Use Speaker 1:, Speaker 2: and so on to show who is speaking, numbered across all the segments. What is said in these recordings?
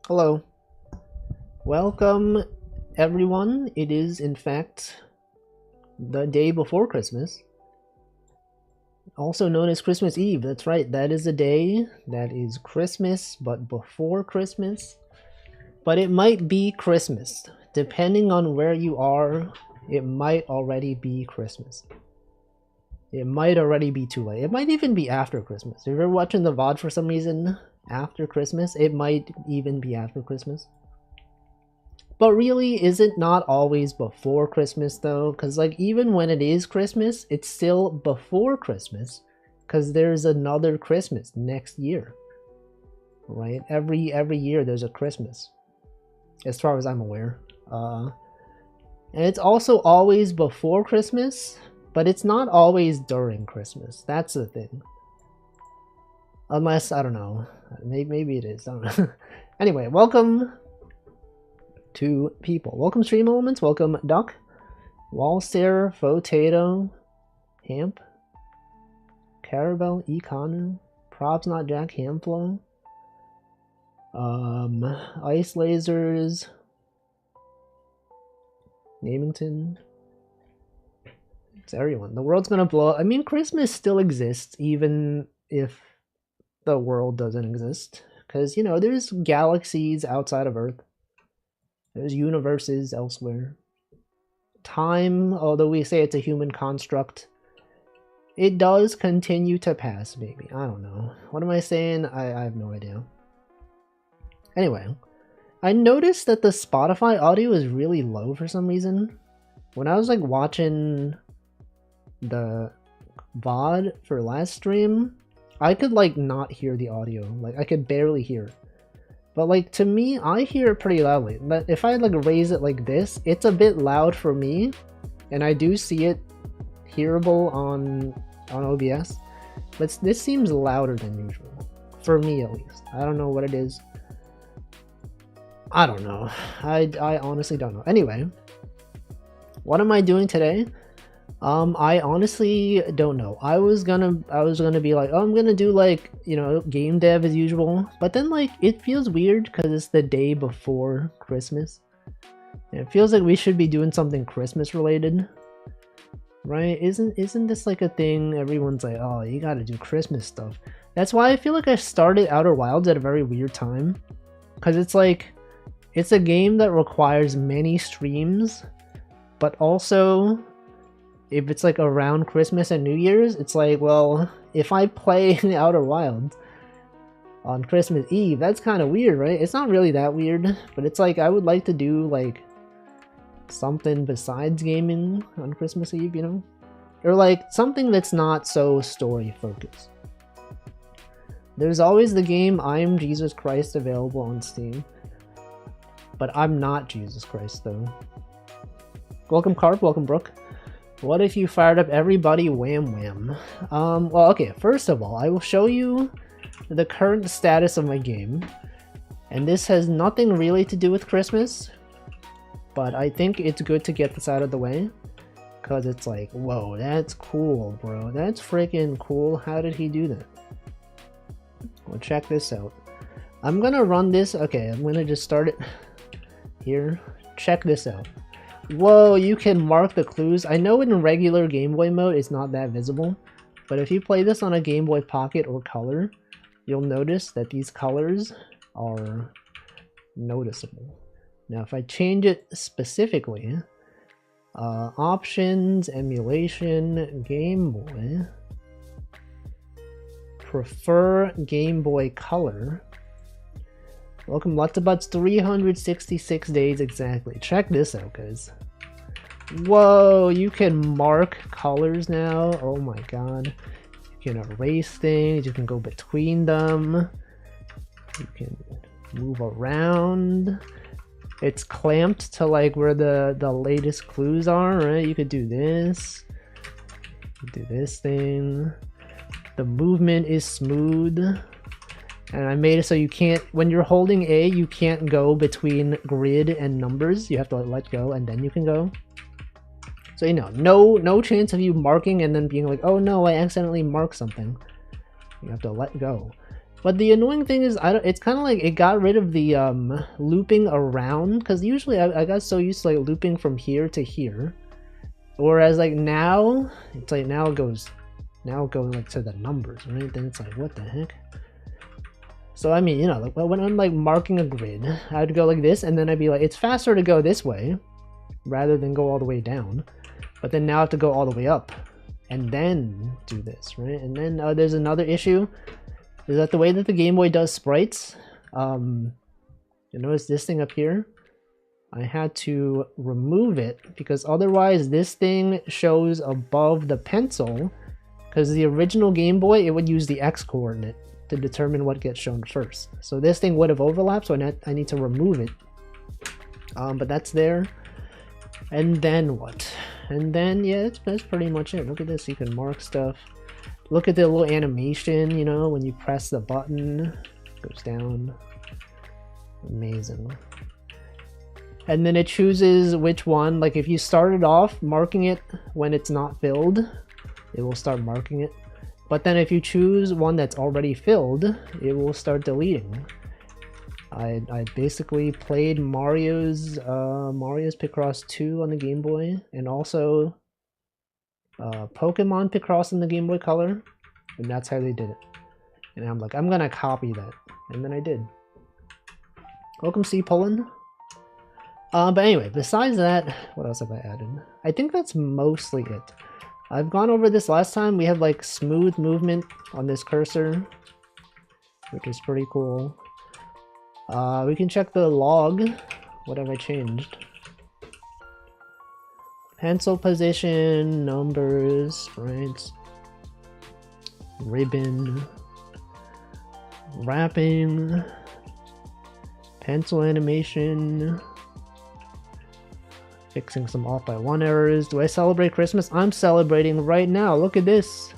Speaker 1: Hello. Welcome, everyone. It is, in fact, the day before Christmas, also known as Christmas Eve. That's right, that is a day that is Christmas, but before Christmas. But it might be Christmas. Depending on where you are, it might already be Christmas. It might already be too late. It might even be after Christmas. If you're watching the VOD for some reason after Christmas, it might even be after Christmas. But really, is it not always before Christmas though? Because like even when it is Christmas, it's still before Christmas because there's another Christmas next year, right? Every year there's a Christmas, as far as I'm aware. And it's also always before Christmas, but it's not always during Christmas. That's the thing. Unless, I don't know, maybe it is. I don't know. Anyway, welcome to people. Welcome Stream Elements, welcome Duck, Wallstare, Fotato, Hamp, Carabel, Ekanu, Props Not Jack, Hamflow, Ice Lasers, Namington. It's everyone. The world's gonna blow up. I mean, Christmas still exists even if the world doesn't exist. Because, you know, there's galaxies outside of Earth. There's universes elsewhere. Time, although we say it's a human construct, it does continue to pass, maybe. I don't know. What am I saying? I have no idea. Anyway, I noticed that the Spotify audio is really low for some reason. When I was like watching the VOD for last stream, I could like not hear the audio. Like I could barely hear it. But like to me, I hear it pretty loudly. But if I like raise it like this, it's a bit loud for me, and I do see it hearable on OBS. But this seems louder than usual, for me at least. I don't know what it is. I don't know. I honestly don't know. Anyway, what am I doing today? I honestly don't know. I was gonna be like, oh, I'm gonna do like, you know, game dev as usual, but then like it feels weird because it's the day before Christmas. And it feels like we should be doing something Christmas related, right? Isn't this like a thing? Everyone's like, oh, you gotta do Christmas stuff. That's why I feel like I started Outer Wilds at a very weird time, because it's like it's a game that requires many streams, but also if it's like around Christmas and New Year's, it's like, well, if I play Outer Wilds on Christmas Eve, that's kind of weird, right? It's not really that weird, but it's like I would like to do like something besides gaming on Christmas Eve, you know? Or like something that's not so story focused. There's always the game I Am Jesus Christ available on Steam, but I'm not Jesus Christ though. Welcome Carp, welcome Brooke. What if you fired up everybody wham wham? Well, okay, first of all, I will show you the current status of my game. And this has nothing really to do with Christmas, but I think it's good to get this out of the way. Because it's like, whoa, that's cool, bro. That's freaking cool. How did he do that? Well, check this out. I'm gonna run this. Okay, I'm gonna just start it here. Check this out. Whoa, you can mark the clues. I know in regular Game Boy mode it's not that visible, but if you play this on a Game Boy Pocket or Color, you'll notice that these colors are noticeable. Now if I change it specifically, options, emulation, Game Boy, prefer Game Boy Color. Welcome lots of butts, 366 days exactly. Check this out, guys. Whoa, you can mark colors now. Oh my god. You can erase things, you can go between them. You can move around. It's clamped to like where the latest clues are, right? You could do this. Do this thing. The movement is smooth. And I made it so you can't, when you're holding A, you can't go between grid and numbers. You have to let go and then you can go. So you know, no chance of you marking and then being like, oh no, I accidentally marked something. You have to let go. But the annoying thing is, it's kind of like it got rid of the looping around, because usually I got so used to like looping from here to here, whereas like now it's like now it goes like to the numbers, right? Then it's like, what the heck? So I mean, you know, like when I'm like marking a grid, I'd go like this, and then I'd be like, it's faster to go this way rather than go all the way down. But then now I have to go all the way up and then do this, right? And then there's another issue, is that the way that the Game Boy does sprites, you notice this thing up here? I had to remove it because otherwise this thing shows above the pencil, because the original Game Boy, it would use the X coordinate to determine what gets shown first. So this thing would have overlapped, so I need to remove it. But that's there. And then what? And then, yeah, that's pretty much it. Look at this, you can mark stuff. Look at the little animation, you know, when you press the button, it goes down. Amazing. And then it chooses which one, like if you started off marking it when it's not filled, it will start marking it. But then if you choose one that's already filled, it will start deleting. I basically played Mario's Picross 2 on the Game Boy, and also Pokemon Picross on the Game Boy Color, and that's how they did it. And I'm like, I'm gonna copy that, and then I did. Welcome, C. Pullen. But anyway, besides that, what else have I added? I think that's mostly it. I've gone over this last time. We have like smooth movement on this cursor, which is pretty cool. We can check the log. What have I changed? Pencil position, numbers, sprites, ribbon, wrapping, pencil animation, fixing some off by one errors. Do I celebrate Christmas? I'm celebrating right now. Look at this.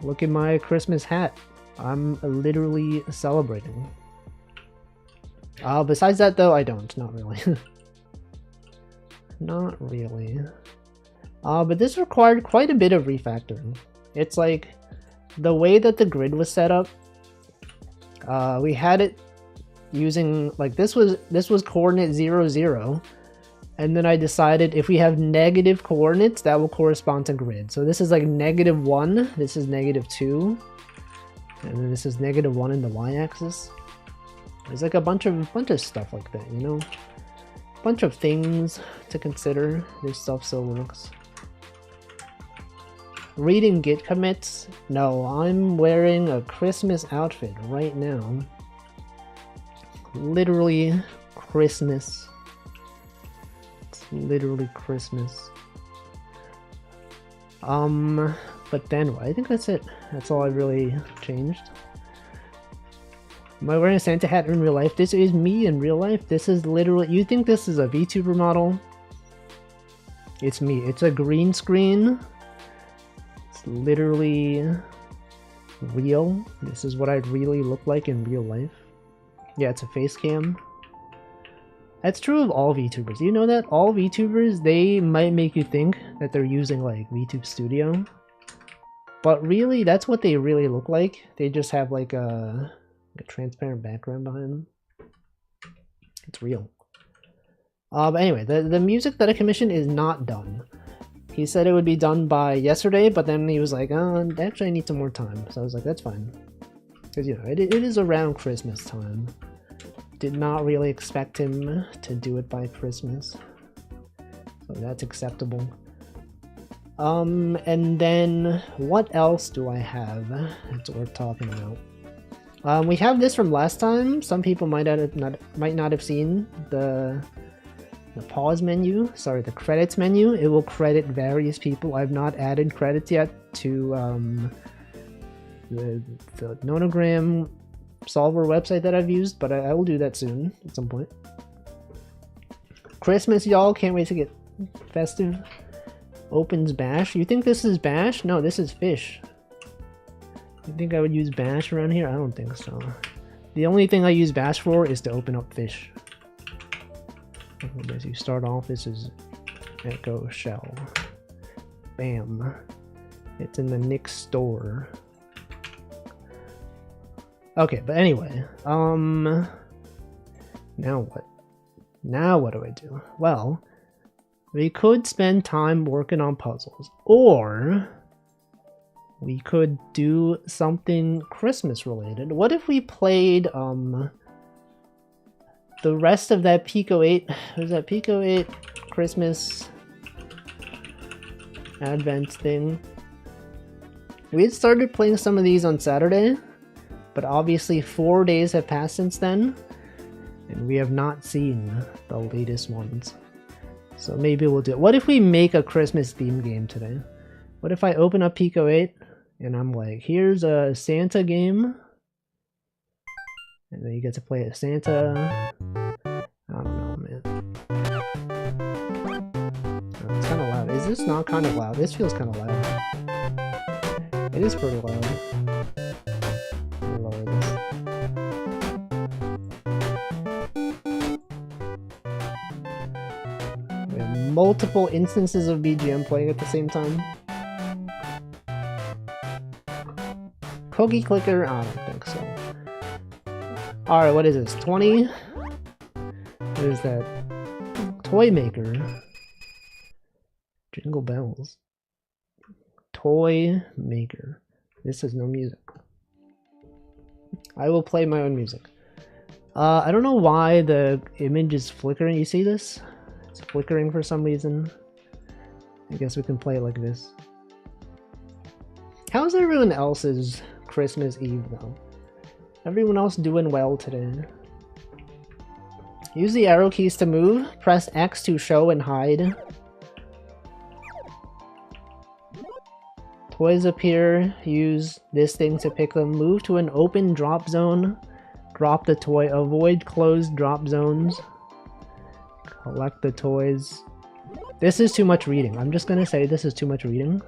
Speaker 1: Look at my Christmas hat. I'm literally celebrating. Besides that though, I don't. Not really. Not really. But this required quite a bit of refactoring. It's like the way that the grid was set up. We had it using like this was coordinate 0, 0. And then I decided if we have negative coordinates, that will correspond to grid. So this is like -1, this is -2. And then this is -1 in the y-axis. There's like a bunch of stuff like that, you know? Bunch of things to consider. This stuff still works. Reading Git commits. No, I'm wearing a Christmas outfit right now. Literally Christmas. It's literally Christmas. But then I think that's it. That's all I really changed. Am I wearing a Santa hat in real life? This is me in real life. This is literally, you think this is a VTuber model? It's me. It's a green screen. It's literally real. This is what I'd really look like in real life. Yeah, it's a face cam. That's true of all VTubers. You know that? All VTubers, they might make you think that they're using like VTube Studio. But really, that's what they really look like. They just have like a transparent background behind them. It's real. But anyway, the music that I commissioned is not done. He said it would be done by yesterday, but then he was like, oh, actually I need some more time. So I was like, that's fine. Because, you know, it is around Christmas time. Did not really expect him to do it by Christmas. So that's acceptable. And then what else do I have that's worth talking about? We have this from last time. Some people might not have seen the pause menu. Sorry, the credits menu. It will credit various people. I've not added credits yet to the nonogram solver website that I've used, but I will do that soon at some point. Christmas, y'all. Can't wait to get festive. Opens Bash. You think this is Bash? No, this is Fish. You think I would use Bash around here? I don't think so. The only thing I use Bash for is to open up Fish. As you start off, this is Echo Shell. Bam. It's in the Nick store. Okay, but anyway, now what? Now what do I do? Well, we could spend time working on puzzles, or we could do something Christmas related. What if we played the rest of that Pico 8? Was that Pico 8 Christmas Advent thing? We had started playing some of these on Saturday, but obviously 4 days have passed since then, and we have not seen the latest ones. So maybe we'll do it. What if we make a Christmas theme game today? What if I open up Pico 8 and I'm like, here's a Santa game, and then you get to play a Santa. I don't know, man. Oh, it's kind of loud. Is this not kind of loud? This feels kind of loud. It is pretty loud. Let me lower this. We have multiple instances of BGM playing at the same time. Cookie clicker? I don't think so. Alright, what is this? 20? What is that? Toy maker. Jingle bells. Toy maker. This has no music. I will play my own music. I don't know why the image is flickering. You see this? It's flickering for some reason. I guess we can play it like this. How's everyone else's Christmas Eve though? Everyone else doing well today. Use the arrow keys to move. Press X to show and hide. Toys appear. Use this thing to pick them. Move to an open drop zone. Drop the toy. Avoid closed drop zones. Collect the toys. This is too much reading. I'm just gonna say this is too much reading.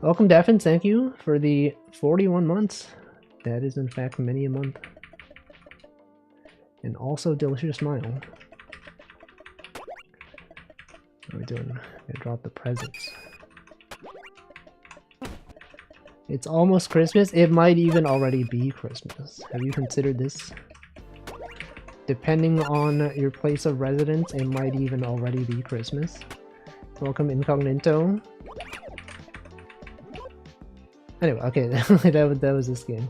Speaker 1: Welcome, Deffin. Thank you for the 41 months. That is, in fact, many a month. And also, delicious smile. What are we doing? I drop the presents. It's almost Christmas. It might even already be Christmas. Have you considered this? Depending on your place of residence, it might even already be Christmas. Welcome, Incognito. Anyway, okay, that was this game.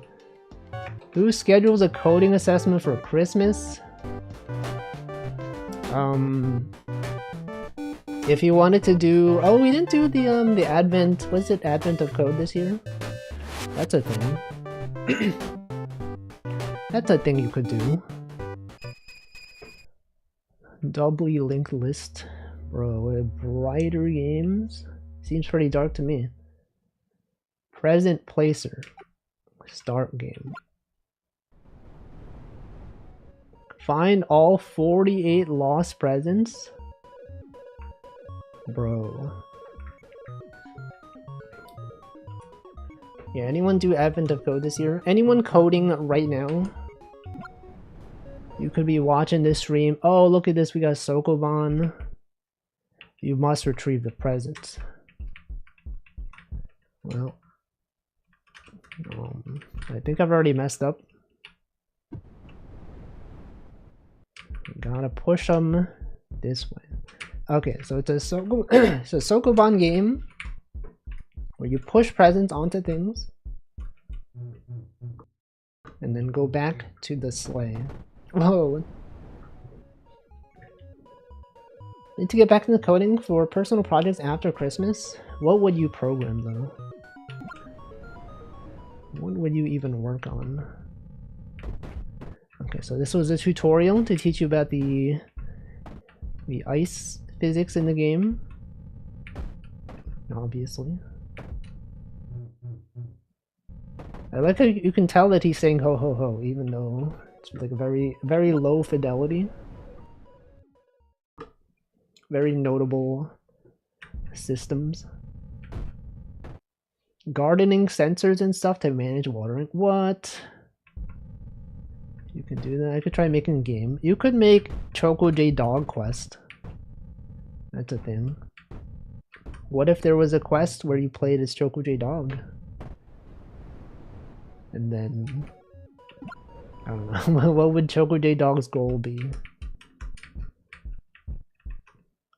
Speaker 1: Who schedules a coding assessment for Christmas? If you wanted to do... Oh, we didn't do the Advent... Was it Advent of Code this year? That's a thing. That's a thing you could do. Doubly linked list. Bro, brighter games? Seems pretty dark to me. Present placer. Start game. Find all 48 lost presents? Bro. Yeah, anyone do Advent of Code this year? Anyone coding right now? You could be watching this stream. Oh, look at this. We got Sokoban. You must retrieve the presents. Well. I think I've already messed up. Gotta push them this way. Okay, so it's a Sokoban game where you push presents onto things and then go back to the sleigh. Whoa. Need to get back into coding for personal projects after Christmas? What would you program though? What would you even work on? Okay, so this was a tutorial to teach you about the ice physics in the game. Obviously. I like how you can tell that he's saying ho ho ho, even though it's like very, very low fidelity. Very notable systems. Gardening sensors and stuff to manage watering. What? You can do that. I could try making a game. You could make Choco J Dog Quest. That's a thing. What if there was a quest where you played as Choco J Dog? And then I don't know. What would Choco J Dog's goal be?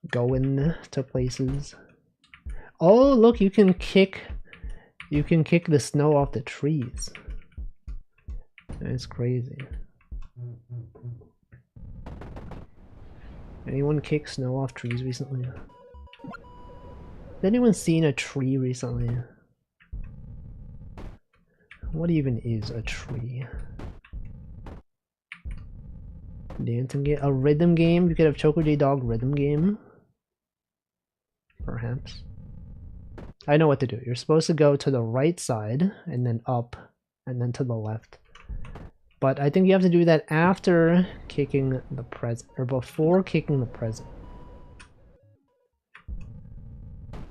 Speaker 1: Going to places. Oh, look, you can kick the snow off the trees. That's crazy. Anyone kick snow off trees recently? Has anyone seen a tree recently? What even is a tree? Dancing game? A rhythm game? You could have Choco J Dog rhythm game? Perhaps. I know what to do. You're supposed to go to the right side, and then up, and then to the left. But I think you have to do that after kicking the present, or before kicking the present.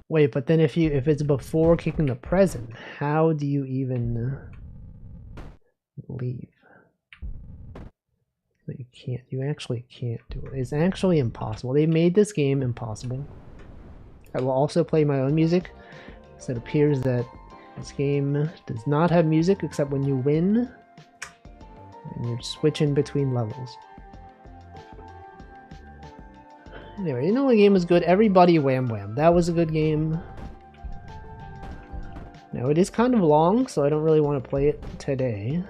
Speaker 1: Wait, but then if it's before kicking the present, how do you even leave? You can't. You actually can't do it. It's actually impossible. They made this game impossible. I will also play my own music. So it appears that this game does not have music except when you win. And you're switching between levels. Anyway, you know what game was good? Everybody Wham Wham. That was a good game. Now it is kind of long, so I don't really want to play it today.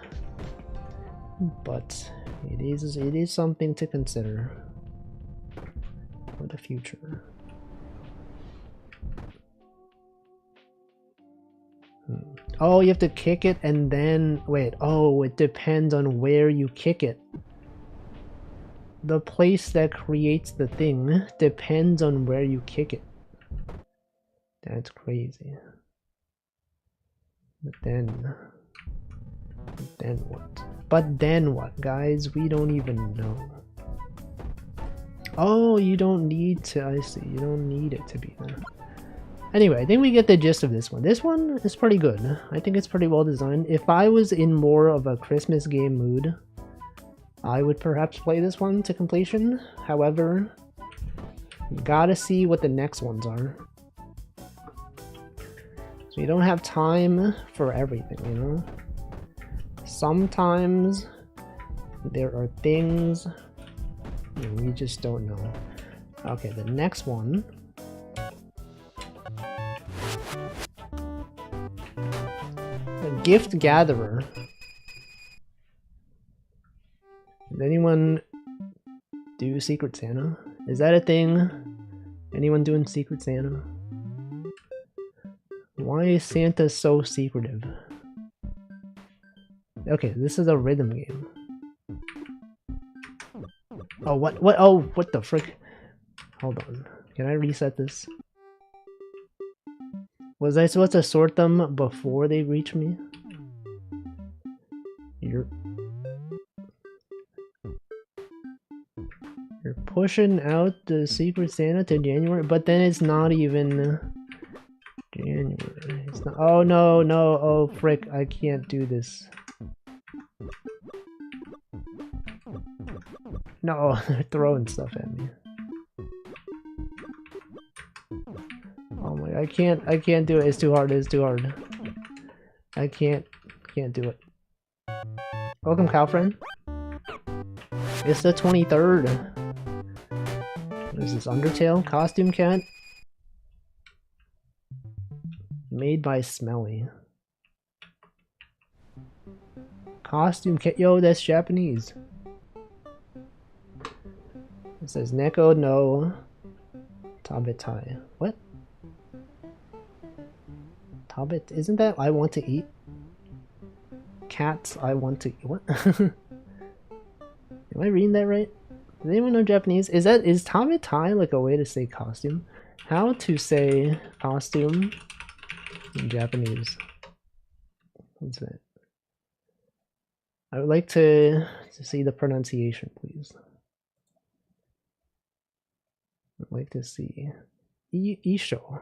Speaker 1: But it is something to consider for the future. Oh, you have to kick it and then wait. Oh, it depends on where you kick it. The place that creates the thing depends on where you kick it. That's crazy. But then what? But then what, guys? We don't even know. Oh, you don't need to. I see. You don't need it to be there. Anyway, I think we get the gist of this one. This one is pretty good. I think it's pretty well designed. If I was in more of a Christmas game mood, I would perhaps play this one to completion. However, you gotta see what the next ones are. So you don't have time for everything, you know? Sometimes there are things we just don't know. Okay, the next one. A gift gatherer. Does anyone do Secret Santa? Is that a thing? Anyone doing Secret Santa? Why is Santa so secretive? Okay, this is a rhythm game. Oh, what? Oh, what the frick? Hold on. Can I reset this? Was I supposed to sort them before they reach me? You're pushing out the Secret Santa to January, but then it's not even January. It's not. Oh no, no! Oh frick! I can't do this. No, they're throwing stuff at me. Oh my! I can't do it. It's too hard. It's too hard. I can't do it. Welcome, Calfriend. It's the 23rd. What is this? Undertale? Costume cat? Made by Smelly. Costume cat. Yo, that's Japanese. It says Neko no Tabetai. What? Tabet? Isn't that I want to eat? Cats I want to eat. What? Am I reading that right? Does anyone know Japanese? Is Tabetai like a way to say costume? How to say costume in Japanese? What's that? I would like to see the pronunciation, please. I'd like to see Isho.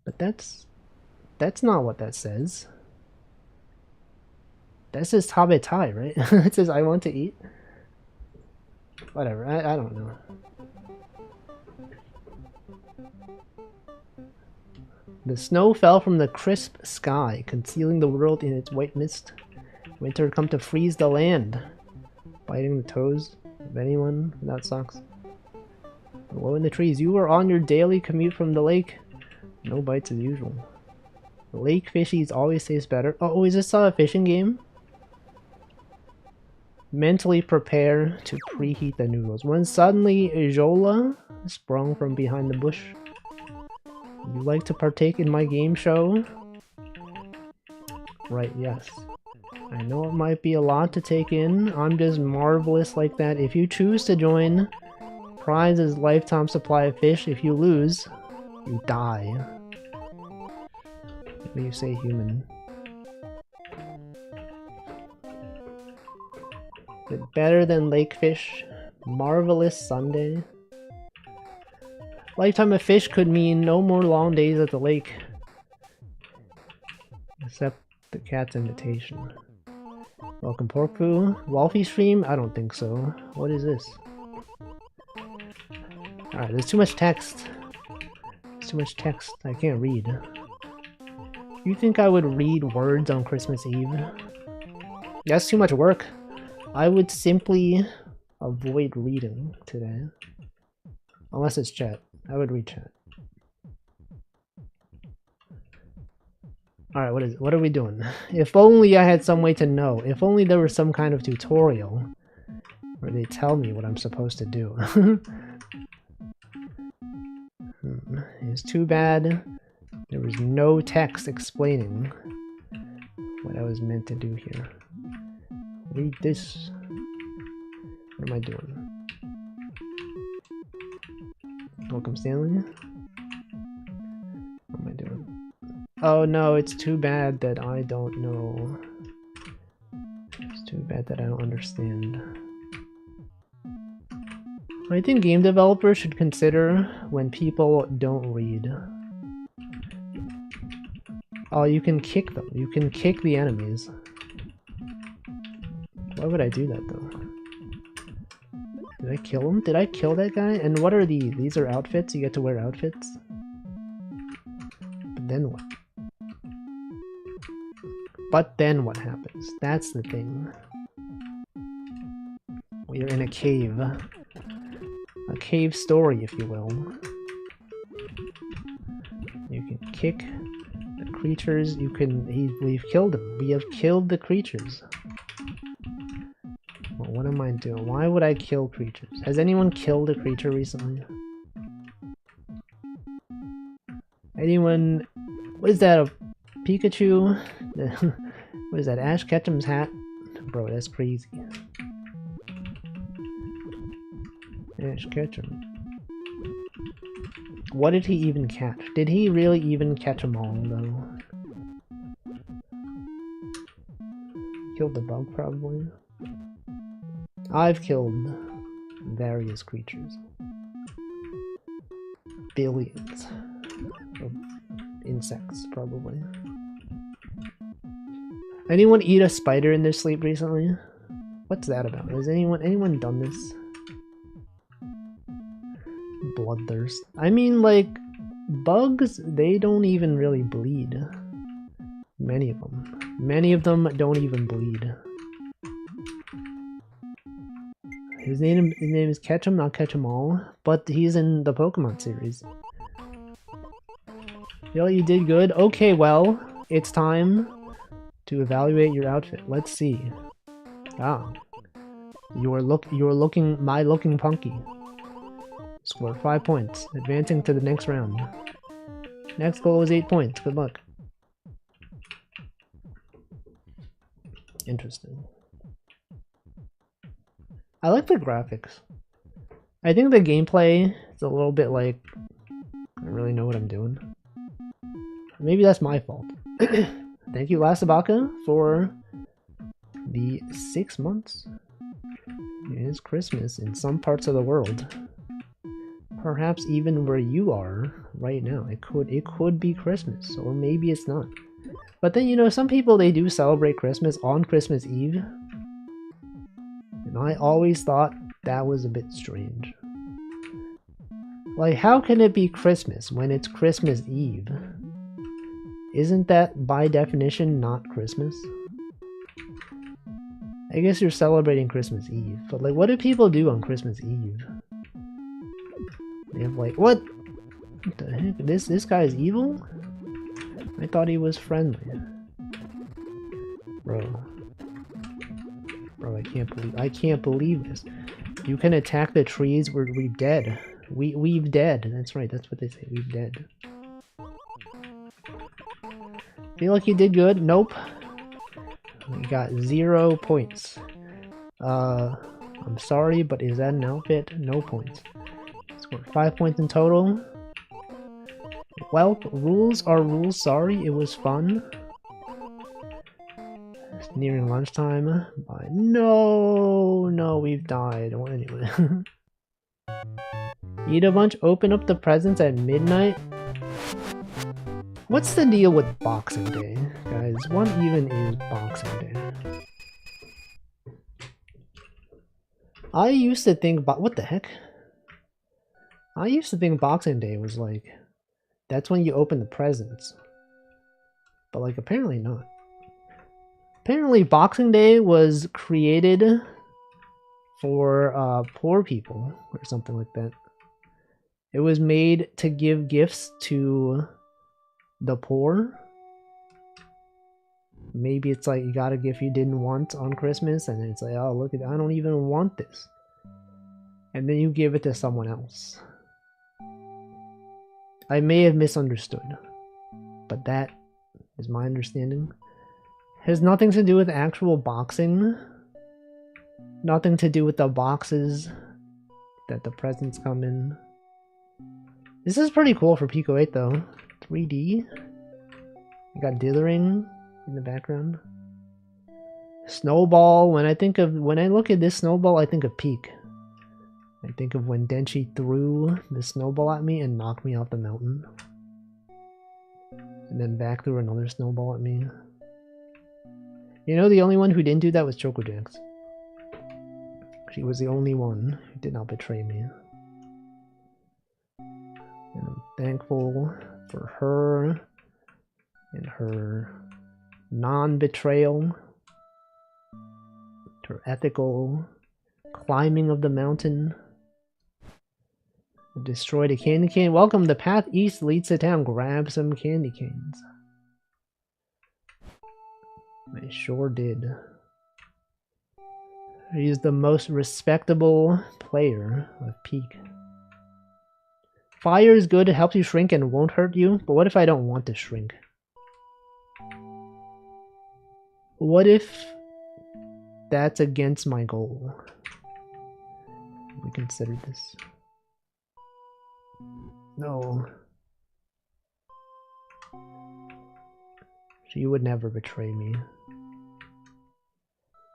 Speaker 1: But that's not what that says. That says Tabetai, right? It says I want to eat. Whatever, I don't know. The snow fell from the crisp sky, concealing the world in its white mist. Winter had come to freeze the land, biting the toes of anyone without socks. Below in the trees, you were on your daily commute from the lake. No bites as usual. The lake fishies always taste better. Oh, is this a fishing game? Mentally prepare to preheat the noodles. When suddenly Jola sprung from behind the bush. You like to partake in my game show? Right, yes. I know it might be a lot to take in. I'm just marvelous like that. If you choose to join, prize is lifetime supply of fish. If you lose, you die. What do you say, human? But better than lake fish. Marvelous Sunday. Lifetime of fish could mean no more long days at the lake. Except the cat's invitation. Welcome Porkfu. Wolfie stream? I don't think so. What is this? Alright, there's too much text. There's too much text. I can't read. You think I would read words on Christmas Eve? That's too much work. I would simply avoid reading today. Unless it's chat. I would read chat. Alright, what are we doing? If only I had some way to know. If only there was some kind of tutorial where they tell me what I'm supposed to do. It's too bad there was no text explaining what I was meant to do here. Read this. What am I doing? Welcome, Stanley. What am I doing? Oh no, it's too bad that I don't know. It's too bad that I don't understand. I think game developers should consider when people don't read. Oh, you can kick them. You can kick the enemies. Why would I do that though? Did I kill him? Did I kill that guy? And what are these? These are outfits? You get to wear outfits? But then what? But then what happens? That's the thing. We're in a cave. A cave story, if you will. You can kick the creatures. You can... we've killed them. We have killed the creatures. Well, what am I doing? Why would I kill creatures? Has anyone killed a creature recently? Anyone... What is that? A Pikachu? What is that? Ash Ketchum's hat? Bro, that's crazy. Ash Ketchum. What did he even catch? Did he really even catch them all, though? Killed the bug, probably. I've killed various creatures. Billions of insects, probably. Anyone eat a spider in their sleep recently? What's that about? Has anyone done this? Bloodthirst. I mean, like, bugs, they don't even really bleed. Many of them. Many of them don't even bleed. His name is Ketchum, not Ketchum-all, but he's in the Pokemon series. Yo, you did good? Okay, well, it's time to evaluate your outfit. Let's see. Ah. You're looking punky. Score 5 points, advancing to the next round. Next goal is 8 points. Good luck. Interesting. I like the graphics. I think the gameplay is a little bit like, I don't really know what I'm doing. Maybe that's my fault. Thank you, Lasabaka, for the 6 months. It is Christmas in some parts of the world. Perhaps even where you are right now. It could be Christmas, or maybe it's not. But then, you know, some people, they do celebrate Christmas on Christmas Eve. And I always thought that was a bit strange. Like, how can it be Christmas when it's Christmas Eve? Isn't that by definition not Christmas? I guess you're celebrating Christmas Eve, but like what do people do on Christmas Eve? They have like what the heck? This guy is evil? I thought he was friendly. Bro, I can't believe this. You can attack the trees, we're dead. We've dead. That's right, that's what they say. We've dead. Feel like you did good? Nope. You got 0 points. I'm sorry, but is that an outfit? No points. Scored 5 points in total. Well, rules are rules. Sorry, it was fun. It's nearing lunchtime. Bye. No, we've died. Well, anyway. Eat a bunch, open up the presents at midnight. What's the deal with Boxing Day, guys? What even is Boxing Day? I used to think, what the heck? I used to think Boxing Day was like, that's when you open the presents. But like, apparently not. Apparently Boxing Day was created for poor people or something like that. It was made to give gifts to the poor. Maybe it's like you got a gift you didn't want on Christmas and it's like, oh look, I don't even want this. And then you give it to someone else. I may have misunderstood, but that is my understanding. Has nothing to do with actual boxing. Nothing to do with the boxes that the presents come in. This is pretty cool for Pico 8 though. 3D. You got dithering in the background. Snowball. When I look at this snowball, I think of Peak. I think of when Denshi threw the snowball at me and knocked me off the mountain. And then back threw another snowball at me. You know, the only one who didn't do that was Chocojax. She was the only one who did not betray me. And I'm thankful for her and her non-betrayal, her ethical climbing of the mountain. Destroyed a candy cane. Welcome, the path east leads to town. Grab some candy canes. I sure did. He's the most respectable player of Peak. Fire is good, it helps you shrink and won't hurt you, but what if I don't want to shrink? What if that's against my goal? We considered this. No. She would never betray me.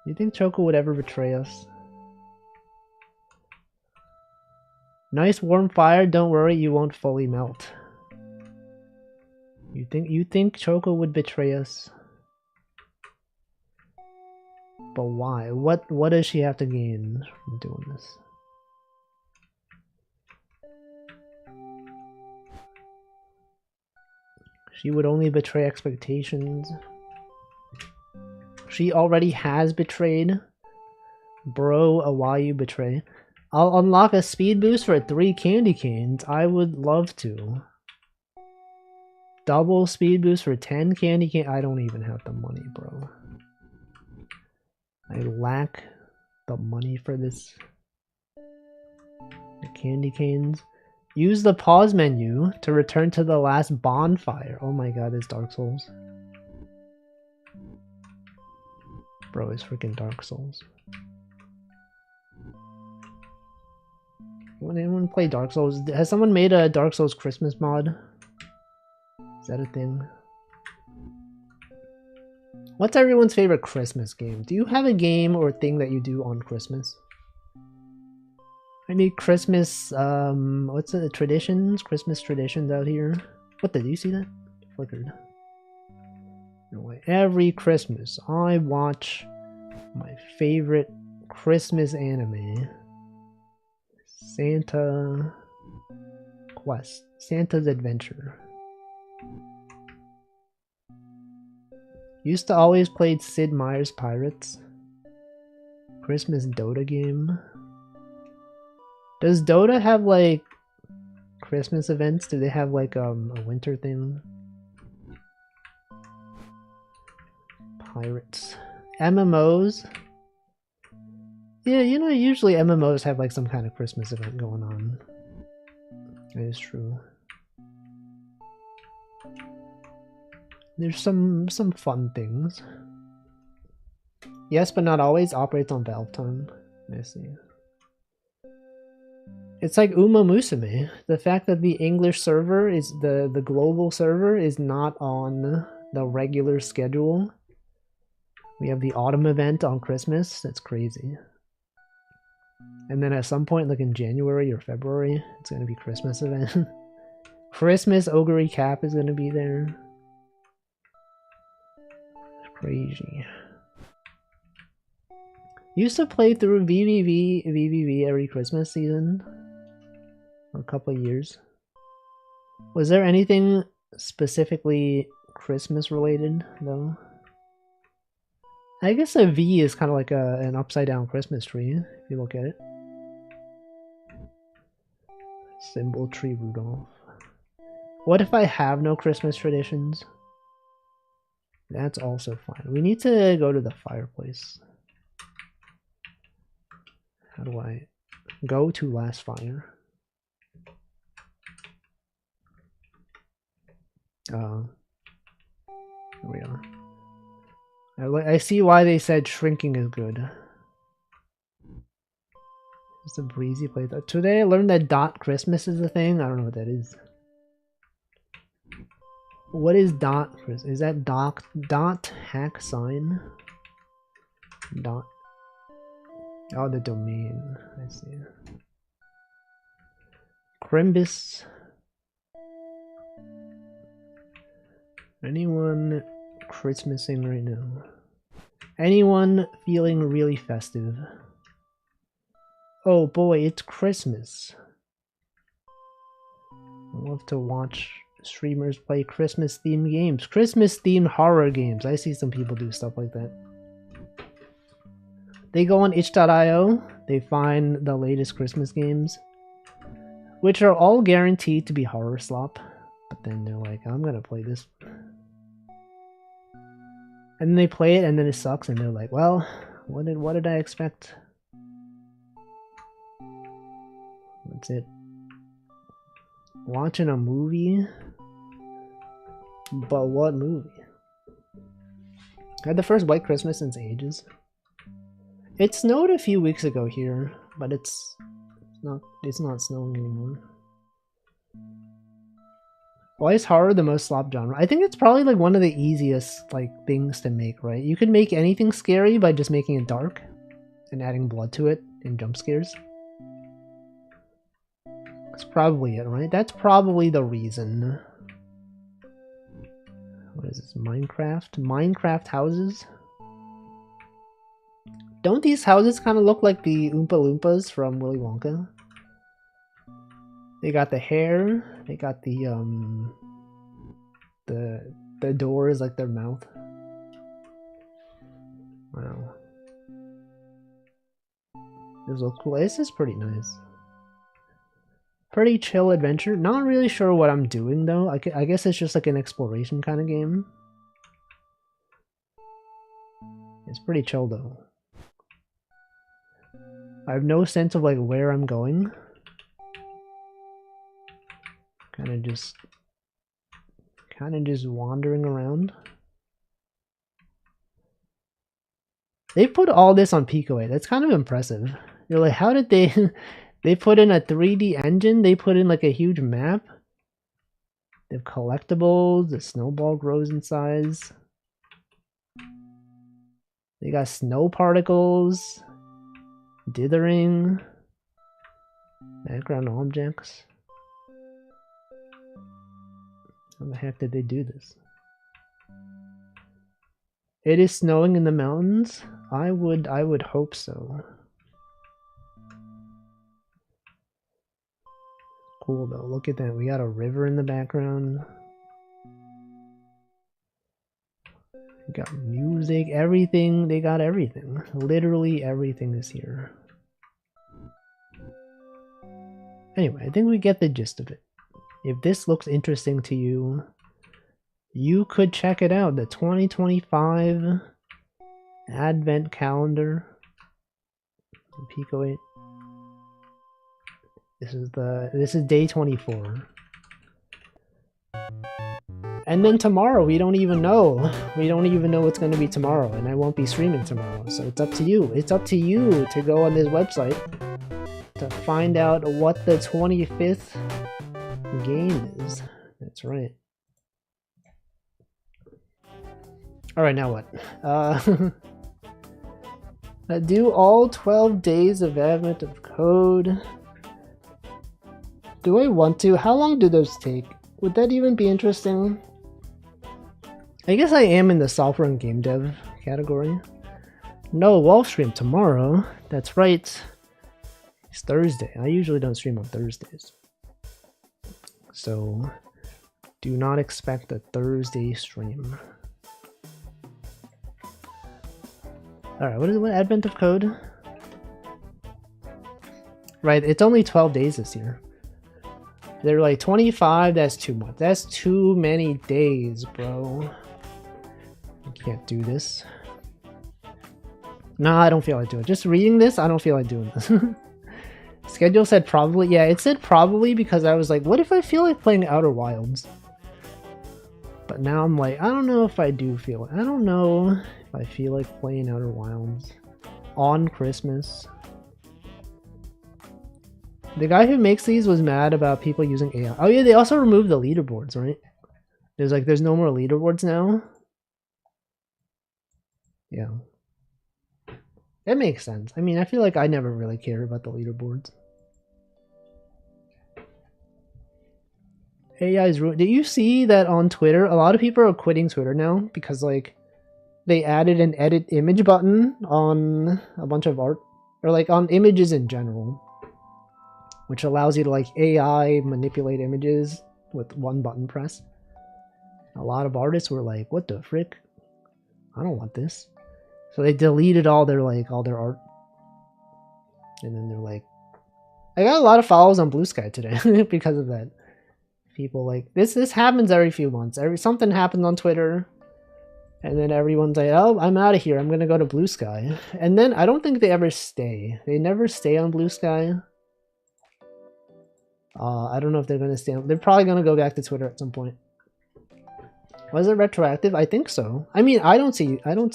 Speaker 1: You think Choco would ever betray us? Nice warm fire, don't worry, you won't fully melt. You think Choco would betray us? But why? What does she have to gain from doing this? She would only betray expectations. She already has betrayed. Bro, why you betray? I'll unlock a speed boost for 3 candy canes. I would love to. Double speed boost for 10 candy canes. I don't even have the money, bro. I lack the money for this. The candy canes. Use the pause menu to return to the last bonfire. Oh my god, it's Dark Souls. Bro, it's freaking Dark Souls. Would anyone play Dark Souls? Has someone made a Dark Souls Christmas mod? Is that a thing? What's everyone's favorite Christmas game? Do you have a game or thing that you do on Christmas? Any Christmas, what's the traditions? Christmas traditions out here? What, did you see that? Flickered. Anyway, every Christmas, I watch my favorite Christmas anime. Santa Quest. Santa's Adventure. Used to always play Sid Meier's Pirates. Christmas Dota game. Does Dota have like Christmas events? Do they have like a winter thing? Pirates. MMOs. Yeah, you know, usually MMOs have like some kind of Christmas event going on. That is true. There's some fun things. Yes, but not always. Operates on Valve time. I see. It's like Uma Musume. The fact that the English server is the global server is not on the regular schedule. We have the autumn event on Christmas. That's crazy. And then at some point, like in January or February, it's gonna be Christmas event. Christmas Ogre Cap is gonna be there. Crazy. Used to play through VVV every Christmas season for a couple of years. Was there anything specifically Christmas related though? I guess a V is kind of like an upside down Christmas tree if you look at it. Symbol tree Rudolph. What if I have no Christmas traditions? That's also fine. We need to go to the fireplace. How do I go to last fire? Here we are. I see why they said shrinking is good. It's a breezy place. Today I learned that dot Christmas is a thing. I don't know what that is. What is dot Christmas? Is that dot hack sign? Dot. Oh, the domain. I see. Crimbus. Anyone Christmasing right now? Anyone feeling really festive? Oh boy, it's Christmas. I love to watch streamers play Christmas themed games. Christmas themed horror games. I see some people do stuff like that. They go on itch.io, they find the latest Christmas games, which are all guaranteed to be horror slop, but then they're like, I'm gonna play this. And then they play it and then it sucks and they're like, well, what did I expect? That's it. Watching a movie? But what movie? I had the first White Christmas since ages. It snowed a few weeks ago here, but it's not snowing anymore. Why is horror the most slop genre? I think it's probably like one of the easiest like things to make, right? You can make anything scary by just making it dark and adding blood to it and jump scares. That's probably it, right? That's probably the reason. What is this? Minecraft? Minecraft houses? Don't these houses kind of look like the Oompa Loompas from Willy Wonka? They got the hair, they got the door is like their mouth. Wow. This looks cool. This is pretty nice. Pretty chill adventure. Not really sure what I'm doing though. I guess it's just like an exploration kind of game. It's pretty chill though. I have no sense of like where I'm going. Kind of just wandering around. They put all this on Pico 8. That's kind of impressive. You're like, how did they they put in a 3D engine, they put in like a huge map. They have collectibles, the snowball grows in size. They got snow particles, dithering, background objects. How the heck did they do this? It is snowing in the mountains? I would hope so. Cool though, look at that. We got a river in the background. We got music, everything. They got everything. Literally everything is here. Anyway, I think we get the gist of it. If this looks interesting to you, you could check it out. The 2025 Advent Calendar. Pico 8. This is day 24. And then tomorrow, we don't even know. We don't even know what's going to be tomorrow, and I won't be streaming tomorrow. So it's up to you. It's up to you to go on this website to find out what the 25th game is. That's right. Alright, now what? Do all 12 days of Advent of Code. Do I want to? How long do those take? Would that even be interesting? I guess I am in the software and game dev category. No wall stream tomorrow. That's right. It's Thursday. I usually don't stream on Thursdays. So do not expect a Thursday stream. Alright, what is it? What Advent of Code? Right, it's only 12 days this year. They're like 25, that's too much. That's too many days, bro. I can't do this. No, I don't feel like doing it. Just reading this, I don't feel like doing this. Schedule said probably. Yeah, it said probably because I was like, what if I feel like playing Outer Wilds? But now I'm like, I don't know if I do feel it. I don't know if I feel like playing Outer Wilds on Christmas. The guy who makes these was mad about people using AI. Oh yeah, they also removed the leaderboards, right? There's no more leaderboards now. Yeah. That makes sense. I mean, I feel like I never really cared about the leaderboards. AI is ruined. Did you see that on Twitter? A lot of people are quitting Twitter now because like they added an edit image button on a bunch of art, or like on images in general, which allows you to like AI manipulate images with one button press. A lot of artists were like, what the frick? I don't want this. So they deleted all their art. And then they're like, I got a lot of follows on Blue Sky today because of that. People like this happens every few months. Something happens on Twitter, and then everyone's like, oh, I'm out of here. I'm gonna go to Blue Sky. And then I don't think they ever stay. They never stay on Blue Sky. I don't know if they're gonna stay on. They're probably gonna go back to Twitter at some point. Was it retroactive? I think so. I mean, I don't see the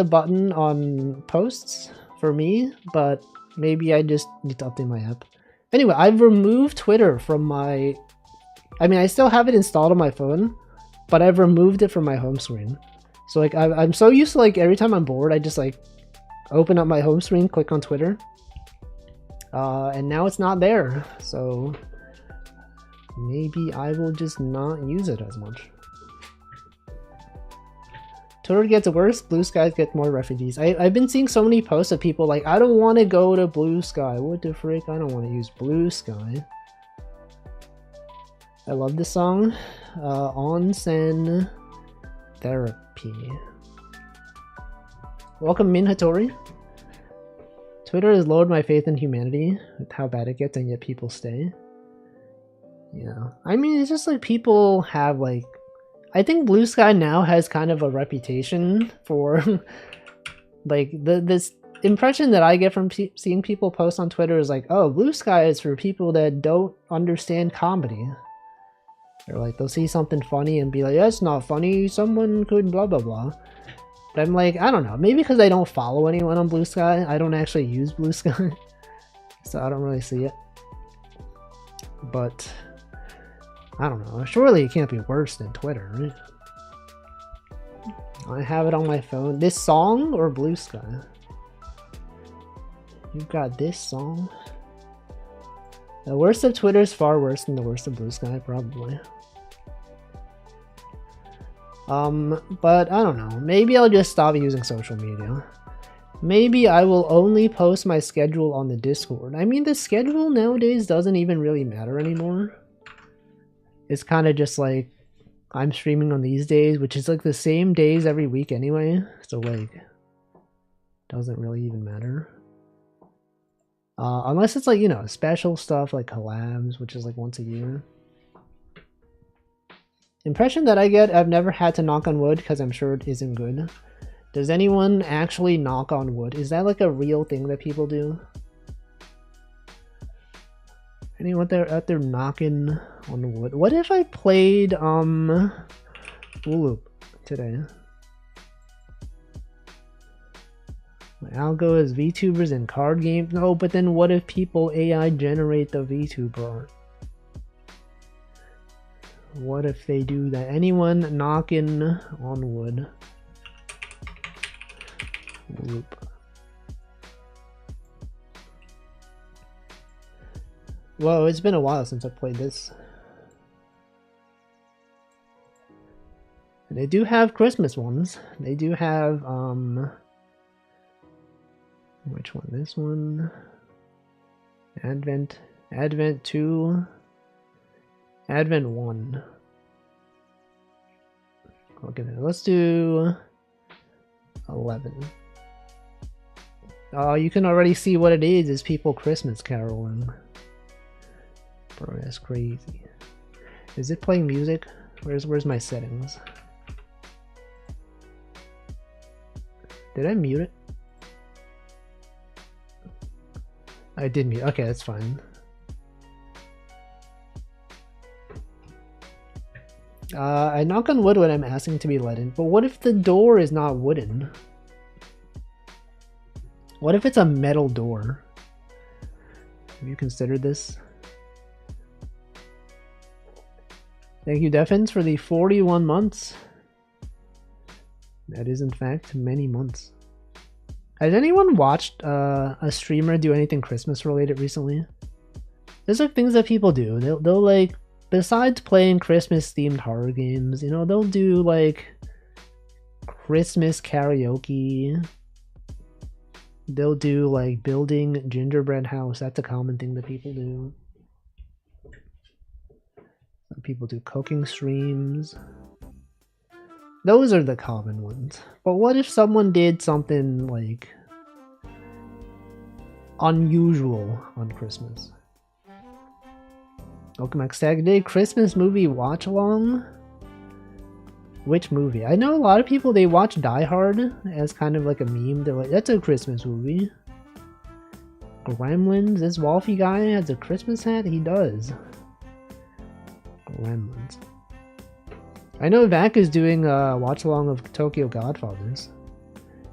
Speaker 1: button on posts for me, but maybe I just need to update my app. Anyway, I've removed Twitter from my... I mean, I still have it installed on my phone, but I've removed it from my home screen. So like, I'm so used to like every time I'm bored, I just like open up my home screen, click on Twitter, and now it's not there. So maybe I will just not use it as much. Twitter gets worse, Blue Skies get more refugees. I've been seeing so many posts of people like, I don't want to go to Blue Sky. What the frick? I don't want to use Blue Sky. I love this song. Onsen Therapy. Welcome, Min Hattori. Twitter has lowered my faith in humanity with how bad it gets, and yet people stay. Yeah. I mean, it's just like people have like... I think Blue Sky now has kind of a reputation for like this impression that I get from seeing people post on Twitter is like, oh, Blue Sky is for people that don't understand comedy. They're like, they'll see something funny and be like, that's not funny, someone could blah blah blah. But I'm like, I don't know, maybe because I don't follow anyone on Blue Sky. I don't actually use Blue Sky, so I don't really see it. But I don't know. Surely it can't be worse than Twitter, right? I have it on my phone. This song or Blue Sky? You've got this song. The worst of Twitter is far worse than the worst of Blue Sky, probably. But I don't know. Maybe I'll just stop using social media. Maybe I will only post my schedule on the Discord. I mean, the schedule nowadays doesn't even really matter anymore. It's kind of just like I'm streaming on these days, which is like the same days every week anyway, so like doesn't really even matter. Unless it's like, you know, special stuff like collabs, which is like once a year. Impression that I get, I've never had to knock on wood because I'm sure it isn't good. Does anyone actually knock on wood? Is that like a real thing that people do? Anyone out there knocking on wood? What if I played wooloop today? My algo is VTubers and card games. No, but then what if people AI generate the VTuber art? What if they do that? Anyone knocking on wood? Wooloop. Whoa, it's been a while since I played this. They do have Christmas ones. They do have, which one? This one? Advent 2, Advent 1. Okay, let's do 11. Oh, you can already see what it is. It's people Christmas caroling. Bro, that's crazy. Is it playing music? Where's my settings? Did I mute it? I did mute. Okay, that's fine. I knock on wood when I'm asking to be let in, but what if the door is not wooden? What if it's a metal door? Have you considered this? Thank you, Defins, for the 41 months. That is, in fact, many months. Has anyone watched a streamer do anything Christmas related recently? There's like things that people do. They'll like, besides playing Christmas themed horror games, you know, they'll do like Christmas karaoke. They'll do like building gingerbread house. That's a common thing that people do. Some people do cooking streams. Those are the common ones. But what if someone did something like unusual on Christmas? Welcome back, Stag Day. Christmas movie watch along? Which movie? I know a lot of people, they watch Die Hard as kind of like a meme. They're like, that's a Christmas movie. Gremlins? This Wolfie guy has a Christmas hat? He does. Gremlins. I know Vac is doing a watch along of Tokyo Godfathers.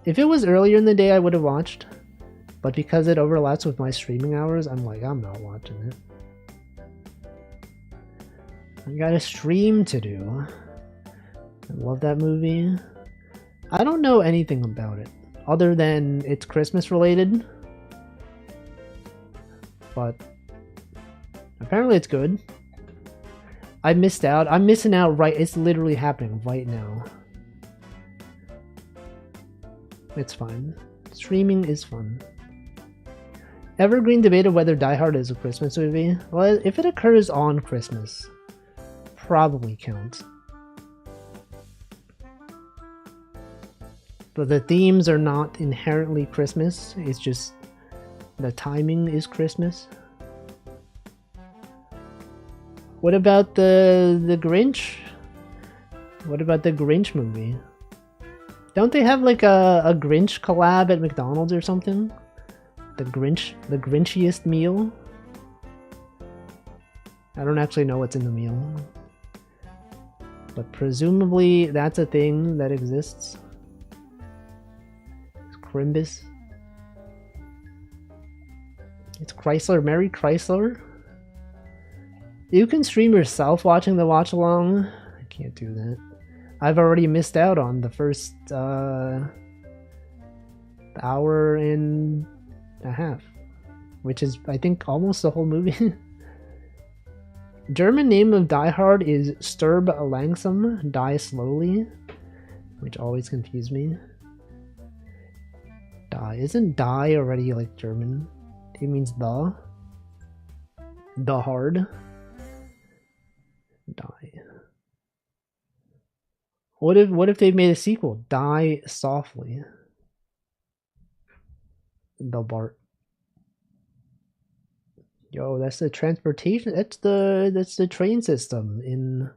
Speaker 1: If it was earlier in the day, I would have watched. But because it overlaps with my streaming hours, I'm like, I'm not watching it. I got a stream to do. I love that movie. I don't know anything about it other than it's Christmas related, but apparently it's good. I missed out. I'm missing out right. It's literally happening right now. It's fine. Streaming is fun. Evergreen debated whether Die Hard is a Christmas movie. Well, if it occurs on Christmas, probably counts. But the themes are not inherently Christmas. It's just the timing is Christmas. What about the Grinch? What about the Grinch movie? Don't they have like a Grinch collab at McDonald's or something? The Grinchiest meal? I don't actually know what's in the meal. But presumably that's a thing that exists. It's Crimbus. It's Chrysler. Merry Chrysler. You can stream yourself watching the watch along. I can't do that. I've already missed out on the first hour and a half, which is, I think, almost the whole movie. German name of Die Hard is Stirb langsam, die slowly, which always confused me. Die. Isn't die already like German? It means the hard. Die. What if they made a sequel? Die Softly. The Bart. Yo, that's the transportation. That's the train system in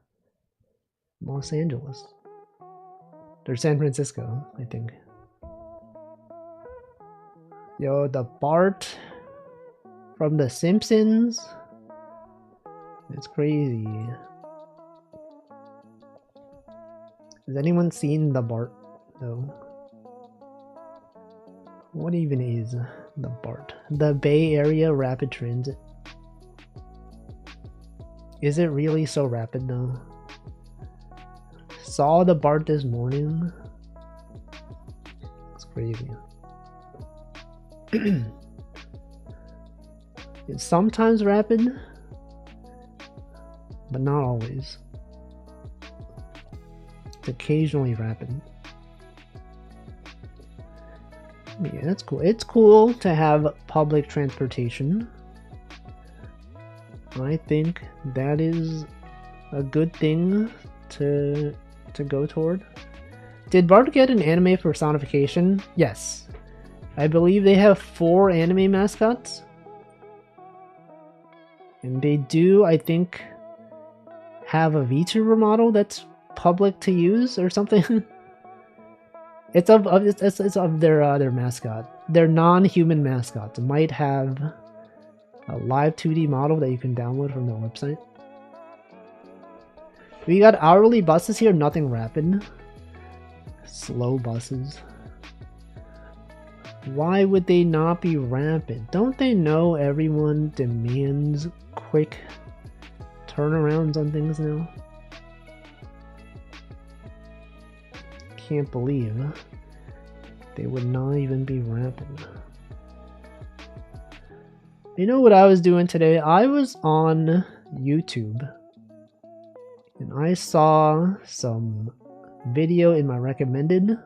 Speaker 1: Los Angeles. Or San Francisco, I think. Yo, the Bart from The Simpsons. It's crazy. Has anyone seen the Bart though? What even is the BART? The Bay Area Rapid Transit. Is it really so rapid though? Saw the BART this morning. It's crazy. It's sometimes rapid, but not always. It's occasionally rapid. Yeah, that's cool. It's cool to have public transportation. I think that is a good thing to go toward. Did Bart get an anime personification? Yes. I believe they have 4 anime mascots. And they do, I think, have a VTuber model that's public to use or something. It's of their mascot. Their non-human mascots might have a live 2D model that you can download from their website. We got hourly buses here, nothing rapid. Slow buses. Why would they not be rapid? Don't they know everyone demands quick turnarounds on things now? Can't believe they would not even be rapid. You know what I was doing today? I was on YouTube and I saw some video in my recommended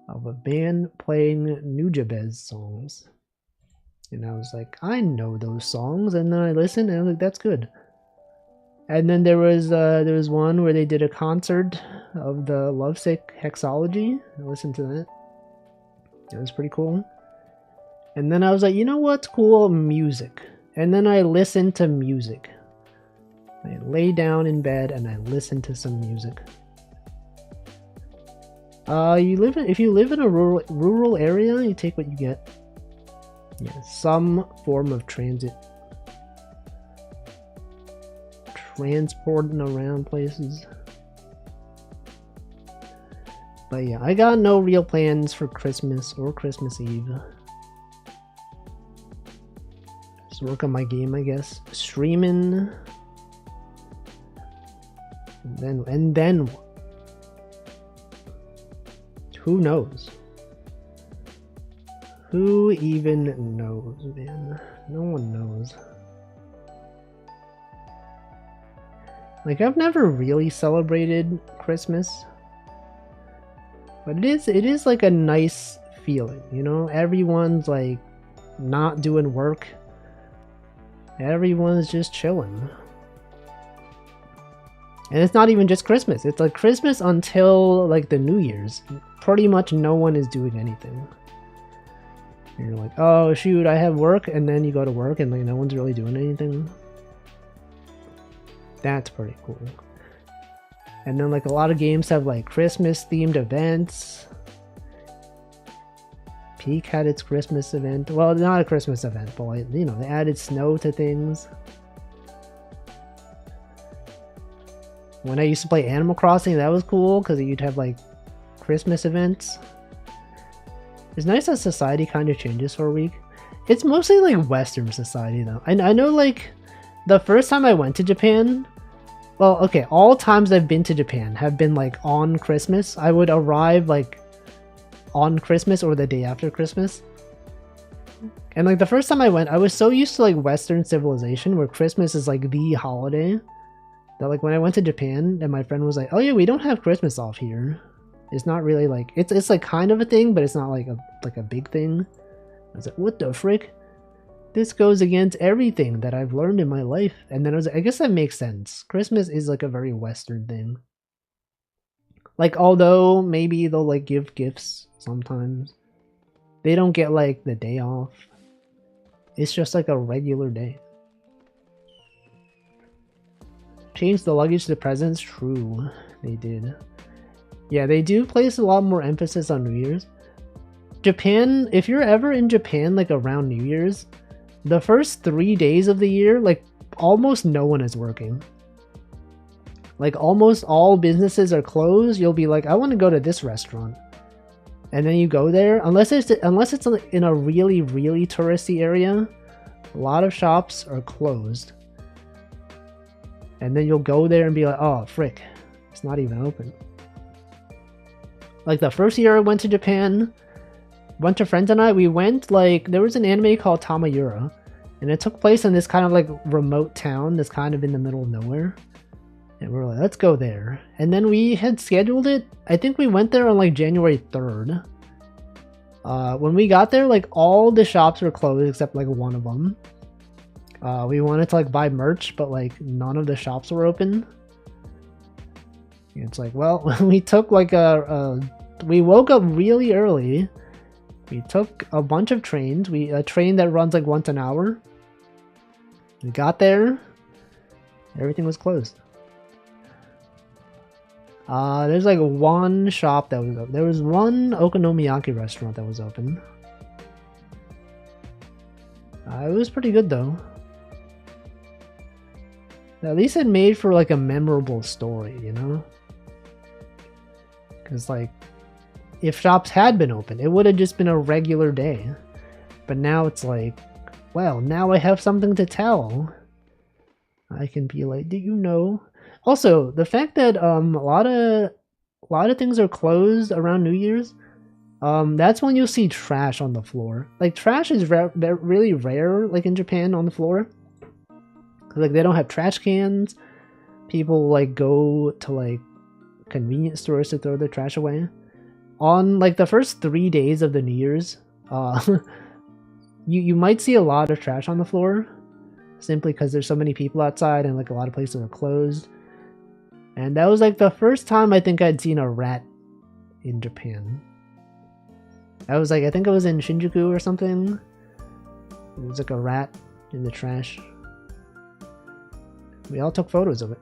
Speaker 1: of a band playing Nujabes songs. And I was like, I know those songs, and then I listened and I was like, that's good. And then there was one where they did a concert of the Lovesick Hexology. I listened to that. It was pretty cool. And then I was like, you know what's cool? Music. And then I listened to music. I lay down in bed and I listened to some music. If you live in a rural area, you take what you get. Yeah, some form of transit. Transporting around places. But yeah, I got no real plans for Christmas or Christmas Eve. Just work on my game, I guess. Streaming. And then who knows? Who even knows, man? No one knows. Like, I've never really celebrated Christmas. But it is like a nice feeling, you know? Everyone's like not doing work. Everyone's just chilling. And it's not even just Christmas. It's like Christmas until like the New Year's. Pretty much no one is doing anything. And you're like, oh shoot, I have work, and then you go to work and like no one's really doing anything. That's pretty cool. And then like a lot of games have like Christmas themed events. Peak had its Christmas event. Well, not a Christmas event, but like, you know, they added snow to things. When I used to play Animal Crossing, that was cool because you'd have like Christmas events. It's nice that society kind of changes for a week. It's mostly like Western society though. I know like the first time I went to Japan, well, okay, all times I've been to Japan have been like on Christmas. I would arrive like on Christmas or the day after Christmas. And like the first time I went, I was so used to like Western civilization where Christmas is like the holiday that like when I went to Japan and my friend was like, oh yeah, we don't have Christmas off here. It's not really like, it's like kind of a thing, but it's not like a big thing. I was like, what the frick? This goes against everything that I've learned in my life. And then I was like, I guess that makes sense. Christmas is like a very Western thing. Like, although maybe they'll like give gifts sometimes, they don't get like the day off. It's just like a regular day. Change the luggage to presents? True, they did. Yeah, they do place a lot more emphasis on New Year's. Japan, if you're ever in Japan like around New Year's, the first 3 days of the year, like almost no one is working. Like almost all businesses are closed. You'll be like, I want to go to this restaurant. And then you go there, unless it's in a really, really touristy area, a lot of shops are closed. And then you'll go there and be like, oh, frick, it's not even open. Like the first year I went to Japan, went to friends and I, we went like, there was an anime called Tamayura, and it took place in this kind of like remote town that's kind of in the middle of nowhere. And we were like, let's go there. And then we had scheduled it, I think we went there on like January 3rd. When we got there, like all the shops were closed except like one of them. We wanted to like buy merch, but like none of the shops were open. It's like, well, we took like we woke up really early. We took a bunch of trains. A train that runs like once an hour. We got there. Everything was closed. There's like one shop that was open. There was one okonomiyaki restaurant that was open. It was pretty good though. At least it made for like a memorable story, you know? Because like, if shops had been open, it would have just been a regular day. But now it's like, well, now I have something to tell. I can be like, do you know? Also, the fact that a lot of things are closed around New Year's, that's when you'll see trash on the floor. Like trash is really rare, like in Japan, on the floor. Like they don't have trash cans. People like go to like convenience stores to throw their trash away. On like the first 3 days of the New Year's, you might see a lot of trash on the floor, simply because there's so many people outside and like a lot of places are closed. And that was like the first time I think I'd seen a rat in Japan. I was like, I think I was in Shinjuku or something. There was like a rat in the trash. We all took photos of it.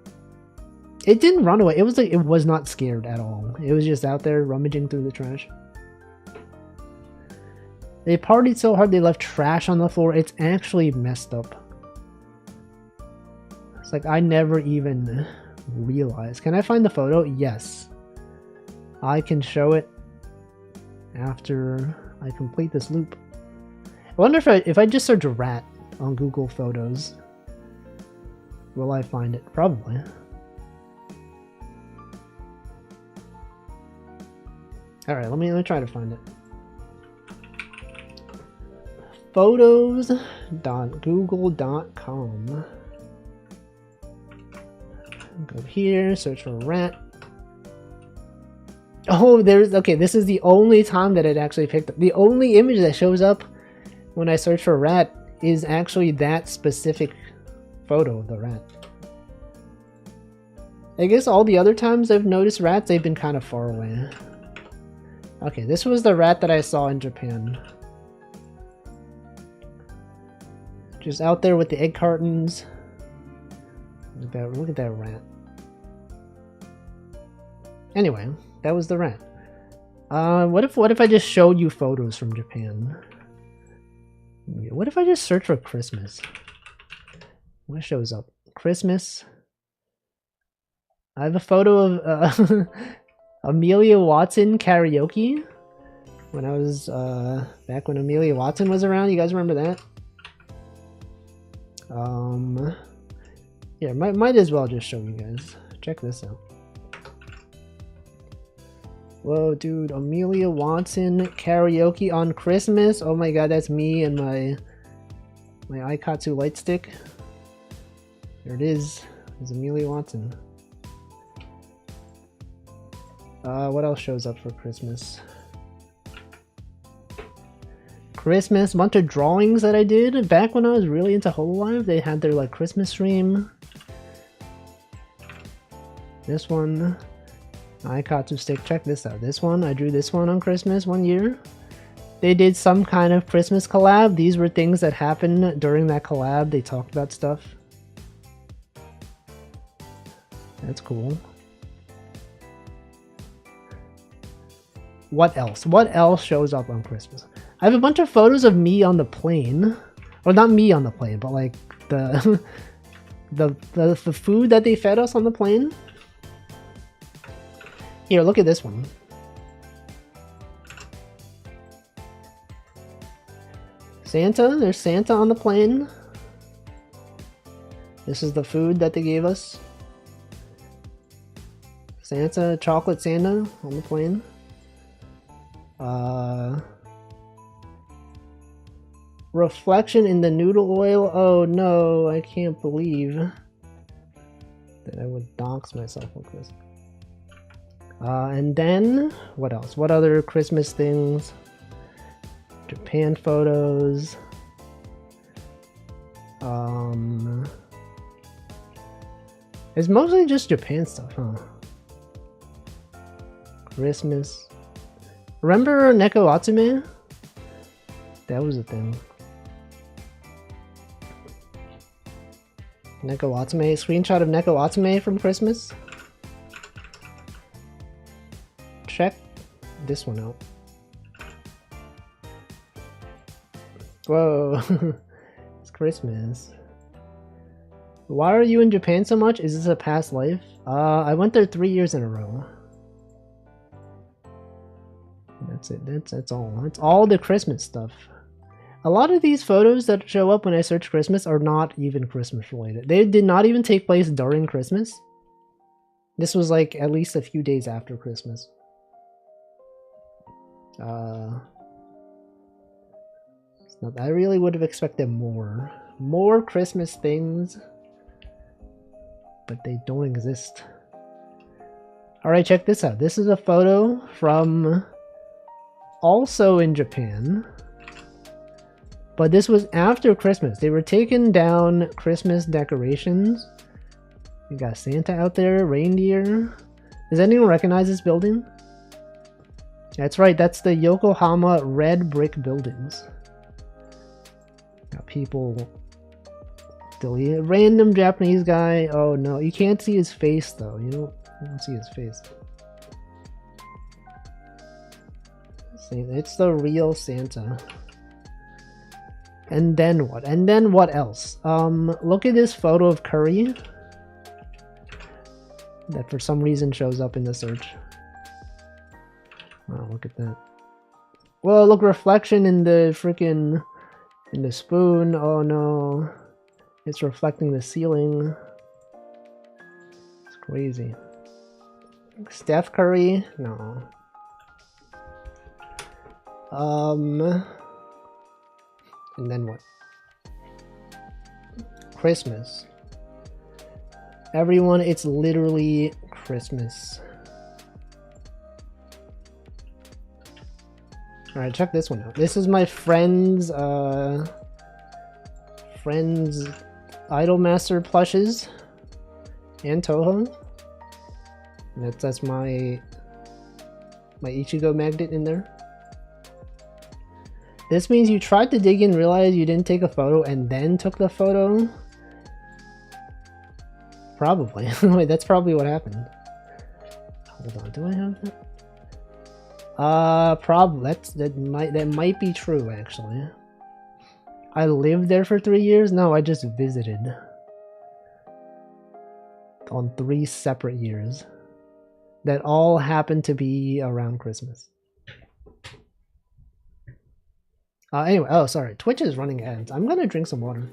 Speaker 1: It didn't run away. It was like, it was not scared at all. It was just out there rummaging through the trash. They partied so hard they left trash on the floor. It's actually messed up. It's like, I never even realized. Can I find the photo? Yes. I can show it after I complete this loop. I wonder if I just search rat on Google Photos, will I find it? Probably. Alright, let me try to find it. Photos.google.com. Go here, search for rat. Oh, okay, this is the only time that it actually picked up. The only image that shows up when I search for rat is actually that specific photo of the rat. I guess all the other times I've noticed rats, they've been kind of far away. Okay, this was the rat that I saw in Japan. Just out there with the egg cartons. Look at that rat. Anyway, that was the rat. What if I just showed you photos from Japan? What if I just search for Christmas? What shows up? Christmas. I have a photo of Amelia Watson karaoke. When I was back when Amelia Watson was around. You guys remember that? Yeah, might as well just show you guys. Check this out. Whoa, dude, Amelia Watson karaoke on Christmas. Oh my god, that's me and my Aikatsu light stick. There it is. It's Amelia Watson. What else shows up for Christmas? Christmas, bunch of drawings that I did back when I was really into Hololive. They had their like Christmas stream. This one. Aikatsu stick, check this out. This one, I drew this one on Christmas one year. They did some kind of Christmas collab. These were things that happened during that collab. They talked about stuff. That's cool. What else? What else shows up on Christmas? I have a bunch of photos of me on the plane. Or not me on the plane, but like the the food that they fed us on the plane. Here, look at this one. Santa, there's Santa on the plane. This is the food that they gave us. Santa, chocolate Santa on the plane. Reflection in the noodle oil. Oh no, I can't believe that I would dox myself like this. And then, what else? What other Christmas things? Japan photos. It's mostly just Japan stuff, huh? Christmas. Remember Neko Atsume? That was a thing. Neko Atsume. Screenshot of Neko Atsume from Christmas. Check this one out. Whoa. It's Christmas. Why are you in Japan so much? Is this a past life? I went there 3 years in a row. That's it. That's all. That's all the Christmas stuff. A lot of these photos that show up when I search Christmas are not even Christmas related. They did not even take place during Christmas. This was like at least a few days after Christmas. I really would have expected more Christmas things, but they don't exist. Alright, check this out. This is a photo from also in Japan, but this was after Christmas. They were taking down Christmas decorations. You got Santa out there, reindeer. Does anyone recognize this building? That's right, that's the Yokohama red brick buildings. Got people deleting. Random Japanese guy. Oh no, you can't see his face though. You don't see his face. See, it's the real Santa. And then what? And then what else? Look at this photo of Curry that for some reason shows up in the search. Wow, look at that. Well, look, reflection in the freaking in the spoon. Oh no, it's reflecting the ceiling. It's crazy. Steph Curry? No. And then what? Christmas. Everyone, it's literally Christmas. Alright, check this one out. This is my friend's Idolmaster plushes and Toho. That's my Ichigo magnet in there. This means you tried to dig in, realized you didn't take a photo, and then took the photo? Probably. Wait, that's probably what happened. Hold on, do I have that? Probably. That might be true, actually. I lived there for 3 years? No, I just visited. On 3 separate years. That all happened to be around Christmas. Anyway, oh, sorry. Twitch is running ads. I'm gonna drink some water.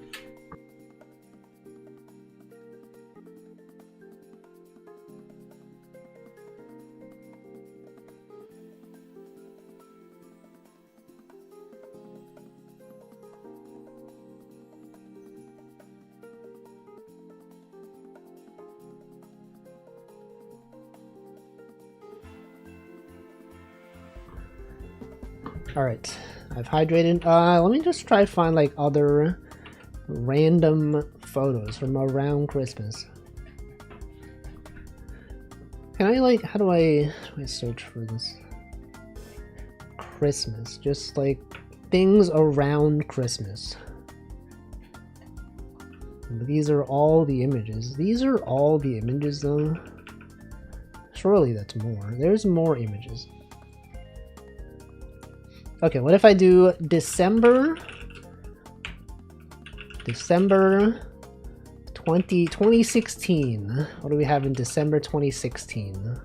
Speaker 1: Alright, I've hydrated. Let me just try to find like other random photos from around Christmas. Can I like, how do I search for this? Christmas, just like things around Christmas. These are all the images. These are all the images though. Surely that's more. There's more images. Okay, what if I do December 2016. What do we have in December 2016?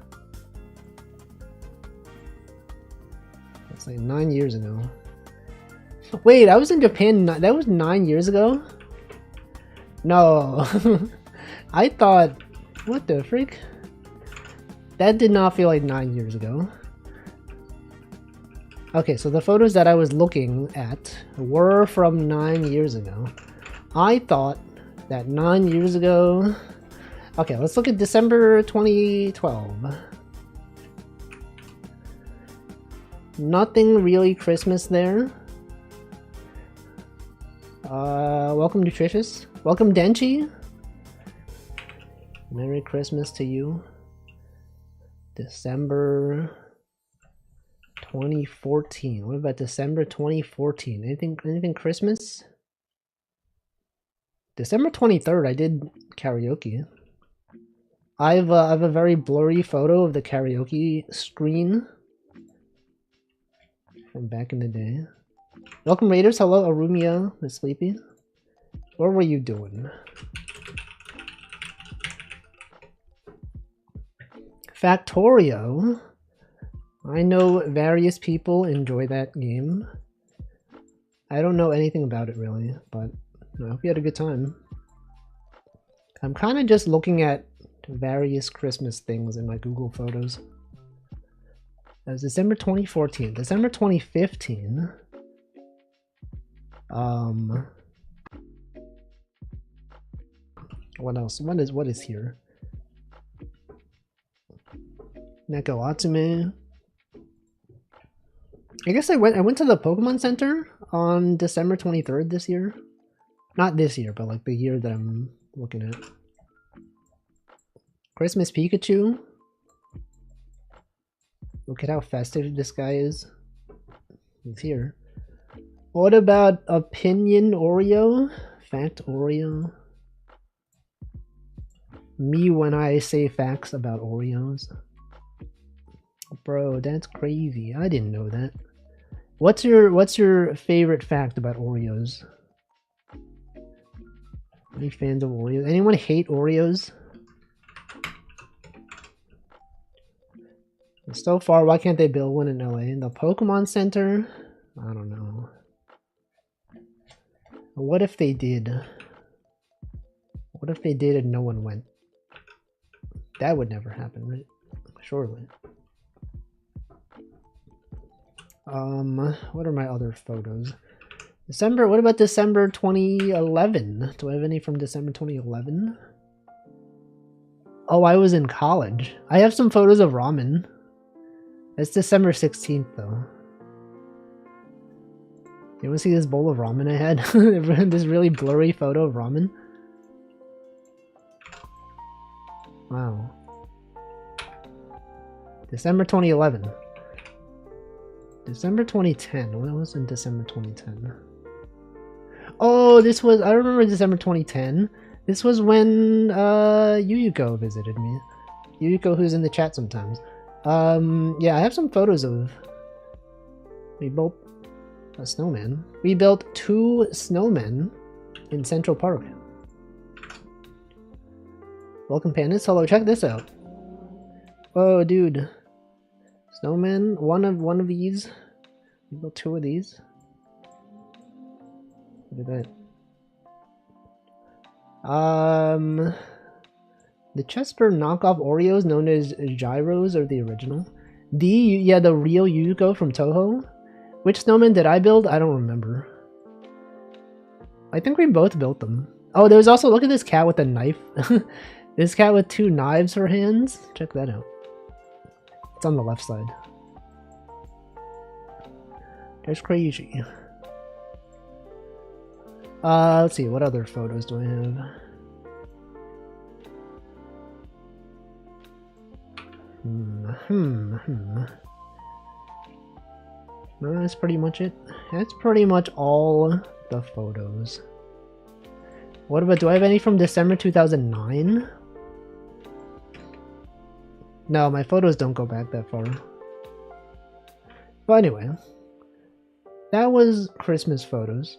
Speaker 1: That's like 9 years ago. Wait, I was in Japan, that was 9 years ago? No. I thought, what the frick? That did not feel like 9 years ago. Okay, so the photos that I was looking at were from 9 years ago. I thought that 9 years ago... Okay, let's look at December 2012. Nothing really Christmas there. Welcome Nutritious. Welcome Denchi. Merry Christmas to you. December 2014. What about December 2014? Anything Christmas? December 23rd, I did karaoke. I have a very blurry photo of the karaoke screen from back in the day. Welcome Raiders. Hello Arumia, Miss Sleepy. What were you doing? Factorio. I know various people enjoy that game. I don't know anything about it really, but I hope you had a good time. I'm kind of just looking at various Christmas things in my Google Photos. That was December 2014. December 2015. What else? What is here? Neko Atsume. I guess I went to the Pokemon Center on December 23rd this year. Not this year, but like the year that I'm looking at. Christmas Pikachu. Look at how festive this guy is. He's here. What about Opinion Oreo? Fact Oreo? Me when I say facts about Oreos. Bro, that's crazy. I didn't know that. What's your favorite fact about Oreos? Any fans of Oreos? Anyone hate Oreos? So far, why can't they build one in LA? The Pokemon Center? I don't know. What if they did? What if they did and no one went? That would never happen, right? Surely. What are my other photos? December, what about December 2011? Do I have any from December 2011? Oh, I was in college. I have some photos of ramen. It's December 16th though. You want to see this bowl of ramen I had? This really blurry photo of ramen? Wow. December 2011. December 2010. What was in December 2010? Oh, this was... I remember December 2010. This was when Yuyuko visited me. Yuyuko, who's in the chat sometimes. Yeah, I have some photos of... We built a snowman. We built 2 snowmen in Central Park. Welcome, Pandas. Hello, check this out. Oh, dude. Snowman, one of these. We built 2 of these. Look at that. The Chesper knockoff Oreos known as Gyros are the original. Yeah, the real Yuko from Toho. Which snowman did I build? I don't remember. I think we both built them. Oh, there's also, look at this cat with a knife. This cat with 2 knives for hands. Check that out. It's on the left side. That's crazy. Let's see, what other photos do I have? No, that's pretty much it. That's pretty much all the photos. What about, do I have any from December 2009? No, my photos don't go back that far. But anyway, that was Christmas photos.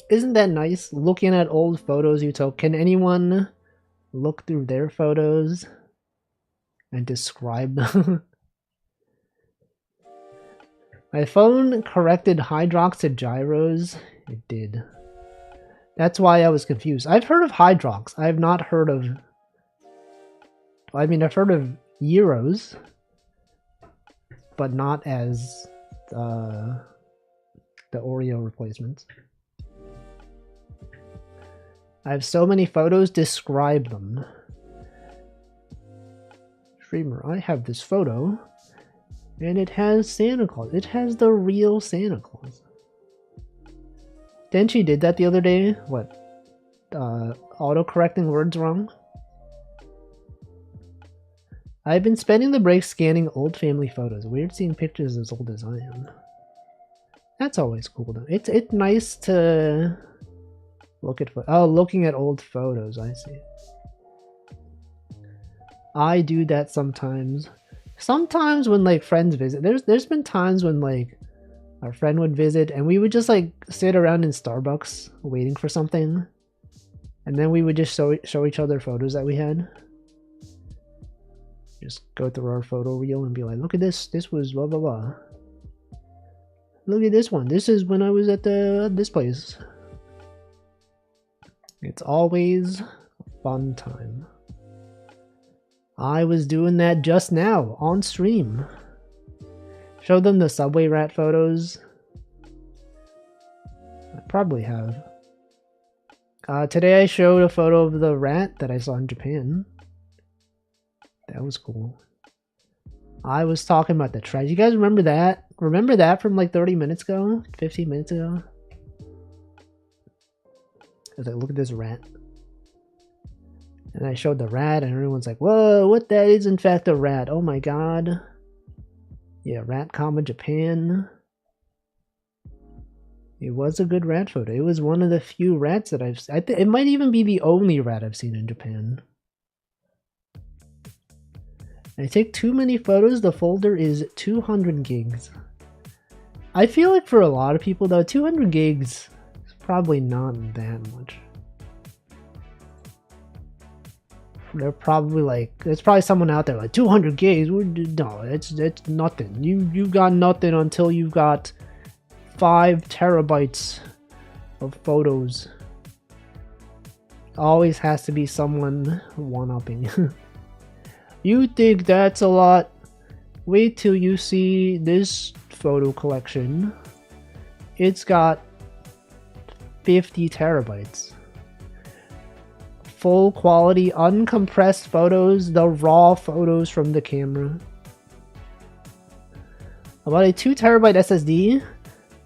Speaker 1: Isn't that nice? Looking at old photos you took. Can anyone look through their photos and describe them? My phone corrected Hydrox to gyros. It did. That's why I was confused. I've heard of Hydrox. I have not heard of... I mean, I've heard of Euros, but not as the Oreo replacements. I have so many photos, describe them. Streamer, I have this photo, and it has Santa Claus. It has the real Santa Claus. Denchi did that the other day. What? Auto-correcting words wrong? I've been spending the break scanning old family photos. Weird seeing pictures as old as I am. That's always cool though. It's nice to look at looking at old photos, I see. I do that sometimes. Sometimes when like friends visit. There's been times when like our friend would visit and we would just like sit around in Starbucks waiting for something. And then we would just show each other photos that we had. Just go through our photo reel and be like, look at this. This was blah blah blah. Look at this one. This is when I was at this place. It's always a fun time. I was doing that just now on stream. Show them the subway rat photos. I probably have. Today I showed a photo of the rat that I saw in Japan. That was cool. I was talking about the trash. You guys remember that? Remember that from like 30 minutes ago? 15 minutes ago? I was like, look at this rat. And I showed the rat and everyone's like, whoa, what, that is in fact a rat. Oh my god. Yeah, rat comma Japan. It was a good rat photo. It was one of the few rats that I've seen. It might even be the only rat I've seen in Japan. I take too many photos, the folder is 200 gigs. I feel like for a lot of people though, 200 gigs is probably not that much. They're probably like, there's probably someone out there like 200 gigs. No, it's nothing. You got nothing until you've got 5 terabytes of photos. Always has to be someone one-upping. You think that's a lot? Wait till you see this photo collection. It's got 50 terabytes. Full quality, uncompressed photos, the raw photos from the camera. About a 2 terabyte SSD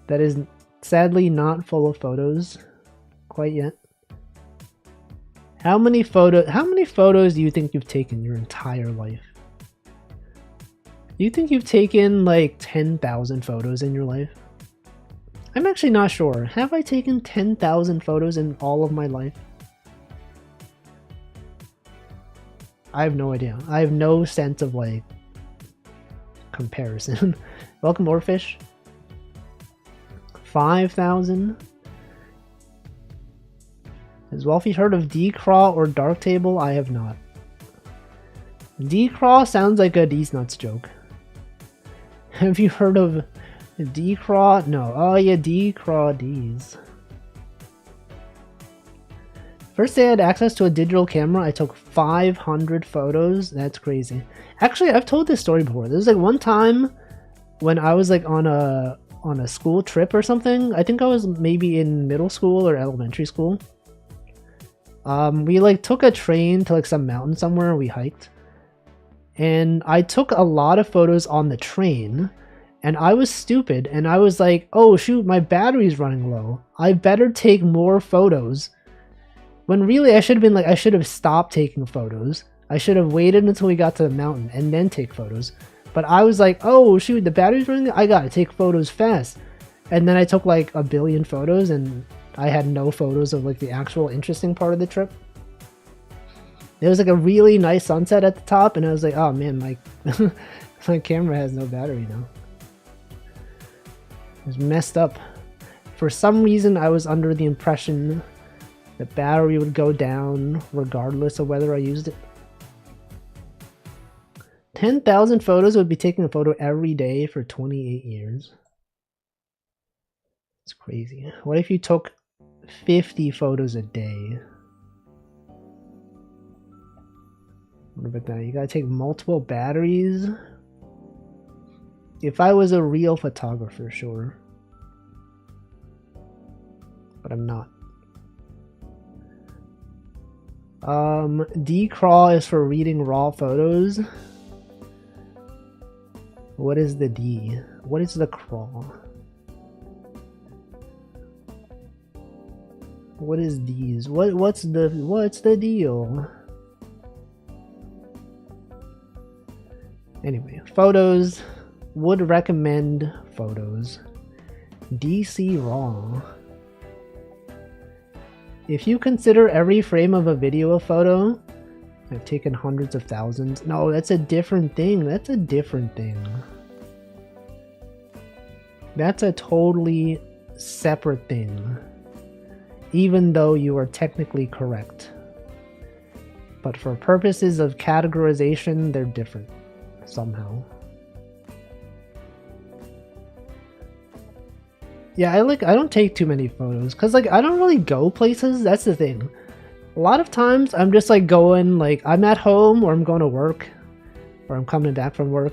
Speaker 1: that is sadly not full of photos quite yet. How many photos do you think you've taken your entire life? You think you've taken like 10,000 photos in your life? I'm actually not sure. Have I taken 10,000 photos in all of my life? I have no idea. I have no sense of like comparison. Welcome, Orfish. 5,000. Has Wolfie heard of Decraw or Darktable? I have not. Decraw sounds like a D's Nuts joke. Have you heard of Decraw? No. Oh yeah, Decraw D's. First day I had access to a digital camera, I took 500 photos. That's crazy. Actually, I've told this story before. There was like one time when I was like on a school trip or something. I think I was maybe in middle school or elementary school. We like took a train to like some mountain somewhere. We hiked, and I took a lot of photos on the train, and I was stupid and I was like, oh shoot, my battery's running low, I better take more photos, when really I should have been like, I should have stopped taking photos. I should have waited until we got to the mountain and then take photos. But I was like, oh shoot, the battery's running, I gotta take photos fast. And then I took like 1 billion photos and I had no photos of like the actual interesting part of the trip. There was like a really nice sunset at the top and I was like, oh man, my camera has no battery now. It was messed up. For some reason I was under the impression the battery would go down regardless of whether I used it. 10,000 photos would be taking a photo every day for 28 years. It's crazy. What if you took 50 photos a day? What about that? You gotta take multiple batteries? If I was a real photographer, sure. But I'm not. Decrawl is for reading raw photos. What is the D? What is the crawl? What is these? What's the deal? Anyway, photos. Would recommend photos. DC raw. If you consider every frame of a video a photo, I've taken hundreds of thousands. No, that's a different thing. That's a different thing. That's a totally separate thing. Even though you are technically correct. But for purposes of categorization, they're different. Somehow. Yeah, I don't take too many photos. Cause like, I don't really go places. That's the thing. A lot of times I'm just like going, like I'm at home or I'm going to work or I'm coming back from work.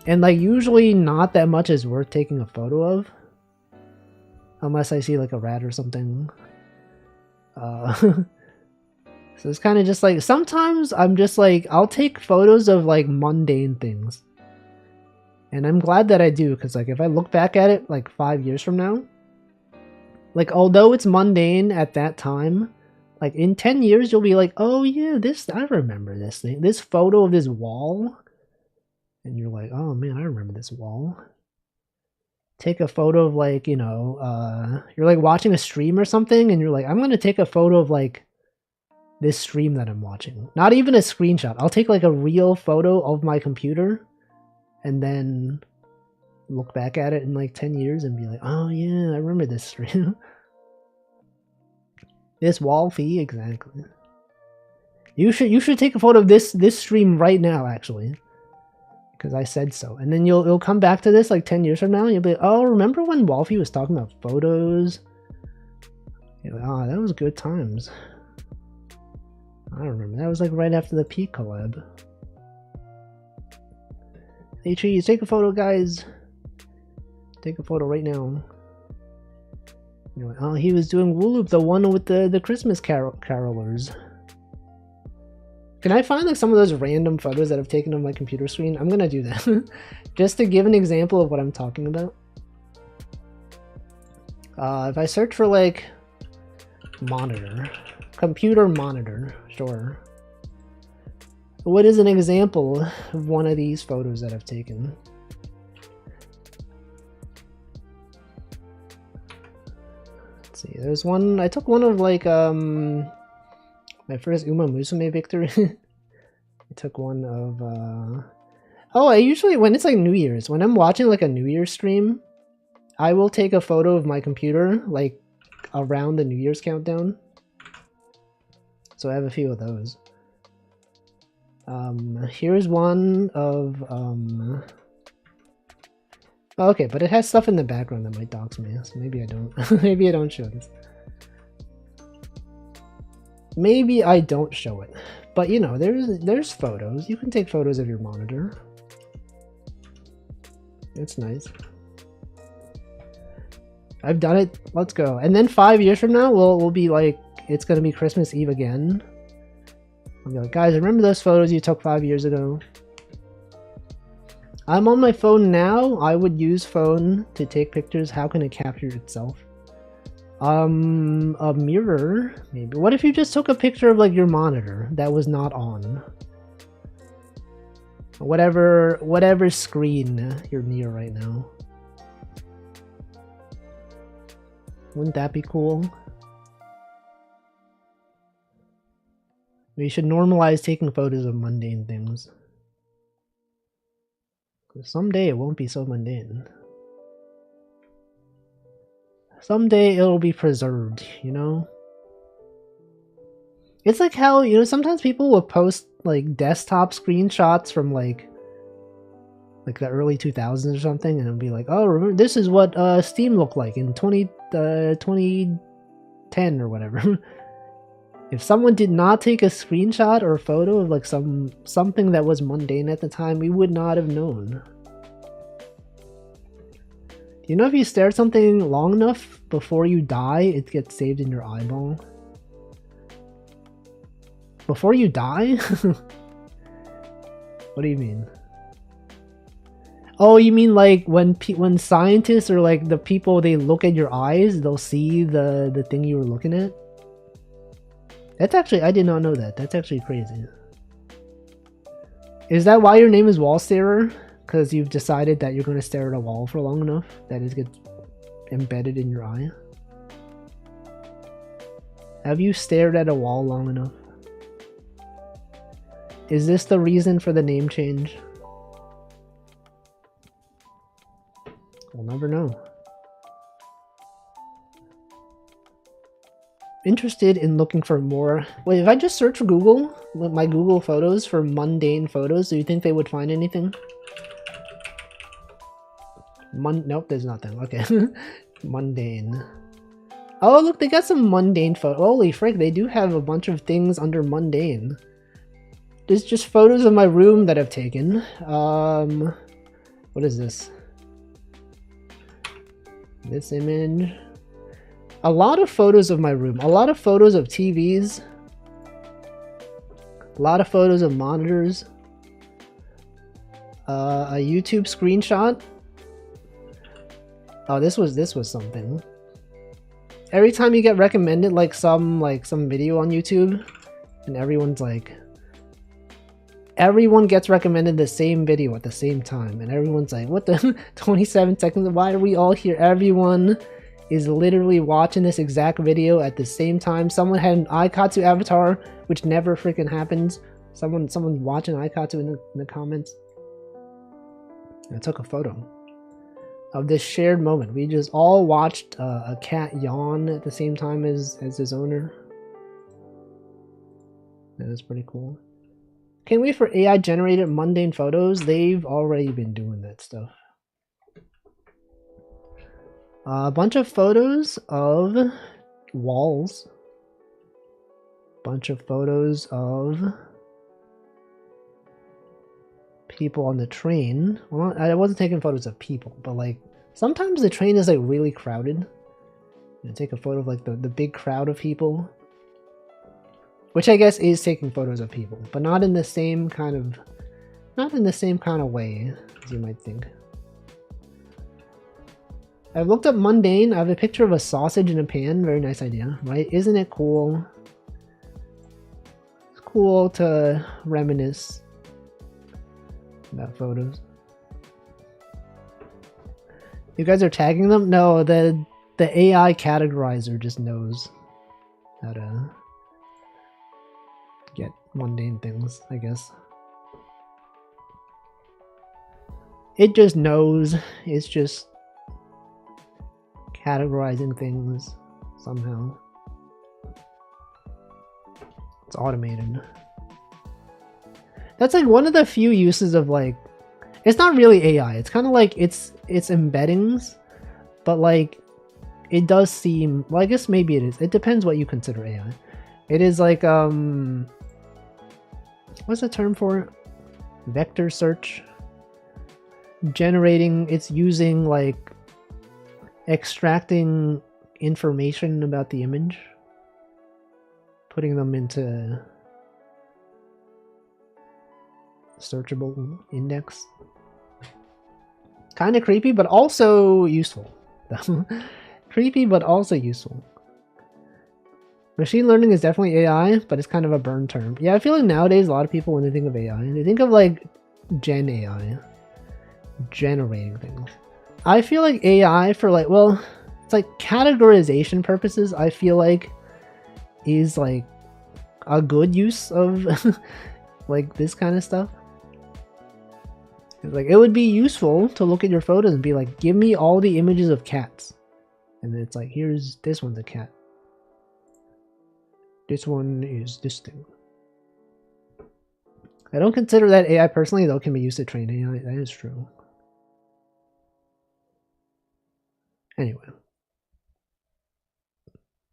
Speaker 1: And like usually not that much is worth taking a photo of. Unless I see like a rat or something. So it's kind of just like, sometimes I'm just like, I'll take photos of like mundane things. And I'm glad that I do, because like if I look back at it like 5 years from now, like although it's mundane at that time, like in 10 years you'll be like, oh yeah, I remember this thing, this photo of this wall. And you're like, oh man, I remember this wall. Take a photo of like, you know, you're like watching a stream or something and you're like, I'm going to take a photo of like this stream that I'm watching. Not even a screenshot. I'll take like a real photo of my computer and then look back at it in like 10 years and be like, oh yeah, I remember this stream. This wall fee, exactly. You should take a photo of this stream right now, actually. Because I said so. And then you'll come back to this like 10 years from now and you'll be like, oh, remember when Wolfie was talking about photos? You're like, oh, that was good times. I remember. That was like right after the Peak collab. Hey Cheese, take a photo, guys. Take a photo right now. You're like, oh, he was doing wooloop, the one with the Christmas carolers. Can I find like some of those random photos that I've taken on my computer screen? I'm gonna do that. Just to give an example of what I'm talking about. If I search for like monitor, computer monitor, sure. What is an example of one of these photos that I've taken? Let's see, there's one, I took one of like, my first Uma Musume victory. I took one of, oh, I usually, when it's like New Year's, when I'm watching like a New Year's stream, I will take a photo of my computer, like, around the New Year's countdown. So I have a few of those. Here's one of, okay, but it has stuff in the background that might dox me, so maybe I don't, maybe I don't show this. Maybe I don't show it, but you know, there's photos. You can take photos of your monitor. It's nice. I've done it. Let's go. And then 5 years from now, we'll be like, it's gonna be Christmas Eve again. I'll be like, guys, remember those photos you took 5 years ago? I'm on my phone now. I would use phone to take pictures. How can it capture itself? A mirror, maybe. What if you just took a picture of like your monitor that was not on? Whatever screen you're near right now. Wouldn't that be cool? We should normalize taking photos of mundane things. 'Cause someday it won't be so mundane. Someday it'll be preserved, you know? It's like how, you know, sometimes people will post like desktop screenshots from like the early 2000s or something, and it'll be like, oh, remember, this is what Steam looked like in 2010 or whatever. If someone did not take a screenshot or a photo of like something that was mundane at the time, we would not have known. You know, if you stare at something long enough before you die, it gets saved in your eyeball. Before you die? What do you mean? Oh, you mean like when scientists or like the people, they look at your eyes, they'll see the thing you were looking at? That's actually, I did not know that. That's actually crazy. Is that why your name is Wall Starer? Because you've decided that you're going to stare at a wall for long enough that it gets embedded in your eye? Have you stared at a wall long enough? Is this the reason for the name change? We'll never know. Interested in looking for more. Wait, if I just search Google, my Google photos for mundane photos, do you think they would find anything? Nope, there's nothing. Okay. Mundane. Oh, look, they got some mundane photos. Holy frick, they do have a bunch of things under mundane. There's just photos of my room that I've taken. What is this? This image. A lot of photos of my room. A lot of photos of TVs. A lot of photos of monitors. A YouTube screenshot. Oh, this was something. Every time you get recommended like some video on YouTube, and everyone gets recommended the same video at the same time, and everyone's like, what the 27 seconds, why are we all here? Everyone is literally watching this exact video at the same time. Someone had an Aikatsu avatar, which never freaking happens. Someone's watching Aikatsu in the comments. I took a photo of this shared moment. We just all watched a cat yawn at the same time as his owner. That was pretty cool. Can't wait for AI generated mundane photos. They've already been doing that stuff. A bunch of photos of walls. Bunch of photos of people on the train. Well, I wasn't taking photos of people, but like sometimes the train is like really crowded. You take a photo of like the big crowd of people, which I guess is taking photos of people, but not in the same kind of way as you might think. I've looked up mundane. I have a picture of a sausage in a pan. Very nice idea, right? Isn't it cool? It's cool to reminisce about photos. You guys are tagging them? No, the AI categorizer just knows how to get mundane things, I guess. It just knows. It's just categorizing things somehow. It's automated. That's like one of the few uses of like, it's not really AI. It's kind of like it's embeddings, but like it does seem, well, I guess maybe it is. It depends what you consider AI. It is like what's the term for it? Vector search. Generating, it's using like extracting information about the image, putting them into searchable index. Kind of creepy, but also useful. Creepy, but also useful. Machine learning is definitely AI, but it's kind of a burn term. Yeah, I feel like nowadays a lot of people, when they think of AI, they think of like Gen AI. Generating things. I feel like AI for like, well, it's like categorization purposes, I feel like is like a good use of like this kind of stuff. Like, it would be useful to look at your photos and be like, give me all the images of cats. And then it's like, here's, this one's a cat. This one is this thing. I don't consider that AI personally, though, can be used to train AI. That is true. Anyway.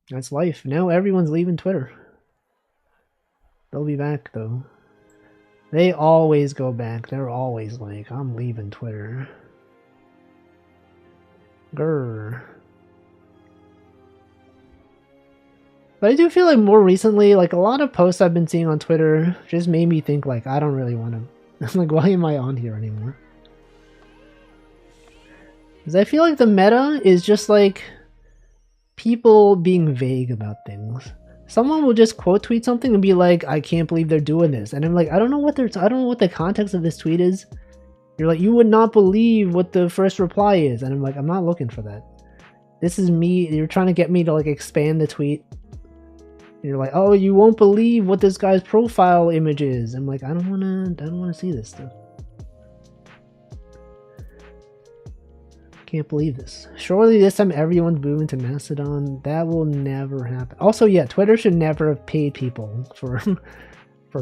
Speaker 1: That's life. Now everyone's leaving Twitter. They'll be back, though. They always go back. They're always like, I'm leaving Twitter. Grr. But I do feel like more recently, like a lot of posts I've been seeing on Twitter just made me think like, I don't really want to, like, why am I on here anymore? Because I feel like the meta is just like people being vague about things. Someone will just quote tweet something and be like, I can't believe they're doing this. And I'm like, I don't know what the context of this tweet is. You're like, you would not believe what the first reply is. And I'm like, I'm not looking for that. This is me. You're trying to get me to like expand the tweet. And you're like, oh, you won't believe what this guy's profile image is. I'm like, I don't wanna see this stuff. Can't believe this. Surely this time everyone's moving to Mastodon. That will never happen. Also, yeah, Twitter should never have paid people for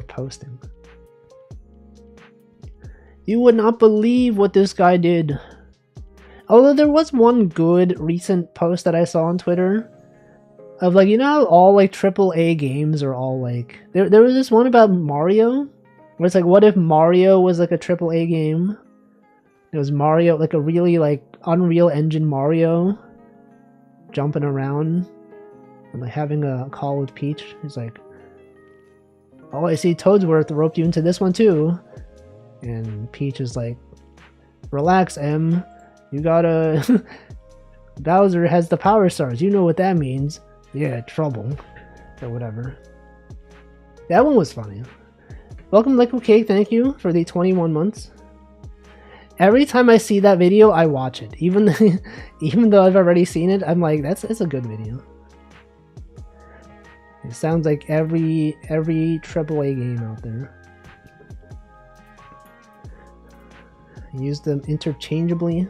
Speaker 1: posting. You would not believe what this guy did. Although there was one good recent post that I saw on Twitter of like, you know how all like AAA games are all like, there was this one about Mario where it's like, what if Mario was like a AAA game? It was Mario, like a really like Unreal Engine Mario jumping around and like having a call with Peach. He's like, oh, I see Toadsworth roped you into this one too. And Peach is like, relax, M. You gotta... Bowser has the power stars. You know what that means. Yeah, trouble. Or whatever. That one was funny. Welcome, Liquid Cake. Thank you for the 21 months. Every time I see that video, I watch it. Even though I've already seen it, I'm like, that's a good video. It sounds like every AAA game out there. Use them interchangeably.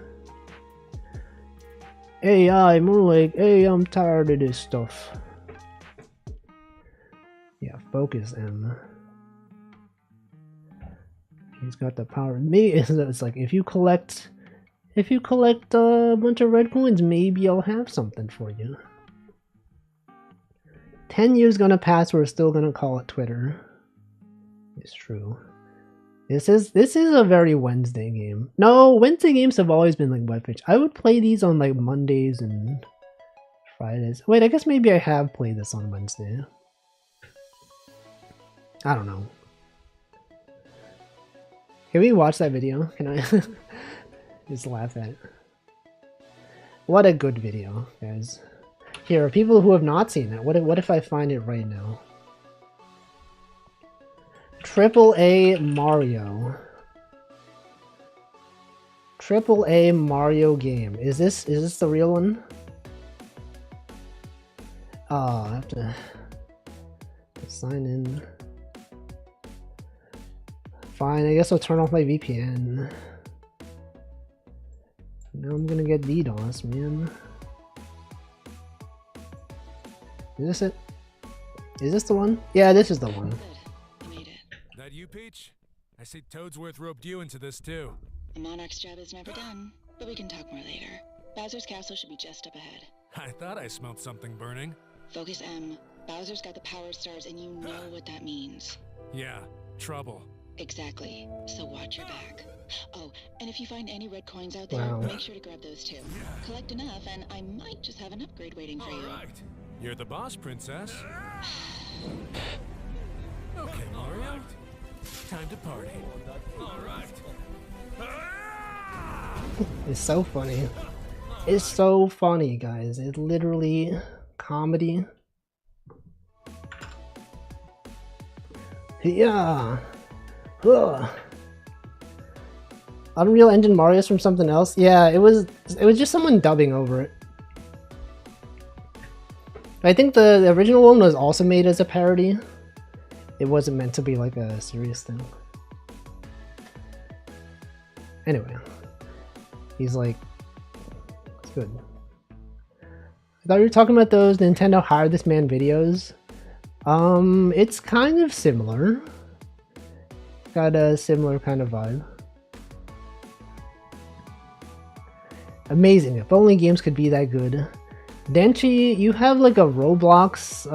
Speaker 1: AI, more like, hey, I'm tired of this stuff. Yeah, focus M. He's got the power. Me, it's like if you collect a bunch of red coins, maybe I'll have something for you. 10 years gonna pass, we're still gonna call it Twitter. It's true. This is a very Wednesday game. No, Wednesday games have always been like Webfish. I would play these on like Mondays and Fridays. Wait, I guess maybe I have played this on Wednesday. I don't know. Can we watch that video? Can I just laugh at it? What a good video, guys. Here, people who have not seen it, what if I find it right now? AAA Mario. AAA Mario game. Is this the real one? Oh, I have to sign in. Fine, I guess I'll turn off my VPN. Now I'm gonna get DDoS, man. Is this it? Is this the one? Yeah, this is the one.
Speaker 2: That you, Peach? I see Toadsworth roped you into this too.
Speaker 3: The Monarch's job is never done, but we can talk more later. Bowser's castle should be just up ahead.
Speaker 2: I thought I smelled something burning.
Speaker 3: Focus M. Bowser's got the power stars and you know what that means.
Speaker 2: Yeah, trouble.
Speaker 3: Exactly. So watch your back. Oh, and if you find any red coins out there, make sure to grab those too. Collect enough and I might just have an upgrade waiting for you.
Speaker 2: Alright. You're the boss, princess. Okay, Mario. Time to party. Alright.
Speaker 1: It's so funny. It's so funny, guys. It's literally comedy. Yeah. Ugh. Unreal Engine Mario's from something else? Yeah, it was just someone dubbing over it. I think the original one was also made as a parody. It wasn't meant to be like a serious thing. Anyway. He's like, it's good. I thought you were talking about those Nintendo Hire This Man videos. It's kind of similar. Got a similar kind of vibe. Amazing. If only games could be that good. Denchi, you have like a Roblox,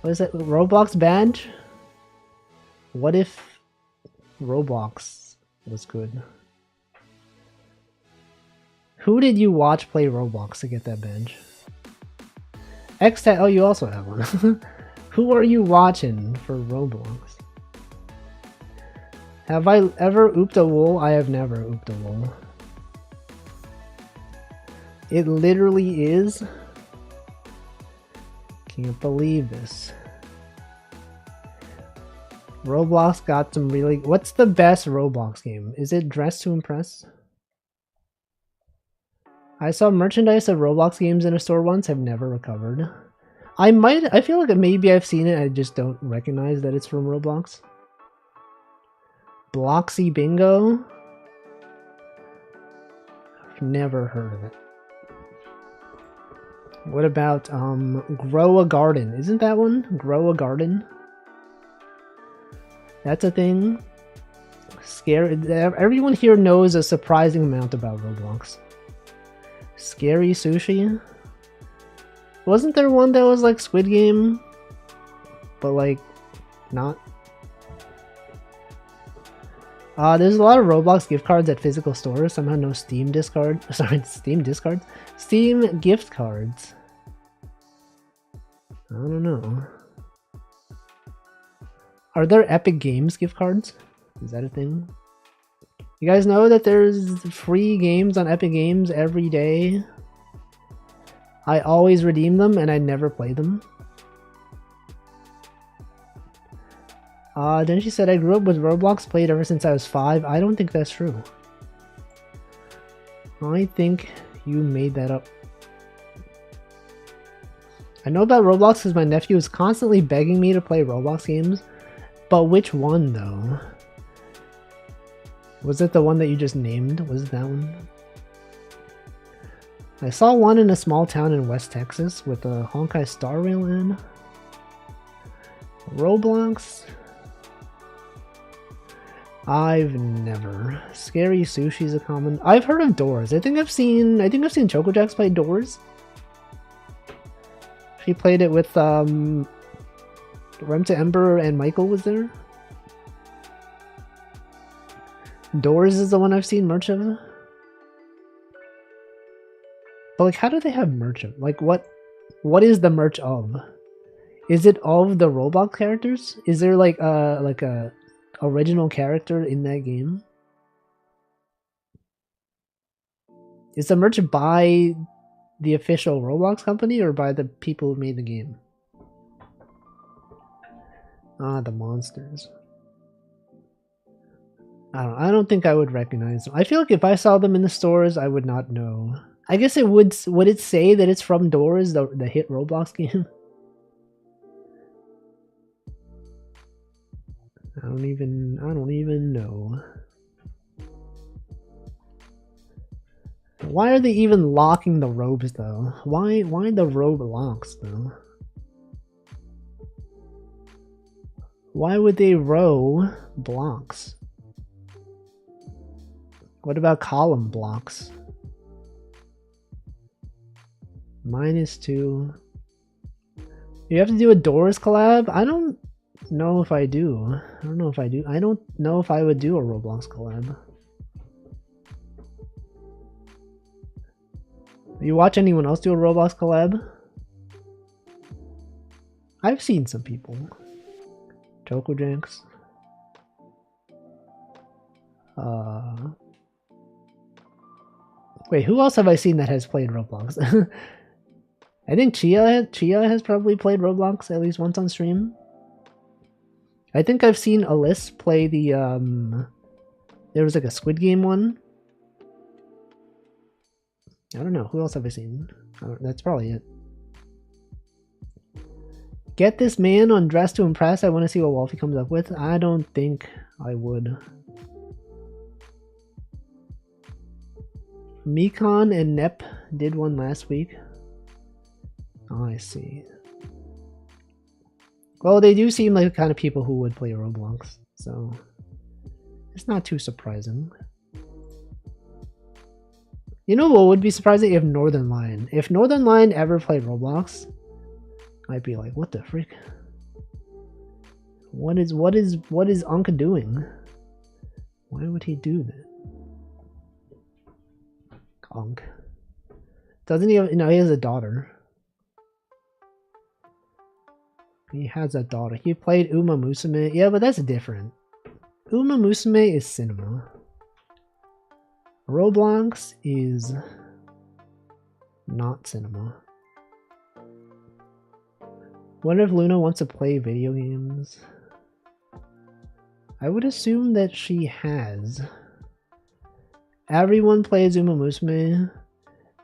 Speaker 1: what is that? Roblox badge? What if Roblox was good? Who did you watch play Roblox to get that badge? Oh, you also have one. Who are you watching for Roblox? Have I ever ooped a wool? I have never ooped a wool. It literally is. Can't believe this. Roblox got some really... What's the best Roblox game? Is it Dress to Impress? I saw merchandise of Roblox games in a store once. Have never recovered. I feel like maybe I've seen it. I just don't recognize that it's from Roblox. Bloxy Bingo? I've never heard of it. What about Grow a Garden? Isn't that one? Grow a Garden? That's a thing. Scary. Everyone here knows a surprising amount about Roblox. Scary Sushi? Wasn't there one that was like Squid Game? But like, not? There's a lot of Roblox gift cards at physical stores. Somehow no Steam discard. Sorry, Steam discards? Steam gift cards. I don't know. Are there Epic Games gift cards? Is that a thing? You guys know that there's free games on Epic Games every day? I always redeem them and I never play them. Then she said, I grew up with Roblox, played ever since I was 5. I don't think that's true. I think you made that up. I know about Roblox because my nephew is constantly begging me to play Roblox games. But which one, though? Was it the one that you just named? Was it that one? I saw one in a small town in West Texas with a Honkai Star Rail in. Roblox? I've never. Scary Sushi's a common. I've heard of Doors. I think I've seen Choco Jacks play Doors. She played it with Rem to Ember and Michael was there. Doors is the one I've seen merch of. But like, how do they have merch of? Like, what is the merch of? Is it of the Roblox characters? Is there like a original character in that game? Is the merch by the official Roblox company or by the people who made the game? Ah, the monsters. I don't think I would recognize them. I feel like if I saw them in the stores, I would not know. I guess it would it say that it's from Doors, the hit Roblox game? I don't even know. Why are they even locking the robes though? Why the robe locks though? Why would they row blocks? What about column blocks? -2. You have to do a Doors collab? I don't know if I do. I don't know if I do. I don't know if I would do a Roblox collab. You watch anyone else do a Roblox collab? I've seen some people. Choco Janks. Wait, who else have I seen that has played Roblox? I think Chia has probably played Roblox at least once on stream. I think I've seen Alice play the there was like a Squid Game one. I don't know, who else have I seen? That's probably it. Get this man on Dress to Impress. I want to see what Wolfie comes up with. I don't think I would. Mekon and Nep did one last week. Oh, I see. Well, they do seem like the kind of people who would play Roblox, so it's not too surprising. You know what would be surprising? If Northern Lion ever played Roblox, I'd be like, what the freak? What is Anka doing? Why would he do that? Ankh. Doesn't he have, no, he has a daughter. He has a daughter. He played Uma Musume. Yeah, but that's different. Uma Musume is cinema. Roblox is not cinema. Wonder if Luna wants to play video games. I would assume that she has. Everyone plays Uma Musume.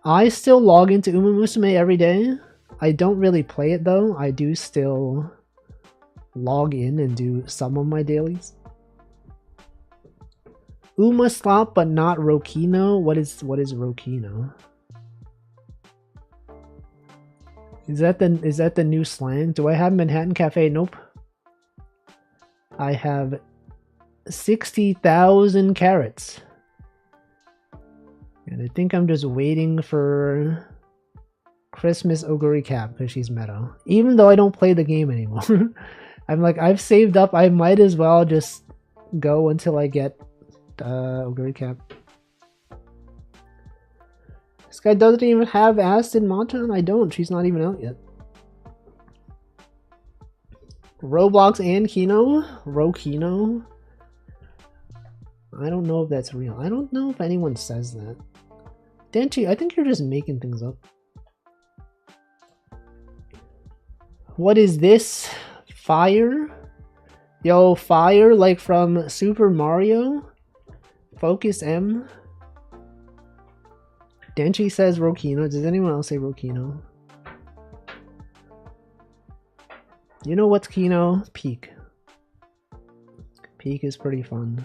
Speaker 1: I still log into Uma Musume every day. I don't really play it though. I do still log in and do some of my dailies. Uma slop, but not Rokino. What is Rokino? Is that the new slang? Do I have Manhattan Cafe? Nope. I have 60,000 carrots. And I think I'm just waiting for Christmas Oguri Cap because she's meta. Even though I don't play the game anymore. I'm like, I've saved up. I might as well just go until I get Oguri Cap. This guy doesn't even have Aston Martin. I don't. She's not even out yet. Roblox and Kino? Rokino? I don't know if that's real. I don't know if anyone says that. Denchi, I think you're just making things up. What is this? Fire? Yo, fire like from Super Mario? Focus M? Denchi says Rokino. Does anyone else say Rokino? You know what's Kino? Peak. Peak is pretty fun.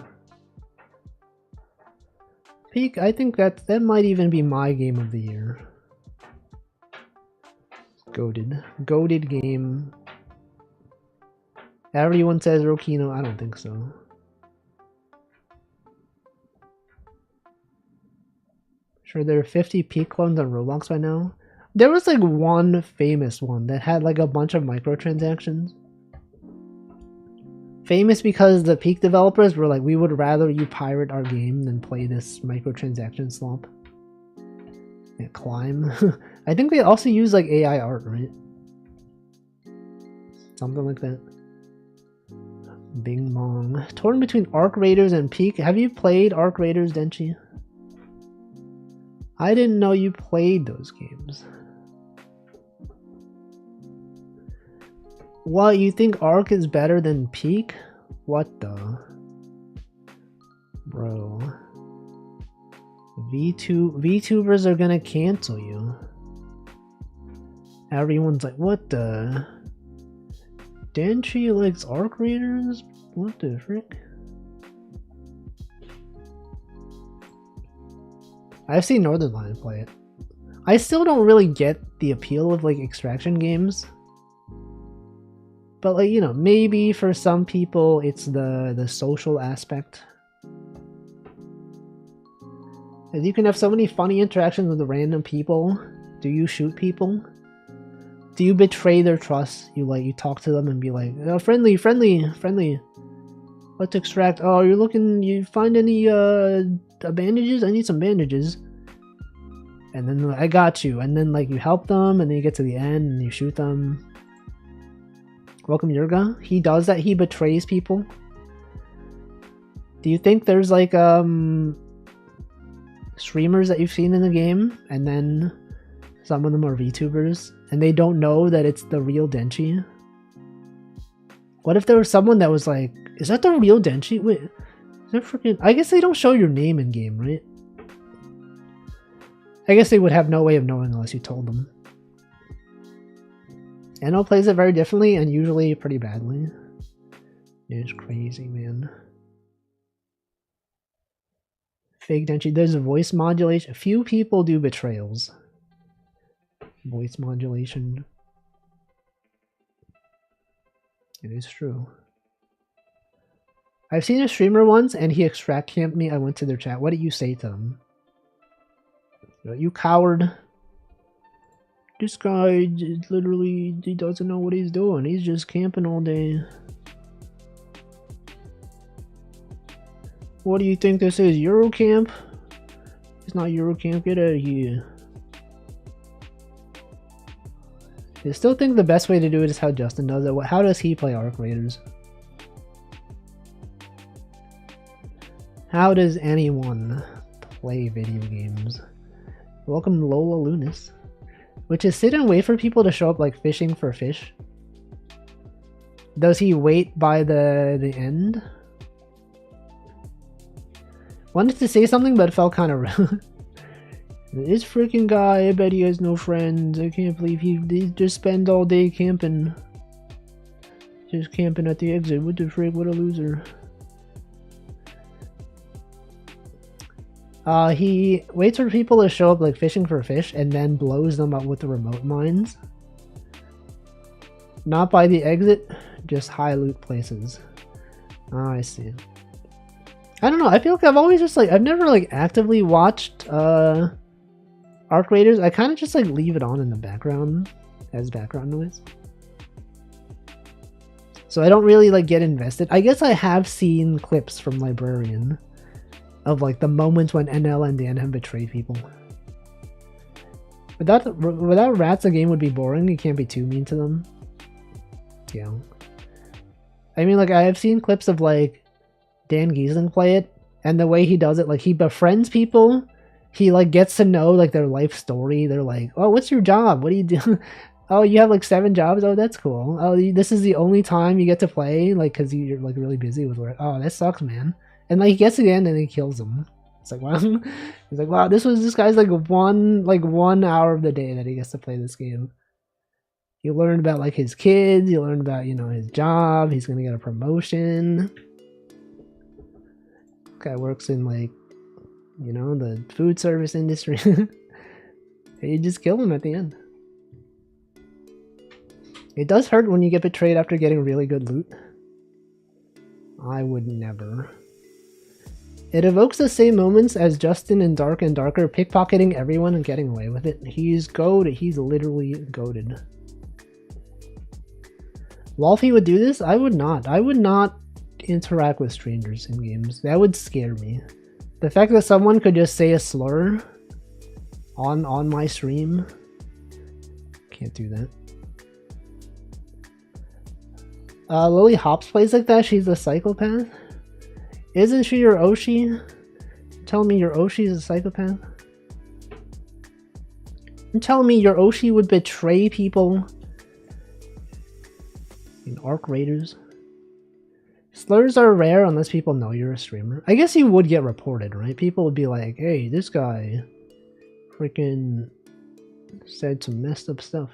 Speaker 1: Peak, I think that might even be my game of the year. Goated game. Everyone says Rokino. I don't think so. Sure, there are 50 Peak clones on Roblox by now. There was like one famous one that had like a bunch of microtransactions. Famous because the Peak developers were like, we would rather you pirate our game than play this microtransaction slump. Yeah, Climb. I think they also use like AI art, right? Something like that. Bing Bong. Torn between Arc Raiders and Peak. Have you played Arc Raiders, Denchi? I didn't know you played those games. What, you think Arc is better than Peak? What the? Bro. VTubers are gonna cancel you. Everyone's like, what the? Denchi likes Arc Raiders? What the frick? I've seen Northern Lion play it. I still don't really get the appeal of like extraction games. But like, you know, maybe for some people it's the social aspect. And you can have so many funny interactions with random people. Do you shoot people? Do you betray their trust? You talk to them and be like, oh, friendly. Let's extract. Oh, you're looking, you find any bandages? I need some bandages. And then like, I got you. And then like you help them and then you get to the end and you shoot them. Welcome Yurga. He does that. He betrays people. Do you think there's like streamers that you've seen in the game, and then some of them are VTubers, and they don't know that it's the real Denchi? What if there was someone that was like, is that the real Denchi? Wait, is that freaking... I guess they don't show your name in game, right? I guess they would have no way of knowing unless you told them. NL plays it very differently and usually pretty badly. It's crazy, man. Fake Denchi. There's voice modulation. A few people do betrayals. Voice modulation. It is true. I've seen a streamer once and he extract camped me. I went to their chat. What did you say to him? You coward. This guy literally, he doesn't know what he's doing. He's just camping all day. What do you think this is? Eurocamp? It's not Eurocamp. Get out of here. I still think the best way to do it is how Justin does it. How does he play Arc Raiders? How does anyone play video games? Welcome Lola Lunas. Which is sit and wait for people to show up like fishing for fish. Does he wait by the end? Wanted to say something but it felt kind of rude. This freaking guy, I bet he has no friends. I can't believe he just spends all day camping. Just camping at the exit. What the frick? What a loser. He waits for people to show up like fishing for fish and then blows them up with the remote mines. Not by the exit, just high loot places. Oh, I see. I don't know, I feel like I've always just like, I've never like actively watched Arc Raiders. I kind of just like leave it on in the background as background noise. So I don't really like get invested. I guess I have seen clips from Librarian of like the moments when NL and Dan have betrayed people. Without rats, the game would be boring. You can't be too mean to them. Yeah. I mean, like, I have seen clips of like Dan Giesling play it, and the way he does it, like, he befriends people. He like gets to know like their life story. They're like, oh, what's your job? What do you do? Oh, you have like 7 jobs? Oh, that's cool. Oh, this is the only time you get to play, like, because you're like really busy with work. Oh, that sucks, man. And like he gets to the end and he kills him. It's like, wow. He's like, wow, this guy's like 1 hour of the day that he gets to play this game. You learn about like his kids, you learn about, you know, his job, he's gonna get a promotion. Guy works in like, you know, the food service industry. You just kill him at the end. It does hurt when you get betrayed after getting really good loot. I would never. It evokes the same moments as Justin in Dark and Darker, pickpocketing everyone and getting away with it. He's goated. He's literally goated. Wolfie would do this? I would not. I would not interact with strangers in games. That would scare me. The fact that someone could just say a slur on my stream. Can't do that. Lily Hops plays like that. She's a psychopath. Isn't she your Oshi? Tell me your Oshi is a psychopath? You're telling me your Oshi would betray people in Arc Raiders? Slurs are rare unless people know you're a streamer. I guess you would get reported, right? People would be like, hey, this guy freaking said some messed up stuff.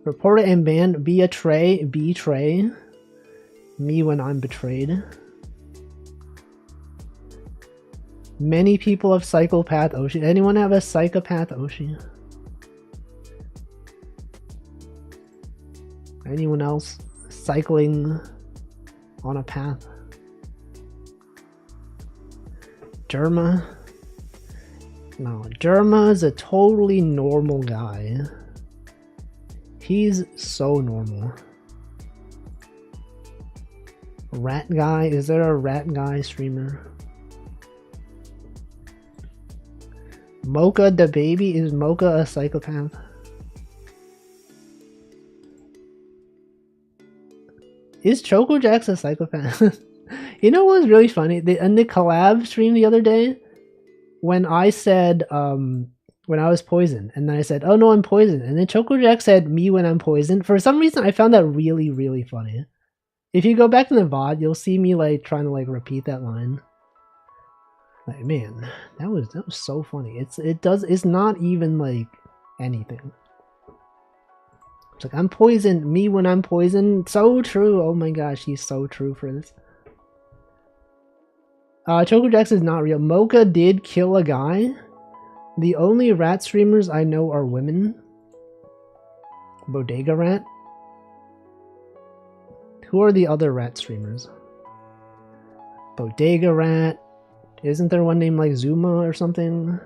Speaker 1: Report it and ban. Betray. Me when I'm betrayed. Many people have psychopath Oshi. Anyone have a psychopath Oshi? Anyone else cycling on a path? Jerma? No, Jerma is a totally normal guy. He's so normal. Rat guy? Is there a rat guy streamer? Mocha the baby? Is Mocha a psychopath? Is Choco Jax a psychopath? You know what was really funny? In the collab stream the other day, when I said, when I was poisoned, and then I said, oh no, I'm poisoned, and then Choco Jack said, me when I'm poisoned. For some reason, I found that really, really funny. If you go back to the VOD, you'll see me like trying to like repeat that line. Like, man, that was so funny. It's not even like anything. It's like, I'm poisoned, me when I'm poisoned. So true. Oh my gosh, he's so true for this. Choco Jax is not real. Mocha did kill a guy. The only rat streamers I know are women. Bodega Rat. Who are the other rat streamers? Bodega Rat. Isn't there one named like Zuma or something?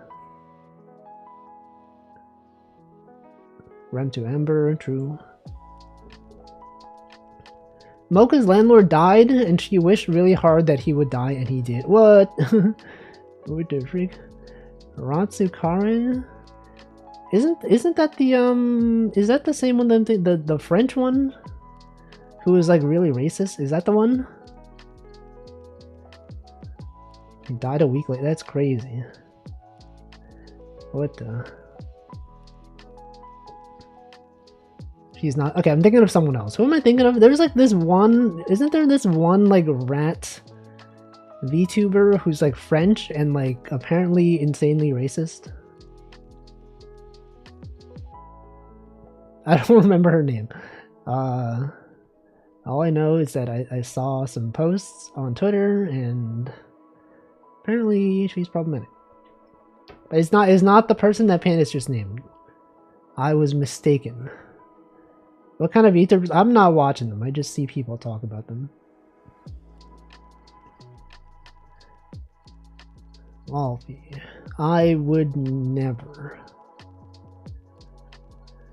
Speaker 1: Rem to Ember, true. Mocha's landlord died, and she wished really hard that he would die, and he did. What? What the freak? Ratsukaren? Isn't that the is that the same one, the French one? Who is like really racist? Is that the one? He died a week later. That's crazy. What the? He's not. Okay, I'm thinking of someone else. Who am I thinking of? There's like this one. Isn't there this one like rat VTuber who's like French and like apparently insanely racist? I don't remember her name. All I know is that I saw some posts on Twitter and apparently she's problematic. But it's not the person that Pandas just named. I was mistaken. What kind of VTubers? I'm not watching them. I just see people talk about them. Wolfie. I would never.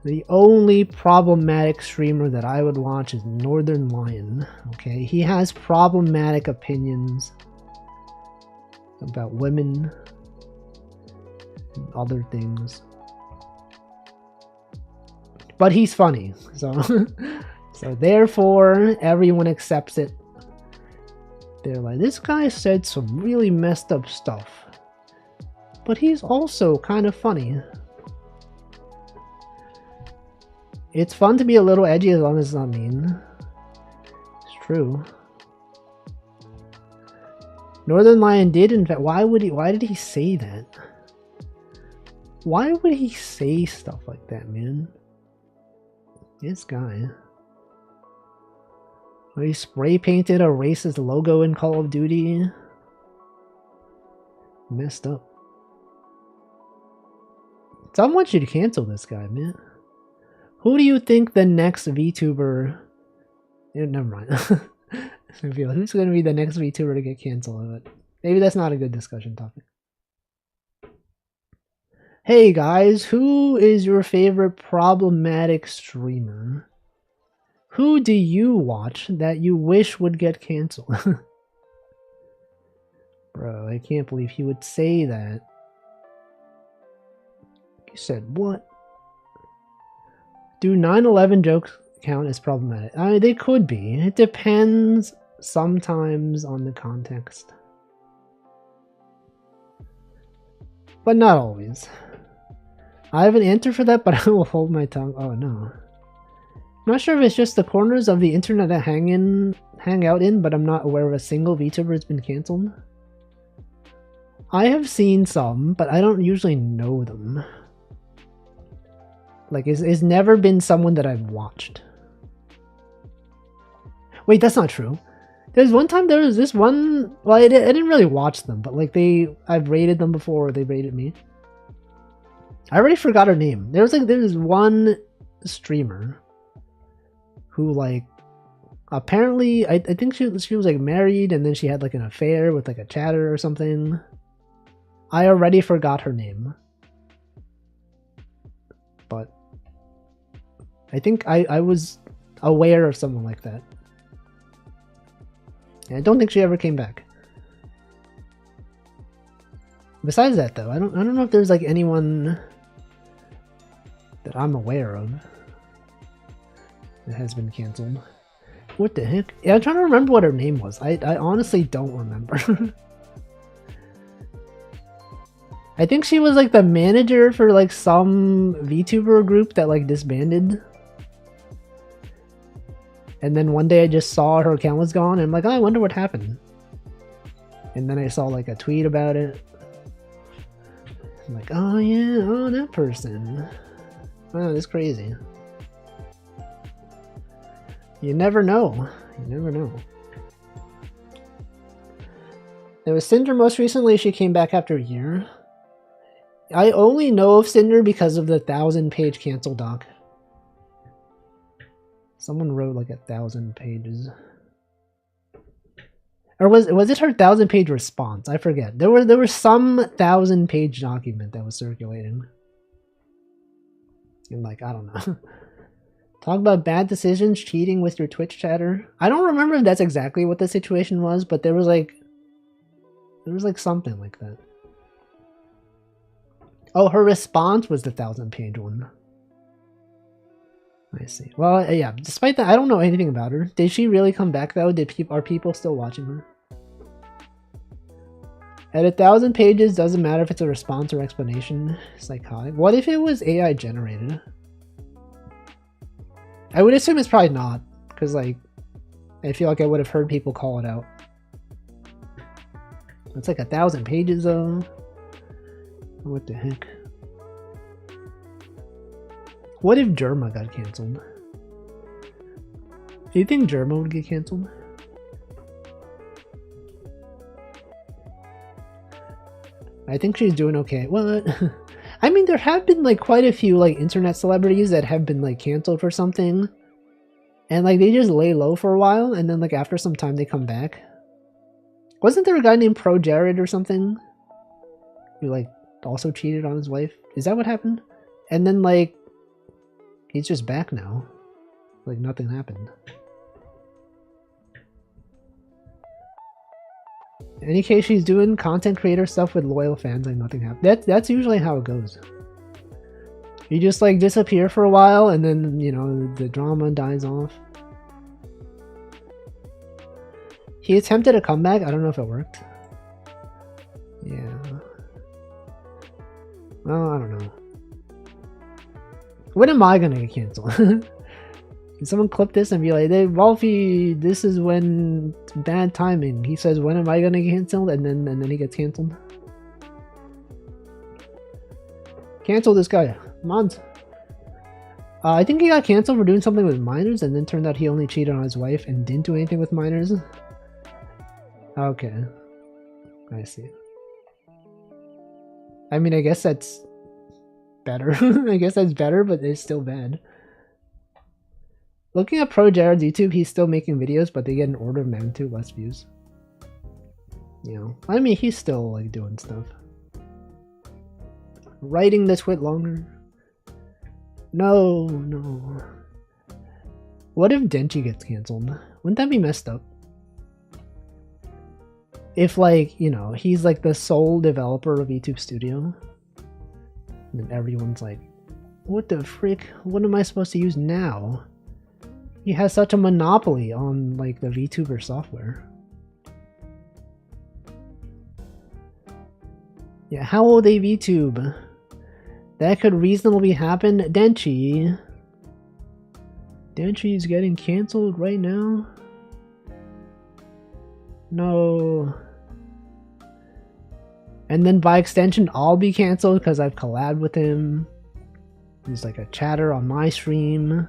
Speaker 1: The only problematic streamer that I would watch is Northern Lion. Okay, he has problematic opinions about women and other things. But he's funny, so so therefore everyone accepts it. They're like, this guy said some really messed up stuff, but he's also kind of funny. It's fun to be a little edgy as long as it's not mean. It's true. Northern Lion did in fact. Why did he say that? Why would he say stuff like that, man? This guy. He spray painted a racist logo in Call of Duty. Messed up. Someone should cancel this guy, man. Who do you think the next VTuber... Yeah, never mind. Who's going to be the next VTuber to get canceled? But maybe that's not a good discussion topic. Hey guys, who is your favorite problematic streamer? Who do you watch that you wish would get canceled? Bro, I can't believe he would say that. He said what? Do 9/11 jokes count as problematic? I mean, they could be. It depends sometimes on the context. But not always. I have an answer for that, but I will hold my tongue. Oh no. I'm not sure if it's just the corners of the internet I hang out in, but I'm not aware of a single VTuber has been cancelled. I have seen some, but I don't usually know them. Like, it's never been someone that I've watched. Wait, that's not true. There's one time there was this one... Well, I didn't really watch them, but like I've rated them before, or they rated me. I already forgot her name. There's one streamer who like apparently I think she was like married and then she had like an affair with like a chatter or something. I already forgot her name. But I think I was aware of someone like that. And I don't think she ever came back. Besides that though, I don't know if there's like anyone that I'm aware of that has been canceled. What the heck? Yeah, I'm trying to remember what her name was. I honestly don't remember. I think she was like the manager for like some VTuber group that like disbanded. And then one day I just saw her account was gone and I'm like, oh, I wonder what happened. And then I saw like a tweet about it. I'm like, oh yeah, oh that person. Oh, that's crazy. You never know. You never know. There was Cinder most recently. She came back after a year. I only know of Cinder because of the 1,000-page cancel doc. Someone wrote like 1,000 pages. Or was it her 1,000-page response? I forget. There was some 1,000-page document that was circulating. And like, I don't know. Talk about bad decisions, cheating with your Twitch chatter. I don't remember if that's exactly what the situation was, but there was like something like that. Oh, her response was the 1,000-page one. I see. Well, yeah, despite that, I don't know anything about her. Did she really come back, though? Are people still watching her? At 1,000 pages, doesn't matter if it's a response or explanation. Psychotic. What if it was AI generated? I would assume it's probably not, because, like, I feel like I would have heard people call it out. It's like 1,000 pages, though. What the heck? What if Germa got cancelled? Do you think Germa would get cancelled? I think she's doing okay. What? I mean, there have been like quite a few like internet celebrities that have been like cancelled for something. And like they just lay low for a while and then like after some time they come back. Wasn't there a guy named Pro Jared or something? Who like also cheated on his wife? Is that what happened? And then like he's just back now. Like nothing happened. In any case, she's doing content creator stuff with loyal fans, like nothing happened. That's usually how it goes. You just like disappear for a while and then, you know, the drama dies off. He attempted a comeback. I don't know if it worked. Yeah. Well, I don't know. When am I gonna get canceled? Can someone clip this and be like, hey, Wolfie, this is when it's bad timing. He says, when am I gonna get canceled? And then he gets canceled. Cancel this guy. Mons. I think he got canceled for doing something with minors and then turned out he only cheated on his wife and didn't do anything with minors. Okay. I see. I mean, I guess that's better. I guess that's better, but it's still bad. Looking at Pro Jared's YouTube, he's still making videos, but they get an order of magnitude less views. You know, I mean, he's still like doing stuff. Writing the twit longer. No, no. What if Denchi gets canceled? Wouldn't that be messed up? If like, you know, he's like the sole developer of YouTube Studio. And then everyone's like, what the frick? What am I supposed to use now? He has such a monopoly on like the VTuber software. Yeah, how will they VTube? That could reasonably happen. Denchi. Denchi's getting canceled right now? No. And then by extension, I'll be canceled because I've collabed with him. He's like a chatter on my stream.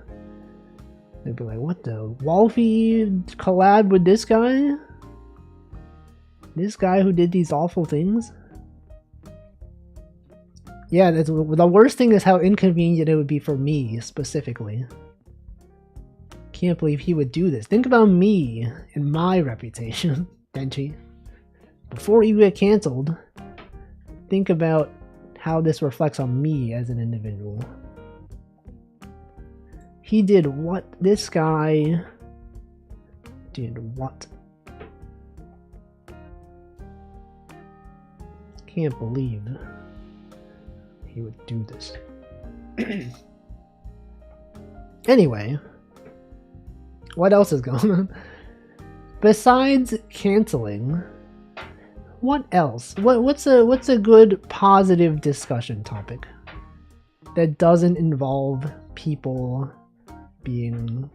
Speaker 1: They'd be like, what the? Wolfie collab with this guy? This guy who did these awful things? Yeah, that's, the worst thing is how inconvenient it would be for me, specifically. Can't believe he would do this. Think about me and my reputation, Denchi. Before you get cancelled, think about how this reflects on me as an individual. He did what? This guy did what? Can't believe he would do this. Anyway, What else is going on? Besides canceling, what else? What's a good positive discussion topic that doesn't involve people being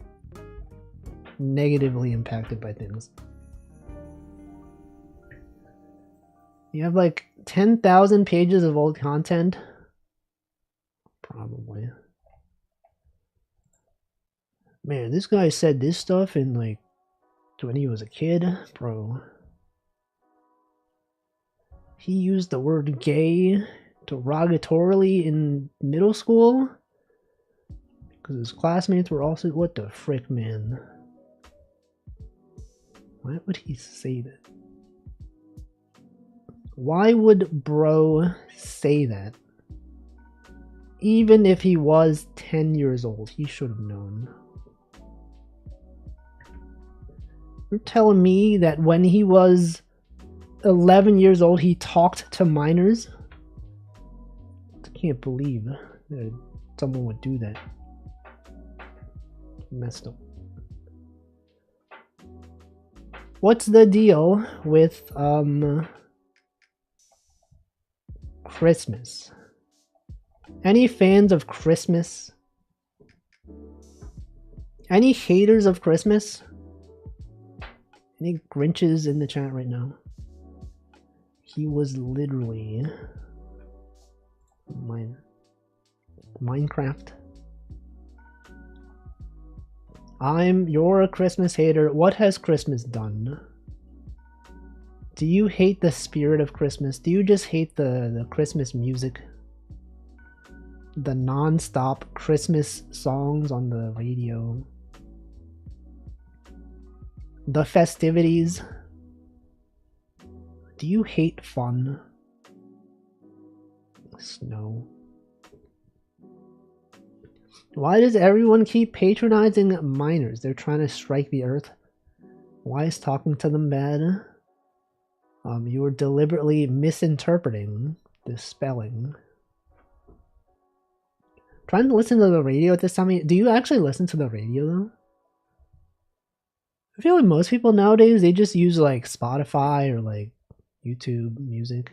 Speaker 1: negatively impacted by things? You have like 10,000 pages of old content? Probably. Man, this guy said this stuff in like when he was a kid, bro. He used the word gay derogatorily in middle school because his classmates were also. What the frick, man? Why would he say that? Why would bro say that? Even if he was 10 years old, he should have known. You're telling me that when he was 11 years old, he talked to minors? I can't believe that someone would do that. Messed up. What's the deal with Christmas? Any fans of Christmas? Any haters of Christmas? Any Grinches in the chat right now? He was literally Minecraft. You're a Christmas hater. What has Christmas done? Do you hate the spirit of Christmas? Do you just hate the Christmas music? The non-stop Christmas songs on the radio? The festivities? Do you hate fun? Snow. Why does everyone keep patronizing minors? They're trying to strike the earth. Why is talking to them bad? You are deliberately misinterpreting the spelling. Trying to listen to the radio at this time. Do you actually listen to the radio though? I feel like most people nowadays, they just use like Spotify or like YouTube music.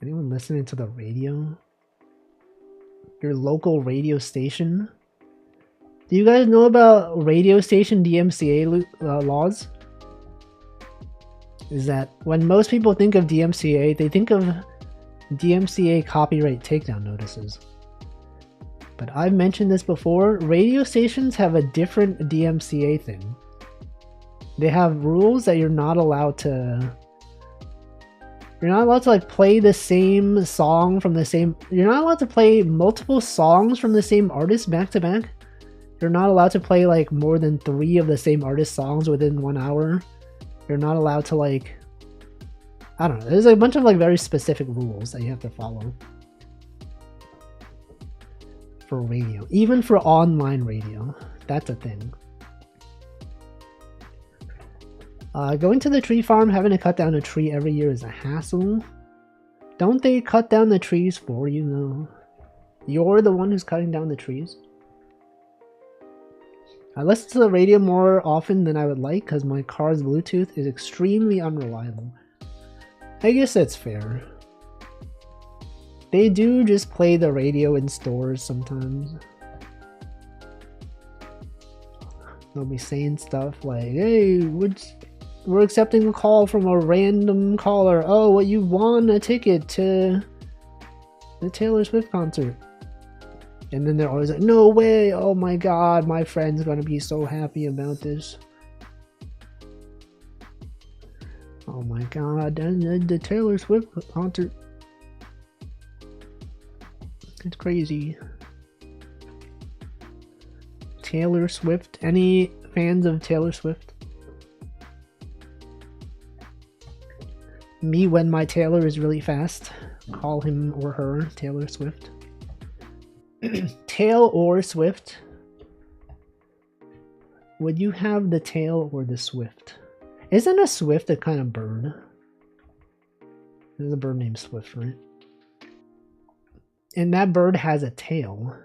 Speaker 1: Anyone listening to the radio? Your local radio station? Do you guys know about radio station DMCA laws? Is that when most people think of DMCA, they think of DMCA copyright takedown notices. But I've mentioned this before, radio stations have a different DMCA thing. They have rules that you're not allowed to like play the same song from the same, you're not allowed to play multiple songs from the same artist back to back. You're not allowed to play like more than 3 of the same artist songs within 1 hour. You're not allowed to like, I don't know, there's a bunch of like very specific rules that you have to follow for radio, even for online radio. That's a thing. Going to the tree farm, having to cut down a tree every year is a hassle. Don't they cut down the trees for you though? You're the one who's cutting down the trees. I listen to the radio more often than I would like because my car's Bluetooth is extremely unreliable. I guess that's fair. They do just play the radio in stores sometimes. They'll be saying stuff like, hey, we're accepting a call from a random caller. Oh, what, you won a ticket to the Taylor Swift concert. And then they're always like, no way, oh my god, my friend's gonna be so happy about this. Oh my god, the Taylor Swift concert. It's crazy. Taylor Swift. Any fans of Taylor Swift? Me when my Taylor is really fast. Call him or her Taylor Swift. Tail or Swift? Would you have the tail or the Swift? Isn't a Swift a kind of bird? There's a bird named Swift, right? And that bird has a tail.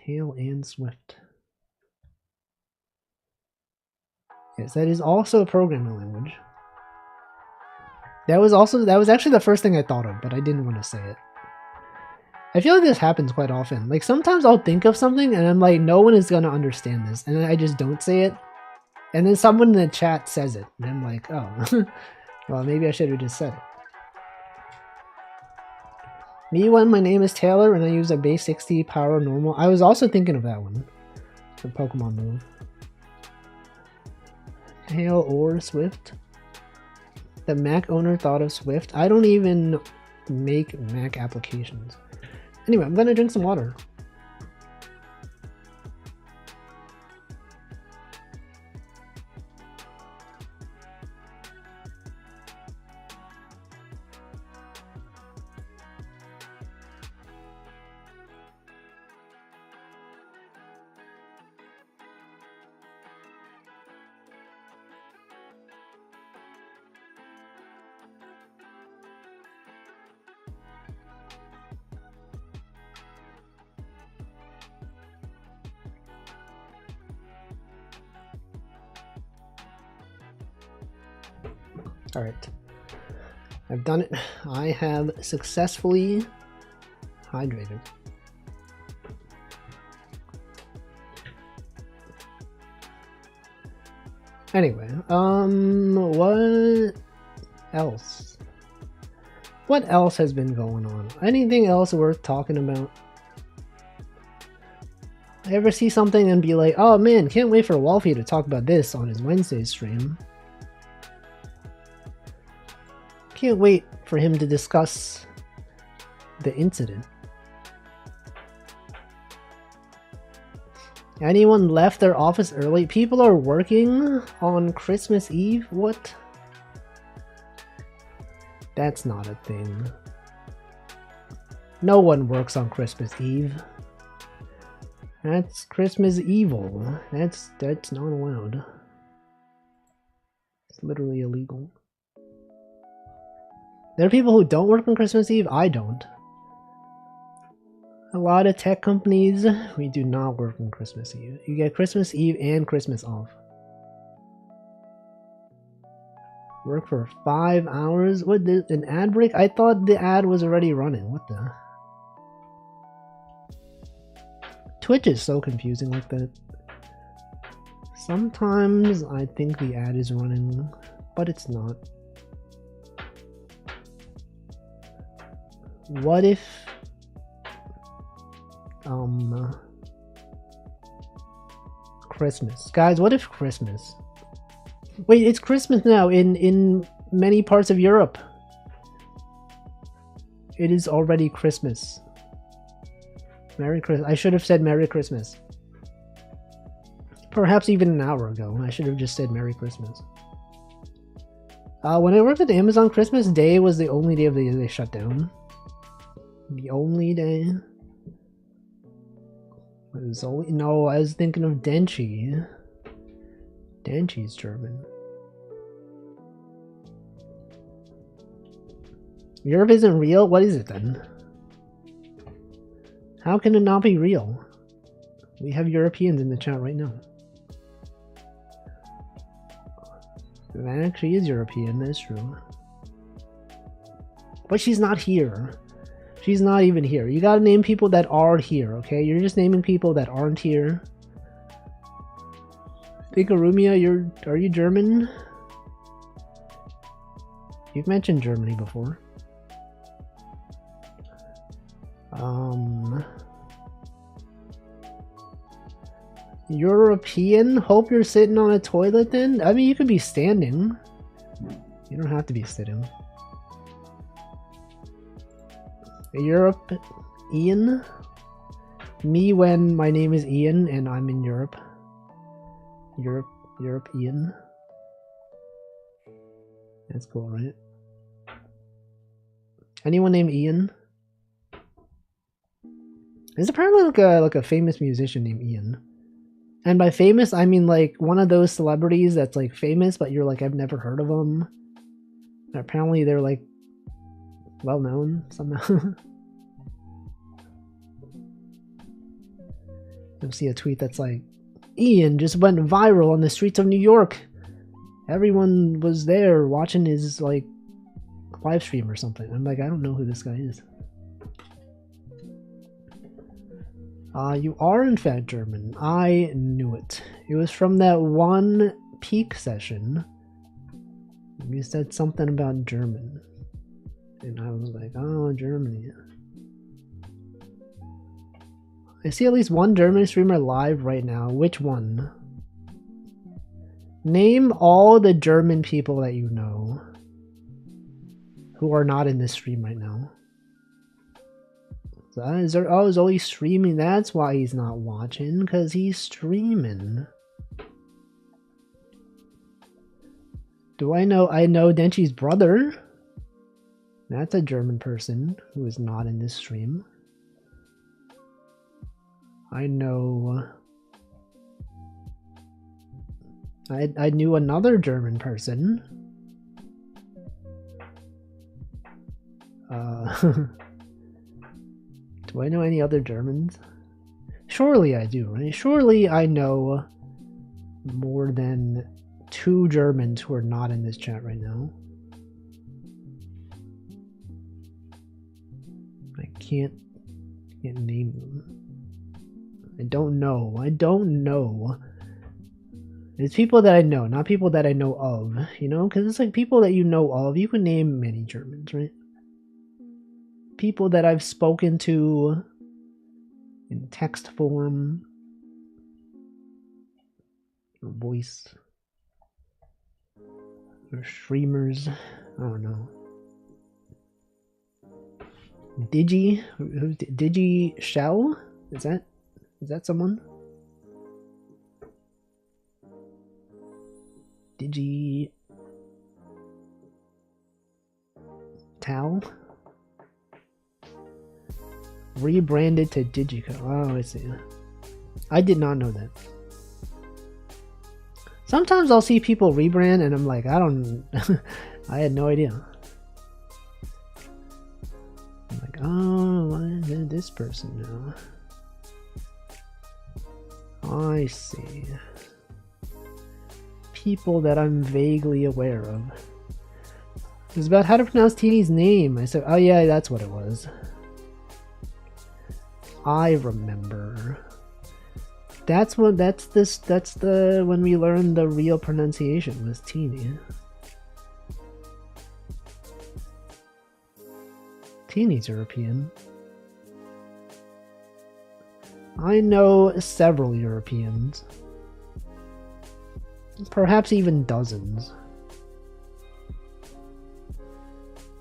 Speaker 1: Hale and Swift. Yes, that is also a programming language. That was actually the first thing I thought of, but I didn't want to say it. I feel like this happens quite often. Like sometimes I'll think of something and I'm like, no one is gonna understand this, and then I just don't say it. And then someone in the chat says it, and I'm like, oh, well, maybe I should have just said it. Me when my name is Taylor and I use a base 60 power normal. I was also thinking of that one. The Pokemon move. Hale or Swift? The Mac owner thought of Swift. I don't even make Mac applications. Anyway, I'm gonna drink some water. Alright. I've done it. I have successfully hydrated. Anyway, what else? What else has been going on? Anything else worth talking about? I ever see something and be like, oh man, can't wait for Wolfie to talk about this on his Wednesday stream. Can't wait for him to discuss the incident. Anyone left their office early? People are working on Christmas Eve? What? That's not a thing. No one works on Christmas Eve. That's Christmas evil. That's not allowed. It's literally illegal. There are people who don't work on Christmas Eve. I don't. A lot of tech companies, we do not work on Christmas Eve. You get Christmas Eve and Christmas off. Work for 5 hours? What, an ad break? I thought the ad was already running. What the? Twitch is so confusing like that. Sometimes I think the ad is running, but it's not. What if Christmas, guys, what if Christmas, wait, it's Christmas now in many parts of Europe. It is already Christmas. Merry Christmas. I should have said Merry Christmas. Perhaps even an hour ago I should have just said Merry Christmas. When I worked at Amazon, Christmas Day was the only day of the year they shut down. The only day. It was only, no, I was thinking of Denchi. Denchi's German. Europe isn't real? What is it then? How can it not be real? We have Europeans in the chat right now. That actually is European, that's true. But she's not here. She's not even here. You gotta name people that are here, okay? You're just naming people that aren't here. I think Arumia, are you German? You've mentioned Germany before. European? Hope you're sitting on a toilet then? I mean, you could be standing. You don't have to be sitting. Europe, Ian? Me when my name is Ian and I'm in Europe. Europe, Ian. That's cool, right? Anyone named Ian? There's apparently like a famous musician named Ian. And by famous, I mean like one of those celebrities that's like famous, but you're like, I've never heard of them. And apparently they're like well known somehow. You'll see a tweet that's like, Ian just went viral on the streets of New York. Everyone was there watching his like live stream or something. I'm like, I don't know who this guy is. You are in fact German. I knew it. It was from that one peak session. You said something about German. And I was like, oh, Germany. I see at least one German streamer live right now. Which one? Name all the German people that you know who are not in this stream right now. So is Zoli's streaming? That's why he's not watching, because he's streaming. Do I know? I know Denchi's brother. That's a German person who is not in this stream. I know. I knew another German person. Do I know any other Germans? Surely I do, right? Surely I know more than 2 Germans who are not in this chat right now. I can't name them. I don't know. I don't know. It's people that I know, not people that I know of, you know? Because it's like people that you know of. You can name many Germans, right? People that I've spoken to in text form or voice or streamers. I don't know. Digi Shell? Is that someone? Digi Tal? Rebranded to Digico. Oh, I see. I did not know that. Sometimes I'll see people rebrand and I'm like, I don't... I had no idea. I'm like, oh, what did this person know? I see. People that I'm vaguely aware of. It was about how to pronounce Teeny's name. I said, oh yeah, that's what it was. I remember. That's the when we learned the real pronunciation was Teeny. Teeny's European. I know several Europeans. Perhaps even dozens.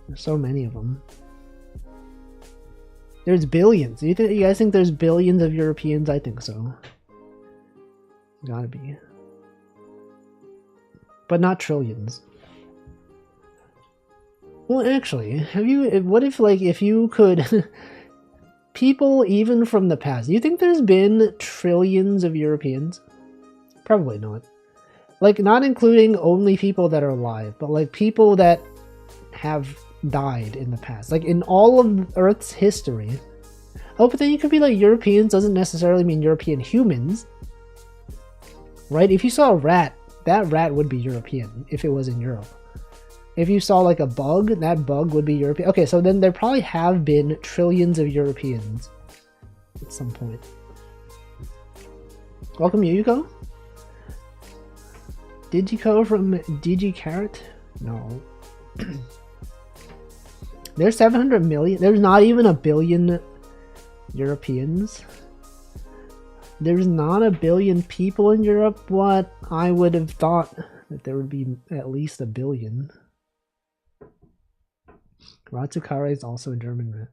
Speaker 1: There's so many of them. There's billions. You guys think there's billions of Europeans? I think so. Gotta be. But not trillions. Well, actually, what if, like, if you could... people even from the past, do you think there's been trillions of Europeans? Probably not. Like, not including only people that are alive, but like people that have died in the past. Like, in all of Earth's history. Oh, but then you could be like, Europeans doesn't necessarily mean European humans. Right? If you saw a rat, that rat would be European if it was in Europe. If you saw like a bug, that bug would be European. Okay, so then there probably have been trillions of Europeans at some point. Welcome, Yuko. Digico from DigiCarrot? No. There's 700 million. There's not even a billion Europeans. There's not a billion people in Europe. What? I would have thought that there would be at least a billion. Ratsukare is also a German rat.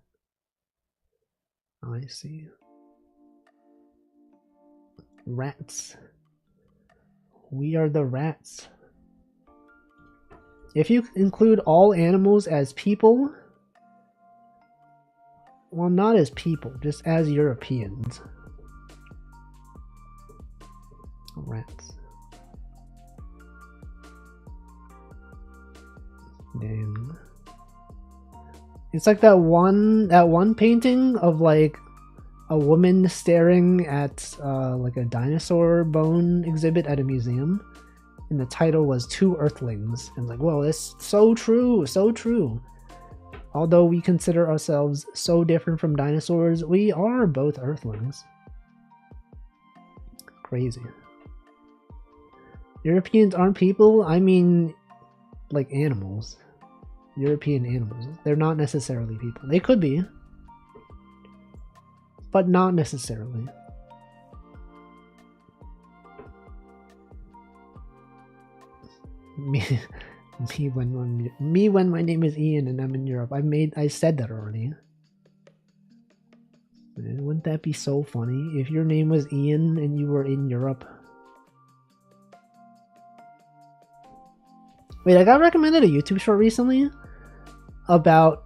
Speaker 1: I see. Rats. We are the rats. If you include all animals as people, well, not as people, just as Europeans. Rats. Damn. It's like that one painting of like a woman staring at like a dinosaur bone exhibit at a museum, and the title was Two Earthlings. And like, whoa, that's so true, so true. Although we consider ourselves so different from dinosaurs, we are both Earthlings. Crazy. Europeans aren't people? I mean, like animals. European animals. They're not necessarily people. They could be, but not necessarily. Me when my name is Ian and I'm in Europe. I said that already. Wouldn't that be so funny if your name was Ian and you were in Europe? Wait, I got recommended a YouTube short recently about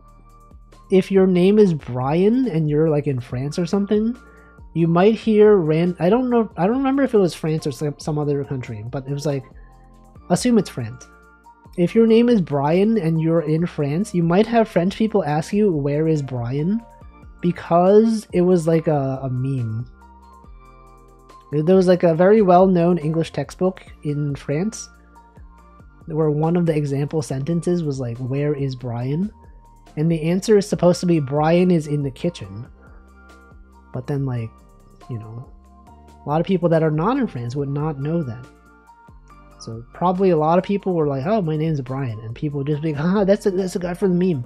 Speaker 1: if your name is Brian and you're like in France or something, you might hear I don't remember if it was France or some other country, but it was like, assume it's France. If your name is Brian and you're in France, you might have French people ask you, where is Brian? Because it was like a meme. There was like a very well-known English textbook in France where one of the example sentences was like, where is Brian? And the answer is supposed to be, Brian is in the kitchen. But then, like, you know, a lot of people that are not in France would not know that. So probably a lot of people were like, oh, my name's Brian. And people would just be like, that's a guy from the meme.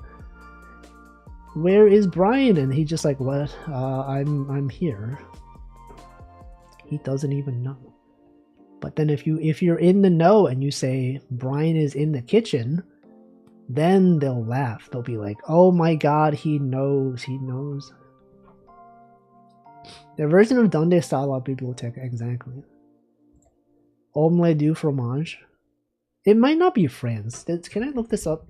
Speaker 1: Where is Brian? And he's just like, what? I'm here. He doesn't even know. But then if you're in the know and you say Brian is in the kitchen, then they'll laugh. They'll be like, oh my god, he knows. Their version of Donde está la biblioteca, exactly. Omelette du fromage. It might not be France. Can I look this up?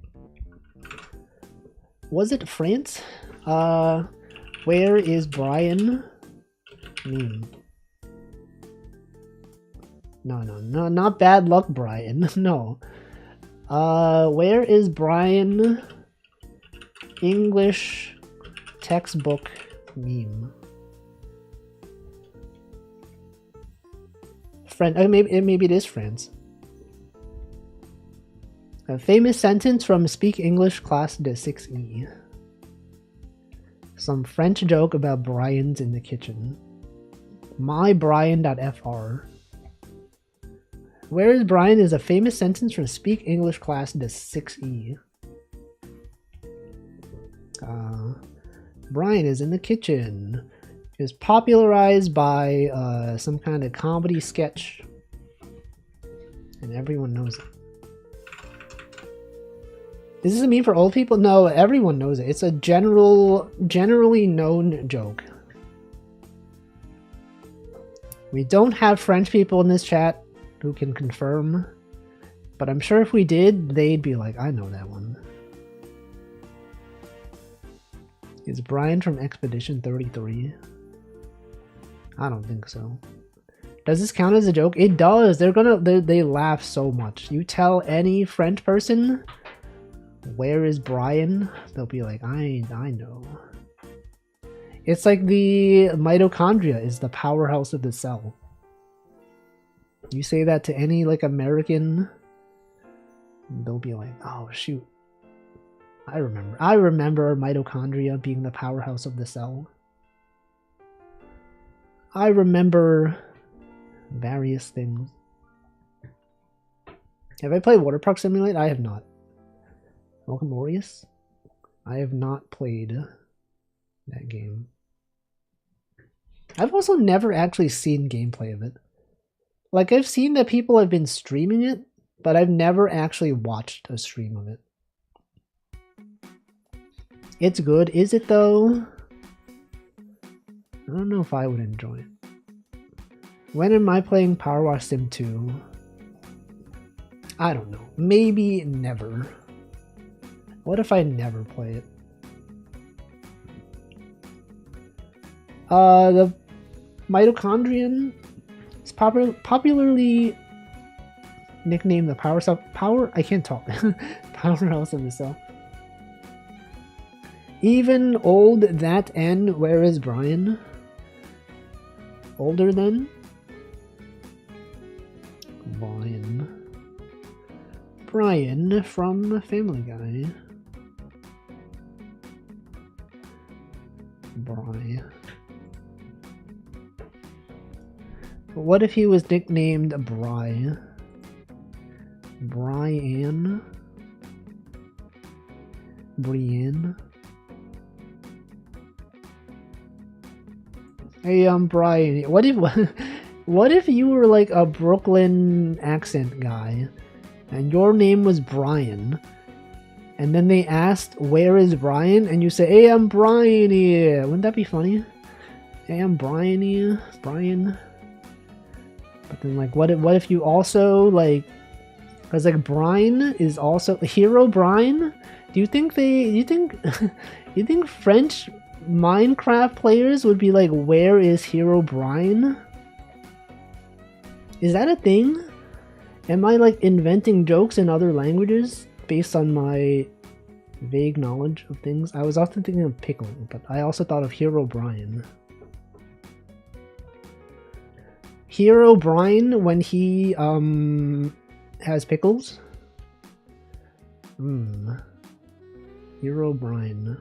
Speaker 1: Was it France? Where is Brian? Meme. No, not bad luck, Brian. No. Where is Brian? English textbook meme. Maybe it is France. A famous sentence from Speak English Class de 6E. Some French joke about Brian's in the kitchen. MyBrian.fr. Where is Brian is a famous sentence from Speak English Class de 6E. Brian is in the kitchen. It was popularized by some kind of comedy sketch. And everyone knows it. Is this a meme for old people? No, everyone knows it. It's a generally known joke. We don't have French people in this chat who can confirm, but I'm sure if we did, they'd be like, I know that one. Is Brian from Expedition 33? I don't think so. Does this count as a joke? It does. They laugh so much. You tell any French person, where is Brian? They'll be like, I know. It's like the mitochondria is the powerhouse of the cell. You say that to any like American, they'll be like, oh shoot. I remember mitochondria being the powerhouse of the cell. I remember various things. Have I played Water Park Simulator? I have not. Welcome, Aureus. I have not played that game. I've also never actually seen gameplay of it. Like, I've seen that people have been streaming it, but I've never actually watched a stream of it. It's good. Is it, though? I don't know if I would enjoy it. When am I playing Power Wash Sim 2? I don't know. Maybe never. What if I never play it? The mitochondrion is popularly nicknamed the I can't talk. Powerhouse of the cell. Even old that N, where is Brian? Older than? Brian. Brian from Family Guy. Brian. What if he was nicknamed Bri? Brian? Brian? Hey, I'm Brian. What if you were like a Brooklyn accent guy and your name was Brian, and then they asked, where is Brian? And you say, hey, I'm Brian here. Wouldn't that be funny? Hey, I'm Brian here. Brian. But then, like, what if you also, like, because, like, Brian is also Hero Brian? Do you think you think French Minecraft players would be like, where is Hero Brian? Is that a thing? Am I like inventing jokes in other languages based on my vague knowledge of things? I was often thinking of pickling, but I also thought of Hero Brian. Hero Brian when he has pickles? Hero Brian.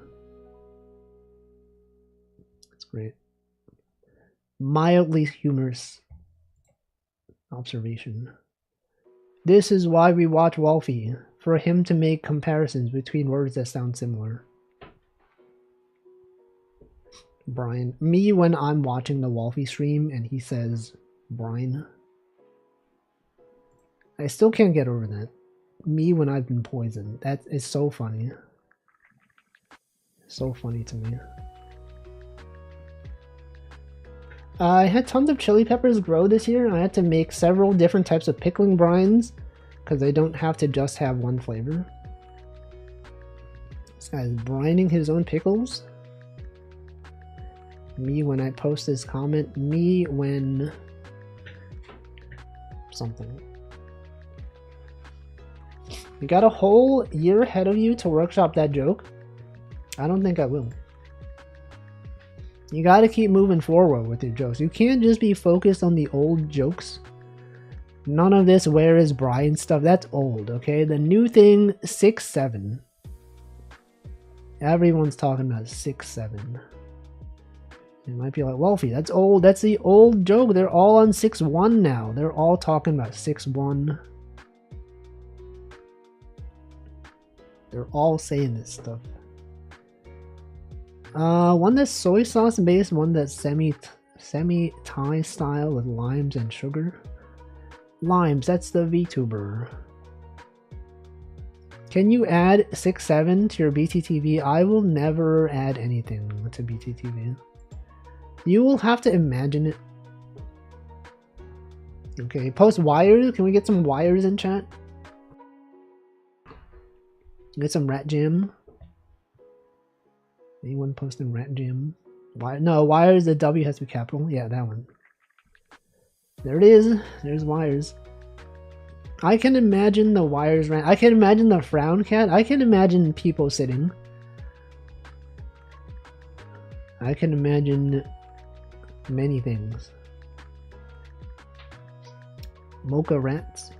Speaker 1: That's great. Mildly humorous observation. This is why we watch Wolfie, for him to make comparisons between words that sound similar. Brian. Me when I'm watching the Wolfie stream and he says Brian. I still can't get over that. Me when I've been poisoned. That is so funny. So funny to me. I had tons of chili peppers grow this year. I had to make several different types of pickling brines because I don't have to just have one flavor. This guy's brining his own pickles. Me when I post this comment. Me when something. You got a whole year ahead of you to workshop that joke? I don't think I will. You gotta keep moving forward with your jokes. You can't just be focused on the old jokes. None of this where is Brian stuff. That's old, okay? The new thing, 6-7. Everyone's talking about 6-7. It might be like, Wolfie, that's old. That's the old joke. They're all on 6-1 now. They're all talking about 6-1. They're all saying this stuff. One that's soy sauce based, one that's semi-Thai style with limes and sugar. Limes, that's the VTuber. Can you add 6-7 to your BTTV? I will never add anything to BTTV. You will have to imagine it. Okay, post wires. Can we get some wires in chat? Get some Rat Jam. Anyone posting Rat Jam? Why? No, wires. The W has to be capital. Yeah, that one. There it is. There's wires. I can imagine the wires. I can imagine the frown cat. I can imagine people sitting. I can imagine many things. Mocha rats.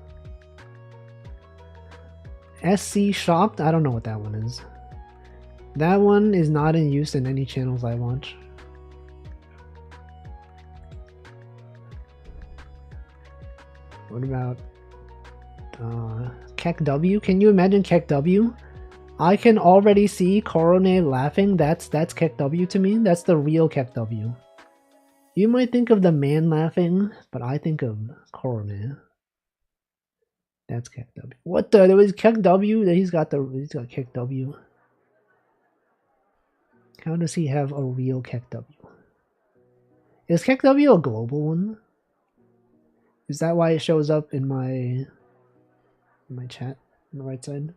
Speaker 1: SC shocked. I don't know what that one is. That one is not in use in any channels I watch. What about Kek W? Can you imagine Kek W? I can already see Korone laughing. That's Kek W to me. That's the real Kek W. You might think of the man laughing, but I think of Korone. That's Kek W. What the? There was Kek W. He's got Kek W. How does he have a real Kek W? Is Kek W a global one? Is that why it shows up in my chat on the right side?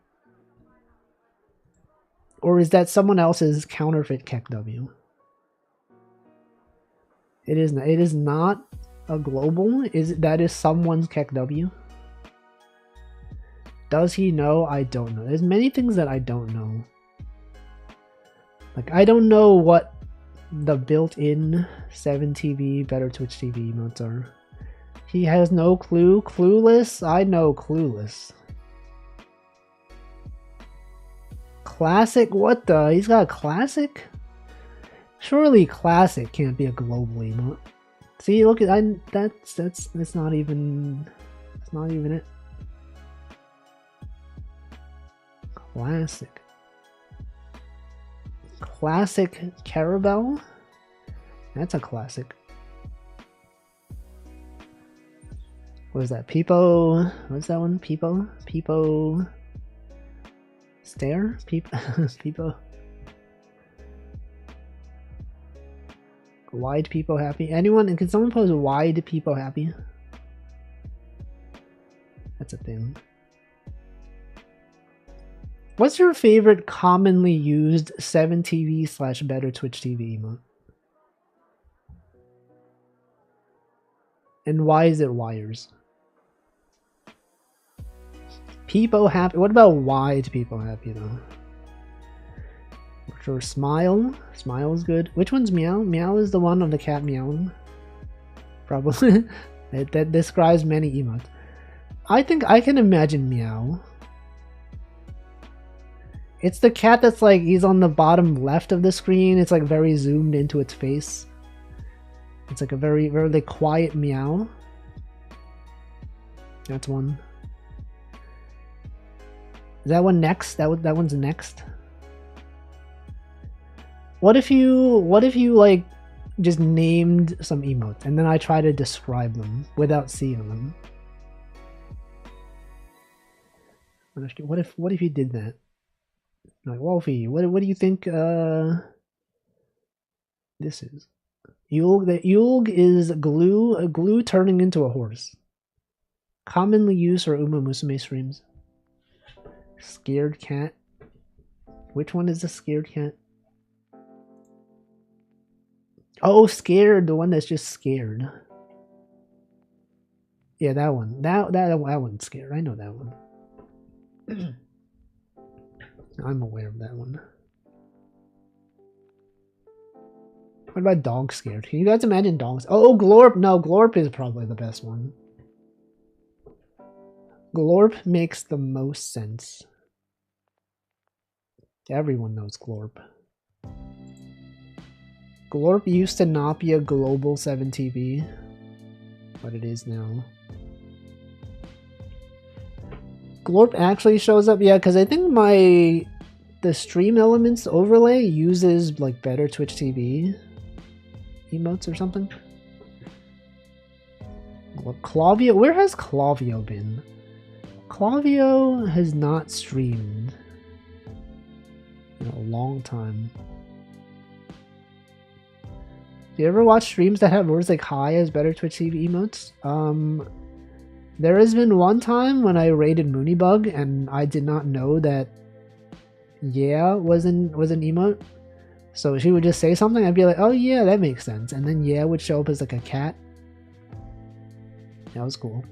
Speaker 1: Or is that someone else's counterfeit Kek W? It is not a global. That is someone's Kek W? Does he know? I don't know. There's many things that I don't know. Like, I don't know what the built-in 7TV Better Twitch TV emotes are. He has no clue. Clueless? I know Clueless. Classic? What the? He's got a classic? Surely classic can't be a global emote. See, look at that's not even it. Classic. Classic Carabelle? That's a classic. What is that? Peepo? What's that one? Peepo? Peepo Stare? Peepo? Wide Peepo Happy? Anyone? Can someone pose wide Peepo Happy? That's a thing. What's your favorite commonly used 7TV / Better Twitch TV emote? And why is it wires? Peepo Happy. What about wide Peepo Happy though? For Smile. Smile is good. Which one's Meow? Meow is the one of the cat meowing. Probably. that describes many emotes. I think I can imagine Meow. It's the cat that's like, he's on the bottom left of the screen. It's like very zoomed into its face. It's like a very, very quiet meow. That's one. Is that one next? That one's next. What if you like just named some emotes and then I try to describe them without seeing them? What if you did that? Like, Wolfie, what do you think this is? Yulg. The Yulg is glue turning into a horse. Commonly used for Uma Musume streams. Scared cat. Which one is the scared cat? Oh, scared, the one that's just scared. Yeah, that one. That one's scared. I know that one. I'm aware of that one. What about dog scared? Can you guys imagine dogs? Oh, Glorp! No, Glorp is probably the best one. Glorp makes the most sense. Everyone knows Glorp. Glorp used to not be a global 7TV, but it is now. Glorp actually shows up, yeah, because I think the stream elements overlay uses like Better Twitch TV emotes or something. Clavio, where has Clavio been? Clavio has not streamed in a long time. Do you ever watch streams that have words like hi as Better Twitch TV emotes? There has been one time when I raided Moonybug and I did not know that yeah was an emote. So she would just say something, I'd be like, oh yeah, that makes sense. And then yeah would show up as like a cat. That was cool.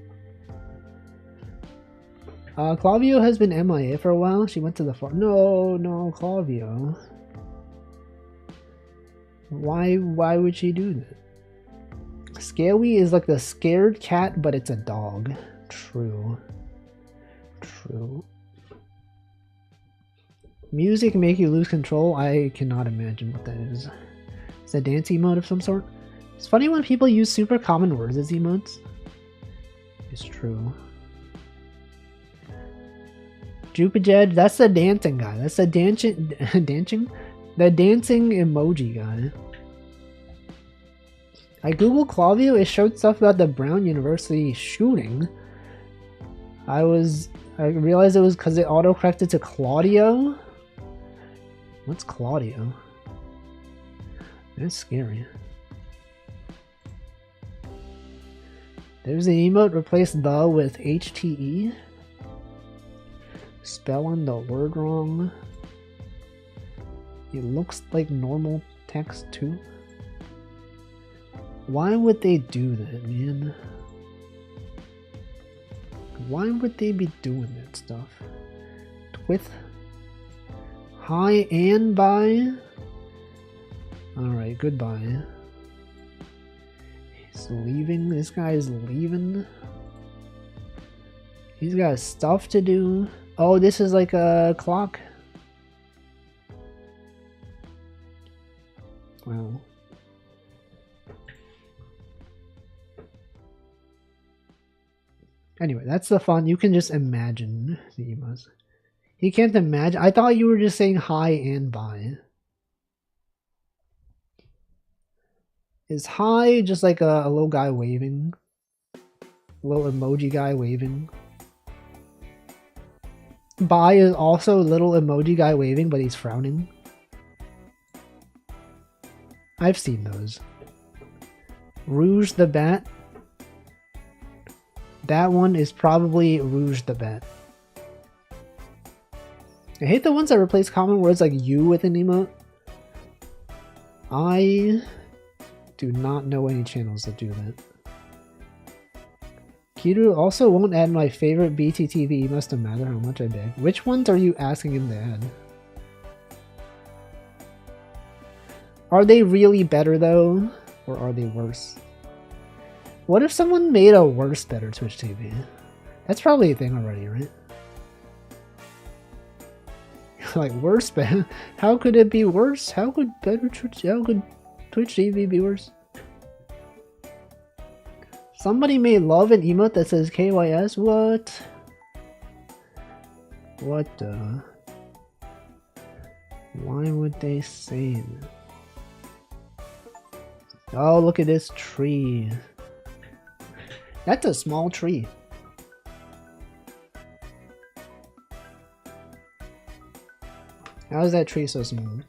Speaker 1: Clavio has been MIA for a while. She went to the farm. No, Clavio. Why would she do that? Scaly is like the scared cat, but it's a dog. True. Music make you lose control? I cannot imagine what that is. It's a dance emote of some sort? It's funny when people use super common words as emotes. It's true. Jupajed, that's the dancing guy. That's the dancing the dancing emoji guy. I googled Clavio, it showed stuff about the Brown University shooting. I realized it was because it auto-corrected to Claudio. What's Claudio? That's scary. There's an emote, replace the with HTE. Spelling the word wrong. It looks like normal text too. Why would they do that, man? Why would they be doing that stuff? With hi and by. Alright, goodbye. He's leaving. This guy's leaving. He's got stuff to do. Oh, this is like a clock. Wow. Anyway, that's the fun. You can just imagine the emotes. You can't imagine. I thought you were just saying hi and bye. Is hi just like a little guy waving? A little emoji guy waving? Bye is also a little emoji guy waving, but he's frowning. I've seen those. Rouge the Bat. That one is probably Rouge the Bat. I hate the ones that replace common words like you with an emote. I do not know any channels that do that. Kiru also won't add my favorite BTTV, must have matter how much I beg. Which ones are you asking him to add? Are they really better though? Or are they worse? What if someone made a worse better Twitch TV? That's probably a thing already, right? Like worse better? How could it be worse? How could Twitch TV be worse? Somebody made love an emote that says KYS? What? What the? Why would they say that? Oh, look at this tree. That's a small tree. How is that tree so small?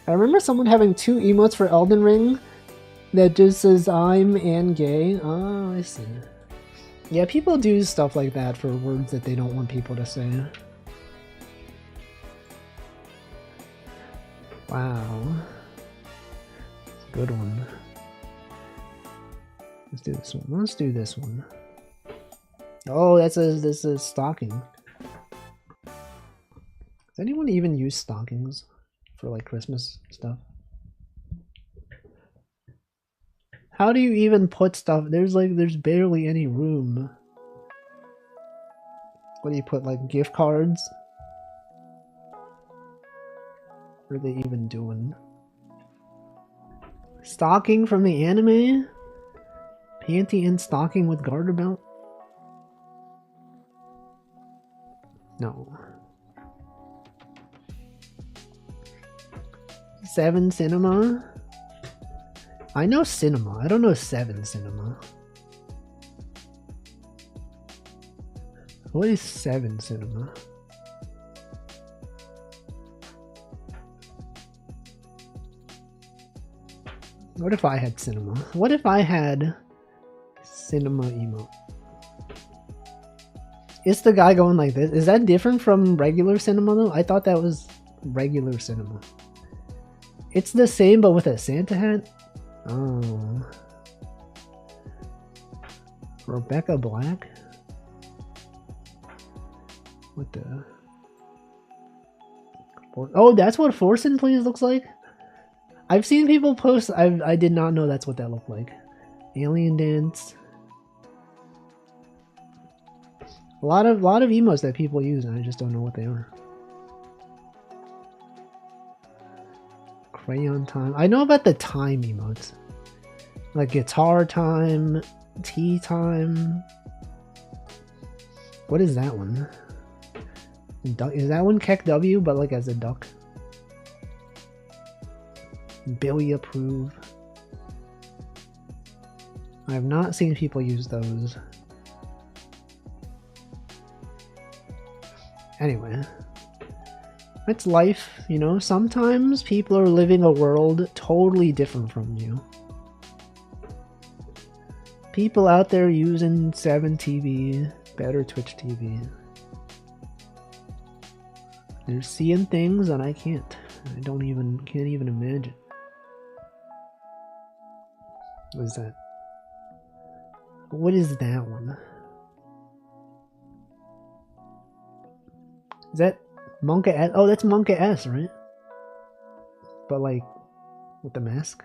Speaker 1: I remember someone having 2 emotes for Elden Ring that just says I'm and gay. Oh, I see. Yeah, people do stuff like that for words that they don't want people to say. Wow. Good one. Let's do this one. Let's do this one. Oh, this is stocking. Does anyone even use stockings for like Christmas stuff? How do you even put stuff? There's barely any room. What do you put, like gift cards? What are they even doing? Stocking from the anime? Panty and stocking with garter belt? No. 7 Cinema? I know Cinema. I don't know 7 Cinema. What is 7 Cinema? What if I had Cinema? What if I had Cinema emote? Is the guy going like this? Is that different from regular Cinema though? I thought that was regular Cinema. It's the same but with a Santa hat? Oh. Rebecca Black? What the? Oh, that's what Force and Please looks like? I've seen people post. I did not know that's what that looked like. Alien Dance. A lot of emotes that people use, and I just don't know what they are. Crayon Time. I know about the time emotes, like Guitar Time, Tea Time. What is that one? Duck, is that one Keck W, but like as a duck? Billy Approve. I have not seen people use those. Anyway, it's life, you know. Sometimes people are living a world totally different from you. People out there using 7 TV, better Twitch TV. They're seeing things that I can't. I can't even imagine. What is that? What is that one? Is that Monka S? Oh, that's Monka S, right? but like with the mask.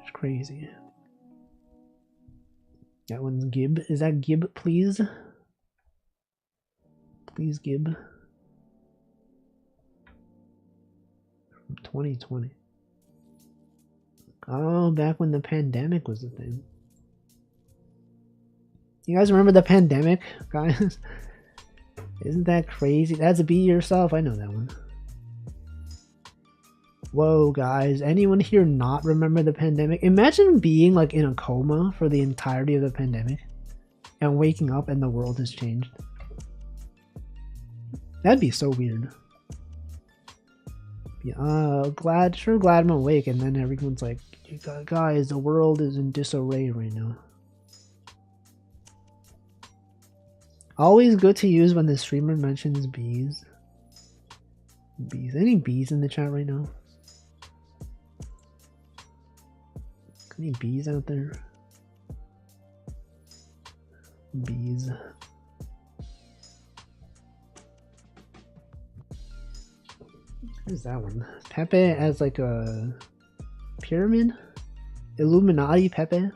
Speaker 1: It's crazy. That one's Gib. Is that Gib, please? Please, Gib. From 2020. Oh, back when the pandemic was a thing. You guys remember the pandemic, guys? Isn't that crazy? That's a Be Yourself. I know that one. Whoa, guys. Anyone here not remember the pandemic? Imagine being like in a coma for the entirety of the pandemic and waking up and the world has changed. That'd be so weird. Yeah, glad I'm awake, and then everyone's like, guys, the world is in disarray right now. Always good to use when the streamer mentions bees. Bees. Any bees in the chat right now? Any bees out there? Bees. Who's that one? Pepe as like a pyramid? Illuminati Pepe?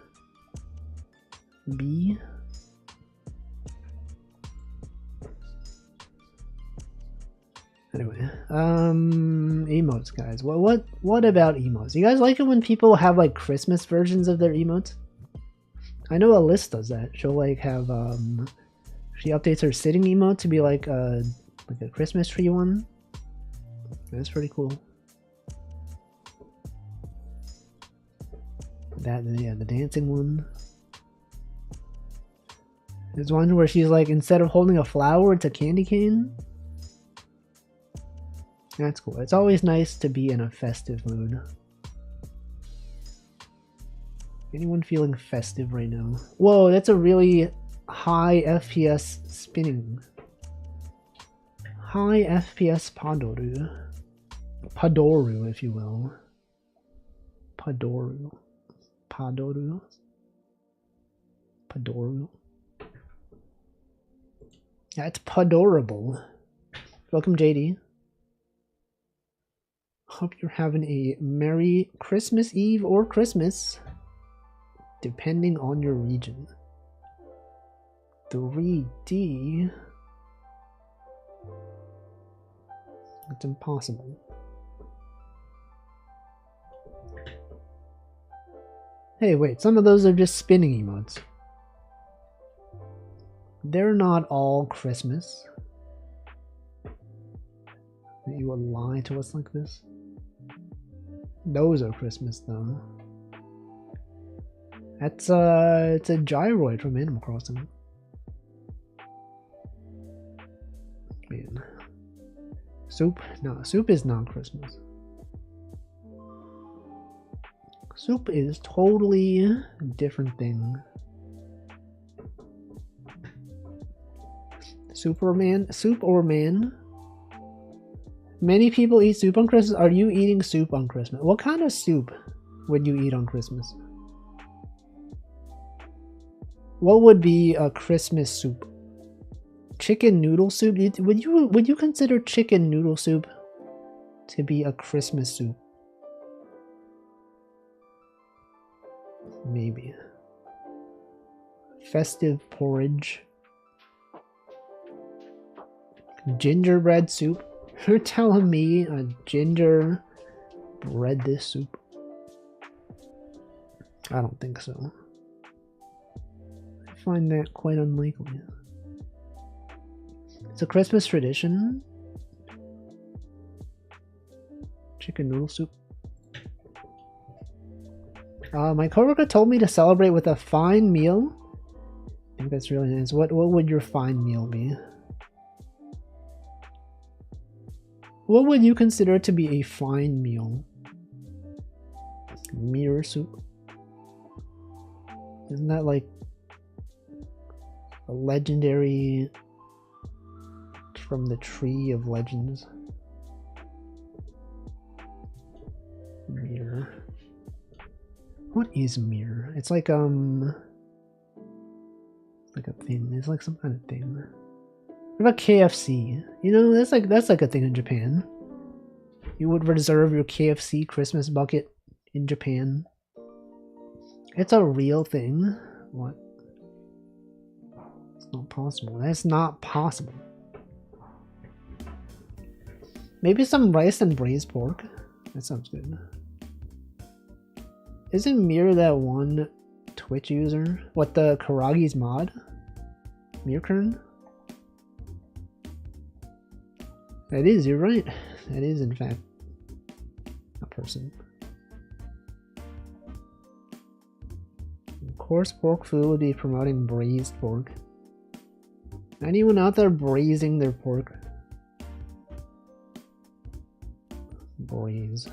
Speaker 1: Bee? Anyway, emotes, guys. What about emotes? You guys like it when people have like Christmas versions of their emotes? I know Alice does that. She'll like have she updates her sitting emote to be like a Christmas tree one. That's pretty cool. That, yeah, the dancing one. There's one where she's like, instead of holding a flower, it's a candy cane. That's cool. It's always nice to be in a festive mood. Anyone feeling festive right now? Whoa, that's a really high FPS spinning. High FPS Padoru. Padoru, if you will. Padoru. Padoru. Padoru. That's Padorable. Welcome, JD. Hope you're having a Merry Christmas Eve or Christmas, depending on your region. 3D. It's impossible. Hey, wait, some of those are just spinning emotes. They're not all Christmas. You would lie to us like this? Those are Christmas, though. That's it's a gyroid from Animal Crossing. Man. Soup? No, soup is not Christmas. Soup is totally a different thing. Superman? Soup or man? Many people eat soup on Christmas. Are you eating soup on Christmas? What kind of soup would you eat on Christmas? What would be a Christmas soup? Chicken noodle soup? Would you consider chicken noodle soup to be a Christmas soup? Maybe. Festive porridge. Gingerbread soup. You're telling me a gingerbread this soup? I don't think so. I find that quite unlikely. It's a Christmas tradition. Chicken noodle soup. My coworker told me to celebrate with a fine meal. I think that's really nice. What would your fine meal be? What would you consider to be a fine meal? Mirror soup? Isn't that like a legendary from the Tree of Legends? Mirror. What is mirror? It's like a thing. It's like some kind of thing. What about KFC? You know, that's like a thing in Japan. You would reserve your KFC Christmas bucket in Japan. It's a real thing. What? It's not possible. That's not possible. Maybe some rice and braised pork. That sounds good. Isn't Mir that one Twitch user? What, the Karagi's mod? Mirkern? That is, you're right. That is, in fact, a person. Of course, Pork Food would be promoting braised pork. Anyone out there braising their pork? Braise.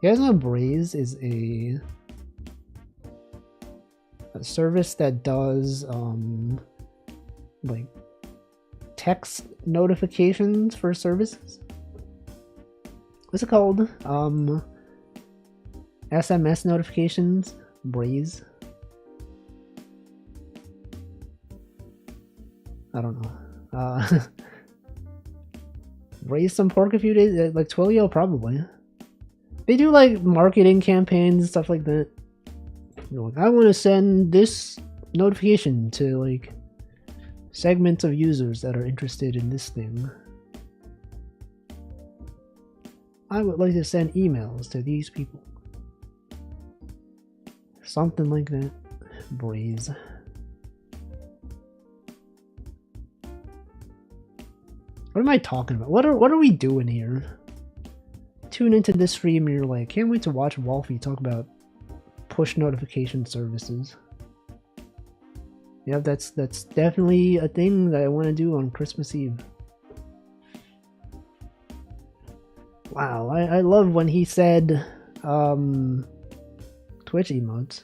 Speaker 1: You guys know Braise is a service that does like text notifications for services. What's it called? SMS notifications. Braise. I don't know. Raise some pork a few days, like Twilio probably. They do like marketing campaigns and stuff like that. You're like, I want to send this notification to like segments of users that are interested in this thing. I would like to send emails to these people. Something like that. Braise. What am I talking about? What are we doing here? Tune into this stream and you're like, can't wait to watch Wolfie talk about push notification services. Yeah, that's definitely a thing that I want to do on Christmas Eve. Wow, I love when he said Twitch emotes.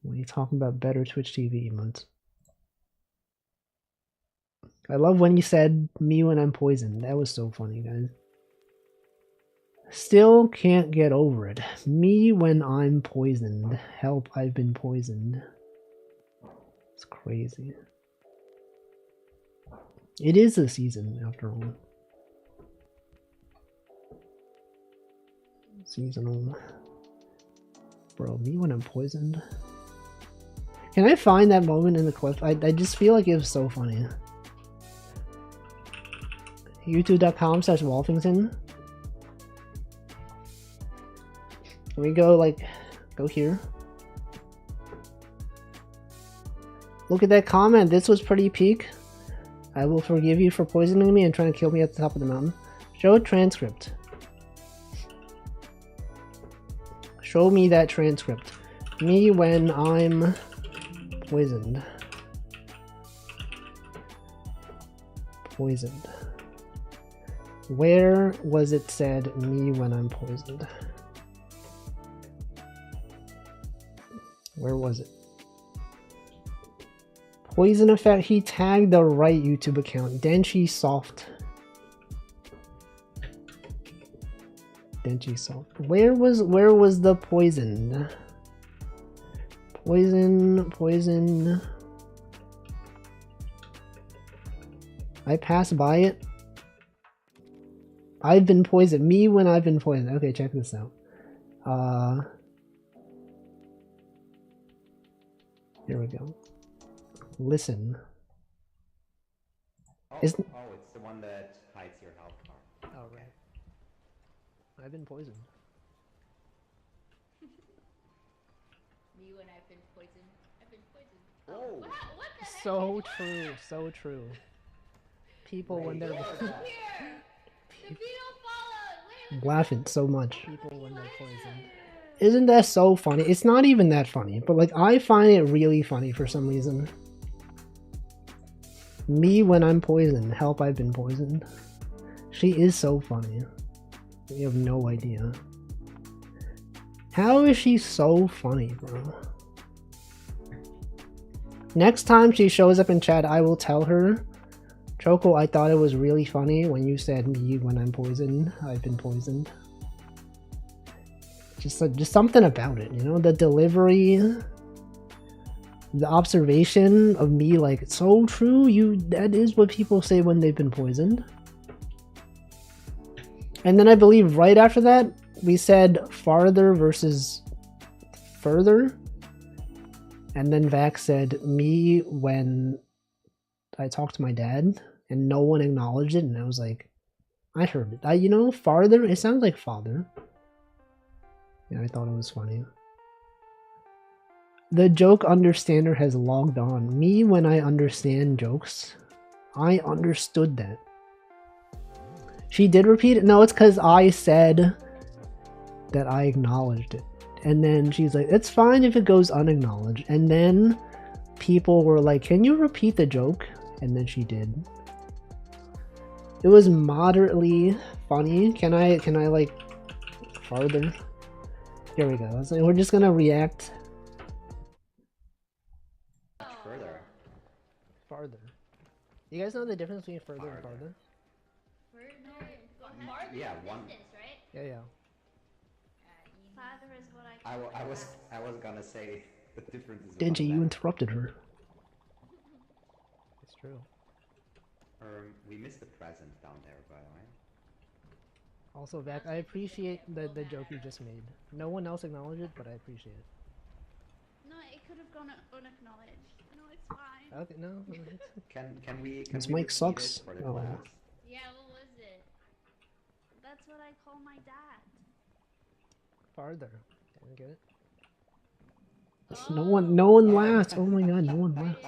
Speaker 1: When he's talking about better Twitch TV emotes. I love when you said me when I'm poisoned. That was so funny, guys. Still can't get over it. Me when I'm poisoned. Help, I've been poisoned. It's crazy. It is the season, after all. Seasonal. Bro, me when I'm poisoned. Can I find that moment in the clip? I just feel like it was so funny. YouTube.com/Wolfington. Can we go like go here? Look at that comment. This was pretty peak. I will forgive you for poisoning me and trying to kill me at the top of the mountain. Show transcript. Show me that transcript. Me when I'm poisoned. Poisoned. Where was it said, me when I'm poisoned? Where was it? Poison effect. He tagged the right YouTube account. Denchi Soft. Denchi Soft. Where was the poison? Poison. I passed by it. I've been poisoned. Me when I've been poisoned. Okay, check this out. Here we go. Listen.
Speaker 4: It's the one that hides your health bar.
Speaker 1: Oh, right. I've been poisoned.
Speaker 5: Me when I've been poisoned. I've been poisoned.
Speaker 4: Oh.
Speaker 5: What the heck?
Speaker 1: So true. So true. People when they're
Speaker 5: Here! The beetle followed!
Speaker 1: laughing so much. People when they're poisoned. Isn't that so funny? It's not even that funny, but like I find it really funny for some reason. Me when I'm poisoned. Help, I've been poisoned. She is so funny. You have no idea. How is she so funny, bro? Next time she shows up in chat, I will tell her, Choco, I thought it was really funny when you said me when I'm poisoned. I've been poisoned. Just something about it, you know? The delivery, the observation of me, like, it's so true. That is what people say when they've been poisoned. And then I believe right after that, we said farther versus further. And then Vax said me when I talked to my dad, and no one acknowledged it, and I was like, I heard it. You know, farther, it sounds like father. Yeah, I thought it was funny. The joke understander has logged on. Me when I understand jokes. I understood that. She did repeat it? No, it's because I said that I acknowledged it. And then she's like, it's fine if it goes unacknowledged. And then people were like, can you repeat the joke? And then she did. It was moderately funny. Can I like farther? Here we go. So we're just gonna react.
Speaker 4: Further.
Speaker 1: Farther. You guys know the difference between further and farther?
Speaker 4: Yeah, one.
Speaker 5: Distance, right?
Speaker 1: Yeah, yeah.
Speaker 5: Father is what I
Speaker 4: I was gonna say the difference is
Speaker 1: Denji,
Speaker 4: one
Speaker 1: you
Speaker 4: left.
Speaker 1: interrupted her. It's true.
Speaker 4: We missed the present down there, by the way.
Speaker 1: Also, Vac, I appreciate the joke you just made. No one else acknowledged it, but I appreciate it.
Speaker 5: No, it could have gone unacknowledged. No, it's fine.
Speaker 1: Okay, no.
Speaker 4: Can we?
Speaker 1: This
Speaker 4: we
Speaker 1: mic
Speaker 4: repeat
Speaker 1: sucks.
Speaker 4: it for the
Speaker 1: Oh.
Speaker 4: class?
Speaker 5: Yeah, what was it? That's what I call my dad.
Speaker 1: Farther. Didn't get it. No one laughed. Oh my god, no one laughed.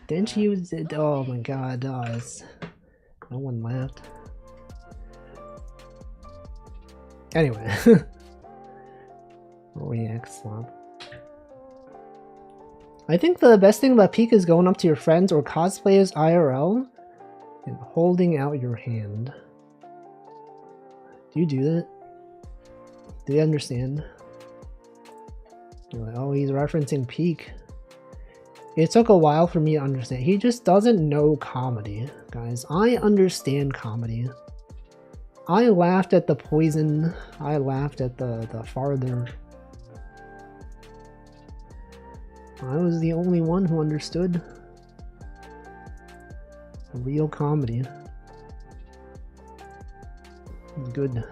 Speaker 1: Didn't she use it? Oh my god, no one laughed. Anyway. React slop. I think the best thing about Peek is going up to your friends or cosplayers IRL and holding out your hand. Do you do that? Do they understand? You're like, oh, he's referencing Peek. It took a while for me to understand. He just doesn't know comedy, guys. I understand comedy. I laughed at the poison. I laughed at the farther. I was the only one who understood real comedy. Good.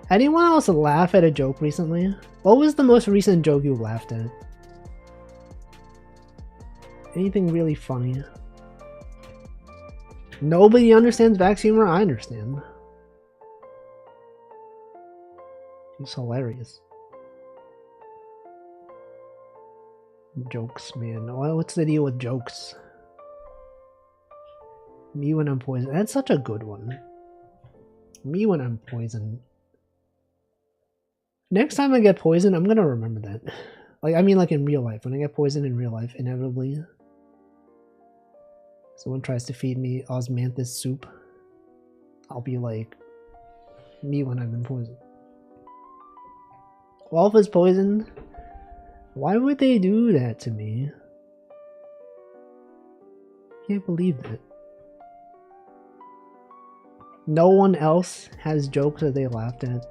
Speaker 1: Anyone else laugh at a joke recently? What was the most recent joke you laughed at? Anything really funny? Nobody understands Vax humor? I understand. He's hilarious. Jokes, man. What's the deal with jokes? Me when I'm poisoned. That's such a good one. Me when I'm poisoned. Next time I get poisoned, I'm gonna remember that. Like, I mean, like in real life. When I get poisoned in real life, inevitably, someone tries to feed me osmanthus soup, I'll be like, me when I've been poisoned. Wolf is poisoned? Why would they do that to me? Can't believe that. No one else has jokes that they laughed at.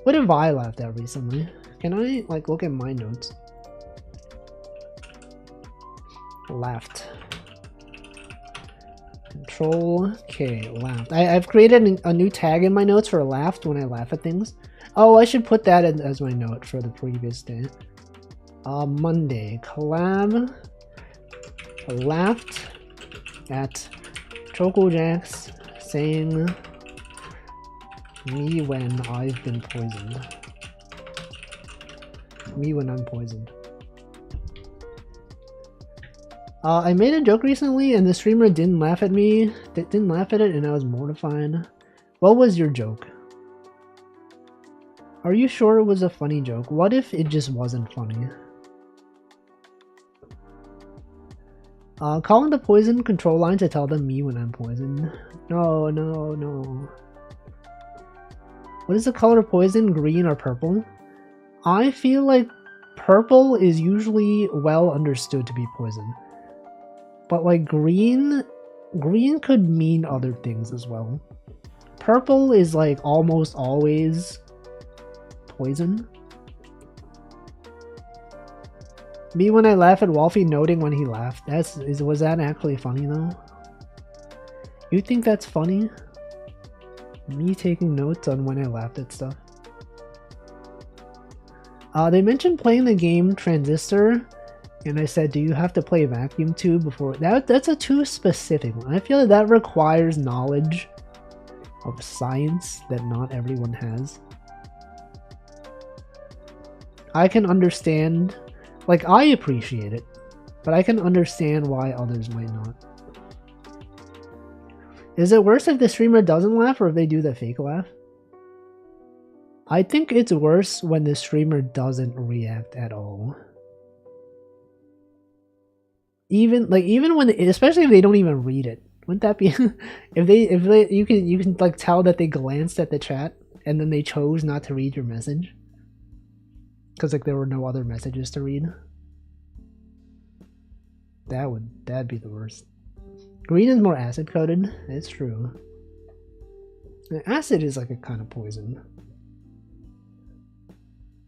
Speaker 1: What have I laughed at recently? Can I, like, look at my notes? Laughed. Control K, laughed. I've created a new tag in my notes for laughed when I laugh at things. Oh, I should put that in as my note for the previous day. Monday, collab. Laughed at Choco Jacks saying me when I've been poisoned. Me when I'm poisoned. I made a joke recently and the streamer didn't laugh at me. Didn't laugh at it and I was mortified. What was your joke? Are you sure it was a funny joke? What if it just wasn't funny? Calling the poison control line to tell them me when I'm poisoned. No, no, no. What is the color of poison? Green or purple? I feel like purple is usually well understood to be poison. But like green could mean other things as well. Purple is like almost always poison. Me when I laugh at Wolfie noting when he laughed. Was that actually funny though? You think that's funny? Me taking notes on when I laughed at stuff. They mentioned playing the game Transistor, and I said, do you have to play Vacuum Tube before? That's a too specific one. I feel that requires knowledge of science that not everyone has. I can understand, like, I appreciate it, but I can understand why others might not. Is it worse if the streamer doesn't laugh or if they do the fake laugh? I think it's worse when the streamer doesn't react at all. Even when, especially if they don't even read it. Wouldn't that be if they you can like tell that they glanced at the chat and then they chose not to read your message because like there were no other messages to read. That'd be the worst. Green is more acid coated. It's true. Acid is like a kind of poison.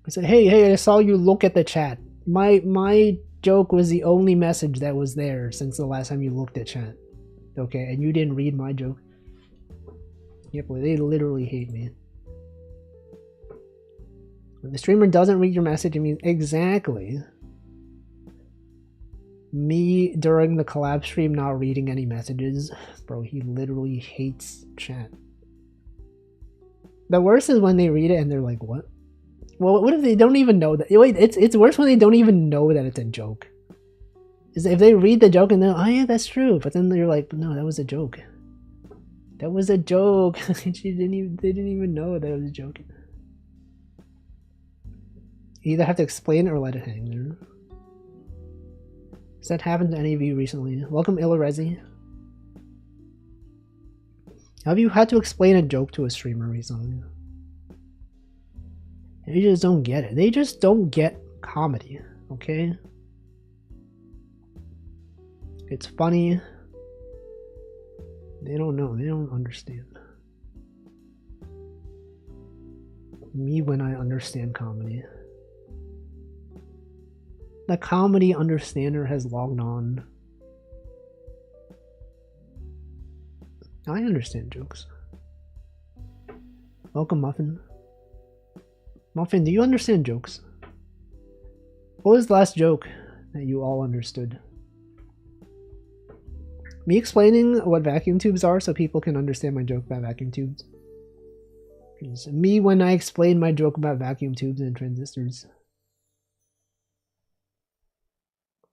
Speaker 1: I said, hey, I saw you look at the chat. My joke was the only message that was there since the last time you looked at chat. Okay, and you didn't read my joke. Yep, well, they literally hate me. When the streamer doesn't read your message, it means exactly. Me during the collab stream not reading any messages. Bro, he literally hates chat. The worst is when they read it and they're like, what? Well, what if they don't even know that? Wait, it's worse when they don't even know that it's a joke. Is if they read the joke and they're, oh yeah, that's true, but then they're like, no, that was a joke. That was a joke. They didn't even know that it was a joke. You either have to explain it or let it hang there. Has that happened to any of you recently? Welcome, Illarezi. Have you had to explain a joke to a streamer recently? They just don't get it. They just don't get comedy, okay? It's funny. They don't know. They don't understand. Me when I understand comedy. The comedy understander has logged on. I understand jokes. Welcome, Muffin. Muffin, do you understand jokes? What was the last joke that you all understood? Me explaining what vacuum tubes are so people can understand my joke about vacuum tubes. Me when I explain my joke about vacuum tubes and transistors.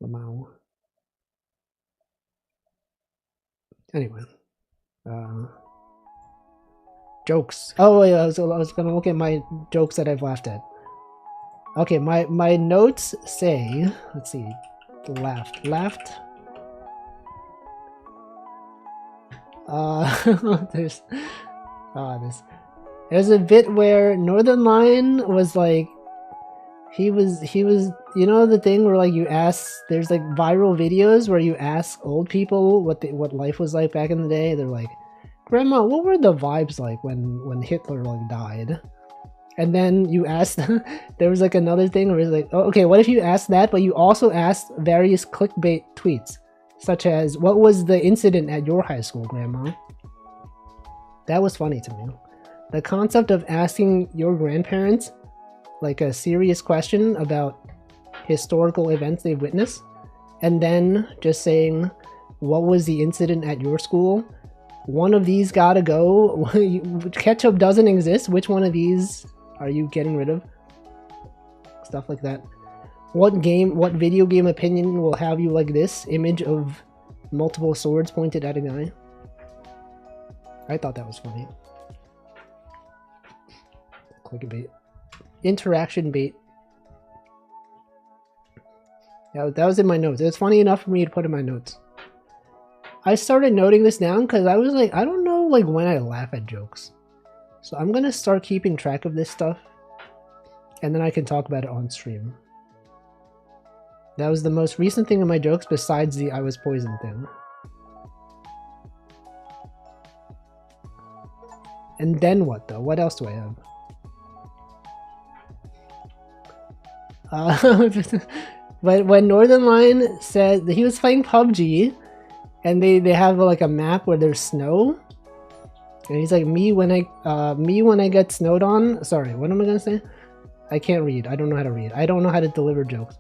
Speaker 1: Lamau. Anyway. Jokes. Oh yeah, I was gonna look at my jokes that I've laughed at. Okay, my notes say, let's see, laughed. There's a bit where Northern Lion was like, he was, you know the thing where like you ask, there's like viral videos where you ask old people what life was like back in the day. They're like, Grandma, what were the vibes like when Hitler like died? And then you asked, there was like another thing where it's like, oh, okay, what if you asked that, but you also asked various clickbait tweets, such as, what was the incident at your high school, Grandma? That was funny to me. The concept of asking your grandparents like a serious question about historical events they've witnessed, and then just saying, what was the incident at your school? One of these gotta go. Ketchup doesn't exist. Which one of these are you getting rid of? Stuff like that. What video game opinion will have you like this? Image of multiple swords pointed at a guy. I thought that was funny. Clickbait. Interaction bait. Yeah, that was in my notes. It was funny enough for me to put in my notes. I started noting this down because I was like, I don't know like when I laugh at jokes. So I'm gonna start keeping track of this stuff, and then I can talk about it on stream. That was the most recent thing in my jokes besides the I was poisoned thing. And then what though? What else do I have? But when Northern Lion said that he was playing PUBG, and they have like a map where there's snow, And he's like, me when I get snowed on. Sorry, what am I gonna say? I can't read. I don't know how to read. I don't know how to deliver jokes.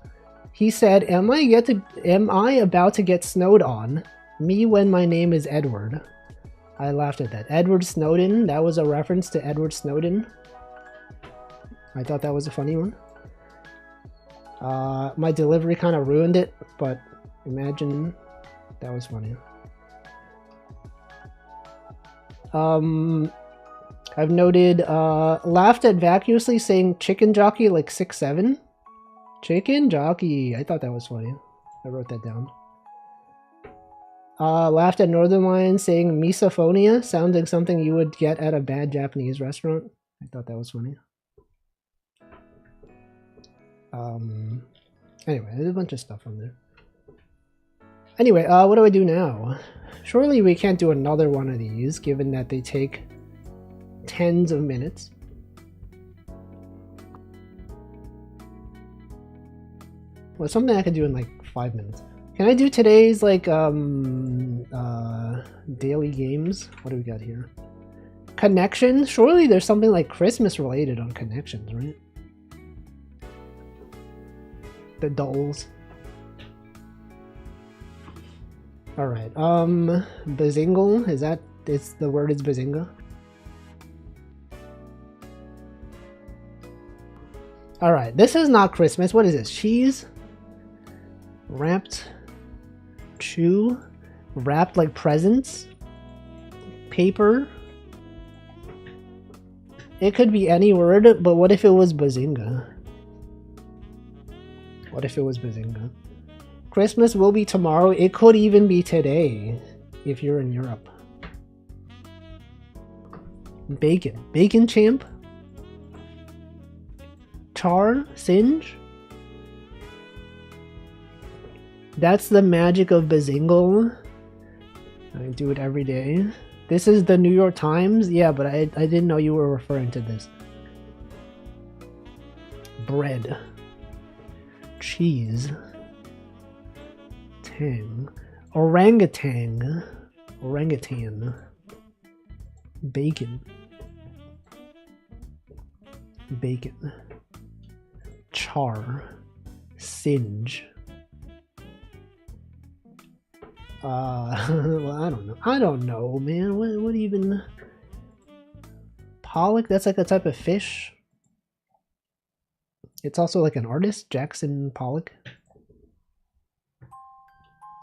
Speaker 1: He said, am I about to get snowed on? Me when my name is Edward. I laughed at that. Edward Snowden. That was a reference to Edward Snowden. I thought that was a funny one. My delivery kind of ruined it, but imagine that was funny. I've noted, laughed at vacuously saying chicken jockey like 6'7". Chicken jockey. I thought that was funny. I wrote that down. Laughed at Northern Lion saying misophonia. Sounds like something you would get at a bad Japanese restaurant. I thought that was funny. Anyway, there's a bunch of stuff on there. Anyway, what do I do now? Surely we can't do another one of these, given that they take tens of minutes. Well, something I could do in like 5 minutes. Can I do today's like daily games? What do we got here? Connections? Surely there's something like Christmas related on Connections, right? The dolls. Alright, Bazingle, it's the word is Bazinga? Alright, this is not Christmas. What is this? Cheese? Wrapped? Chew? Wrapped like presents? Paper? It could be any word, but what if it was Bazinga? What if it was Bazinga? Christmas will be tomorrow. It could even be today if you're in Europe. Bacon. Bacon champ? Char? Singe? That's the magic of Bazingle. I do it every day. This is the New York Times? Yeah, but I didn't know you were referring to this. Bread. Cheese. Tang. Orangutan. Orangutan. Bacon. Bacon. Char. Singe. Well, I don't know. I don't know, man. What even? Pollock? That's like a type of fish. It's also like an artist, Jackson Pollock.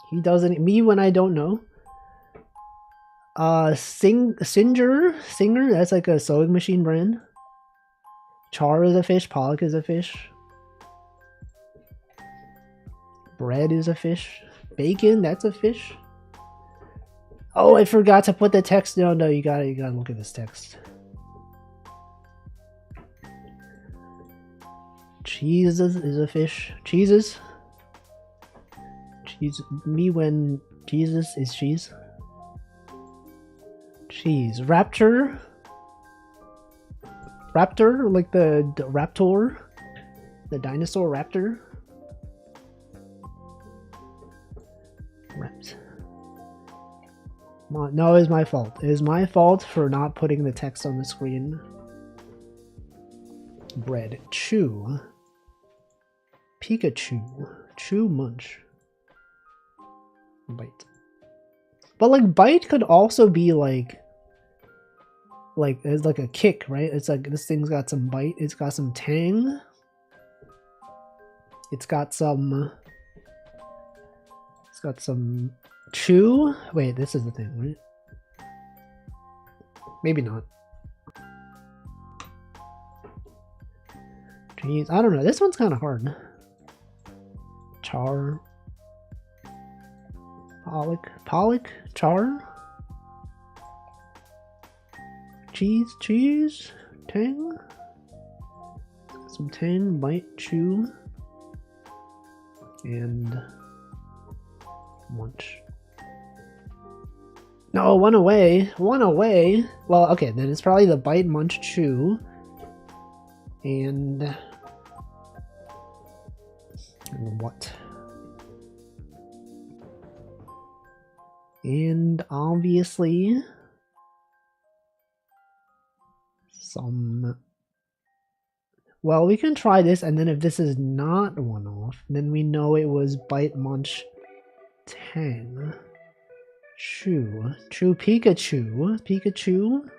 Speaker 1: He doesn't. Me when I don't know. Singer. That's like a sewing machine brand. Char is a fish. Pollock is a fish. Bread is a fish. Bacon, that's a fish. Oh, I forgot to put the text. No, you gotta look at this text. Cheeses is a fish. Cheeses. Cheese. Me when Jesus is cheese. Cheese. Raptor. Raptor, like the raptor. The dinosaur raptor. Reps. No, it's my fault. It is my fault for not putting the text on the screen. Bread. Chew. Pikachu. Chew munch. Bite. But like bite could also be like it's like a kick, right? It's like this thing's got some bite. It's got some tang. It's got some chew. Wait, this is the thing, right? Maybe not. Jeez, I don't know. This one's kind of hard. Char. Pollock. Char. Cheese. Tang. Some tang, bite, chew. And munch. No, one away. Well, okay, then it's probably the bite, munch, chew. And what? And obviously Some. Well, we can try this, and then if this is not one off, then we know it was Bite, Munch, Tang. Chew. Chew Pikachu. Pikachu.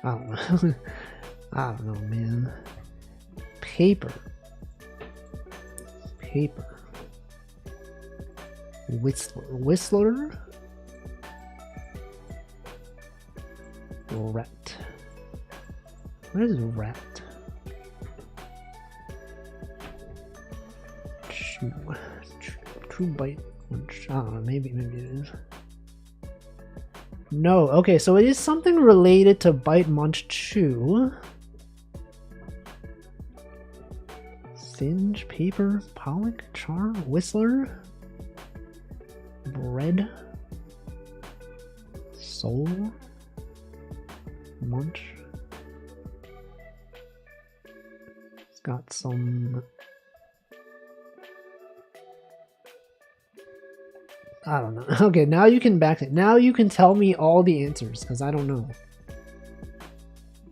Speaker 1: I don't know. I don't know, man. Paper. Paper. Whistler. Whistler. Rat. What is rat? True bite. I don't know. Maybe it is. No. Okay, so it is something related to bite, munch, chew. Singe, paper, pollock, char, whistler, bread, soul, munch. It's got some. I don't know. Okay, now you can back it. Now you can tell me all the answers, because I don't know.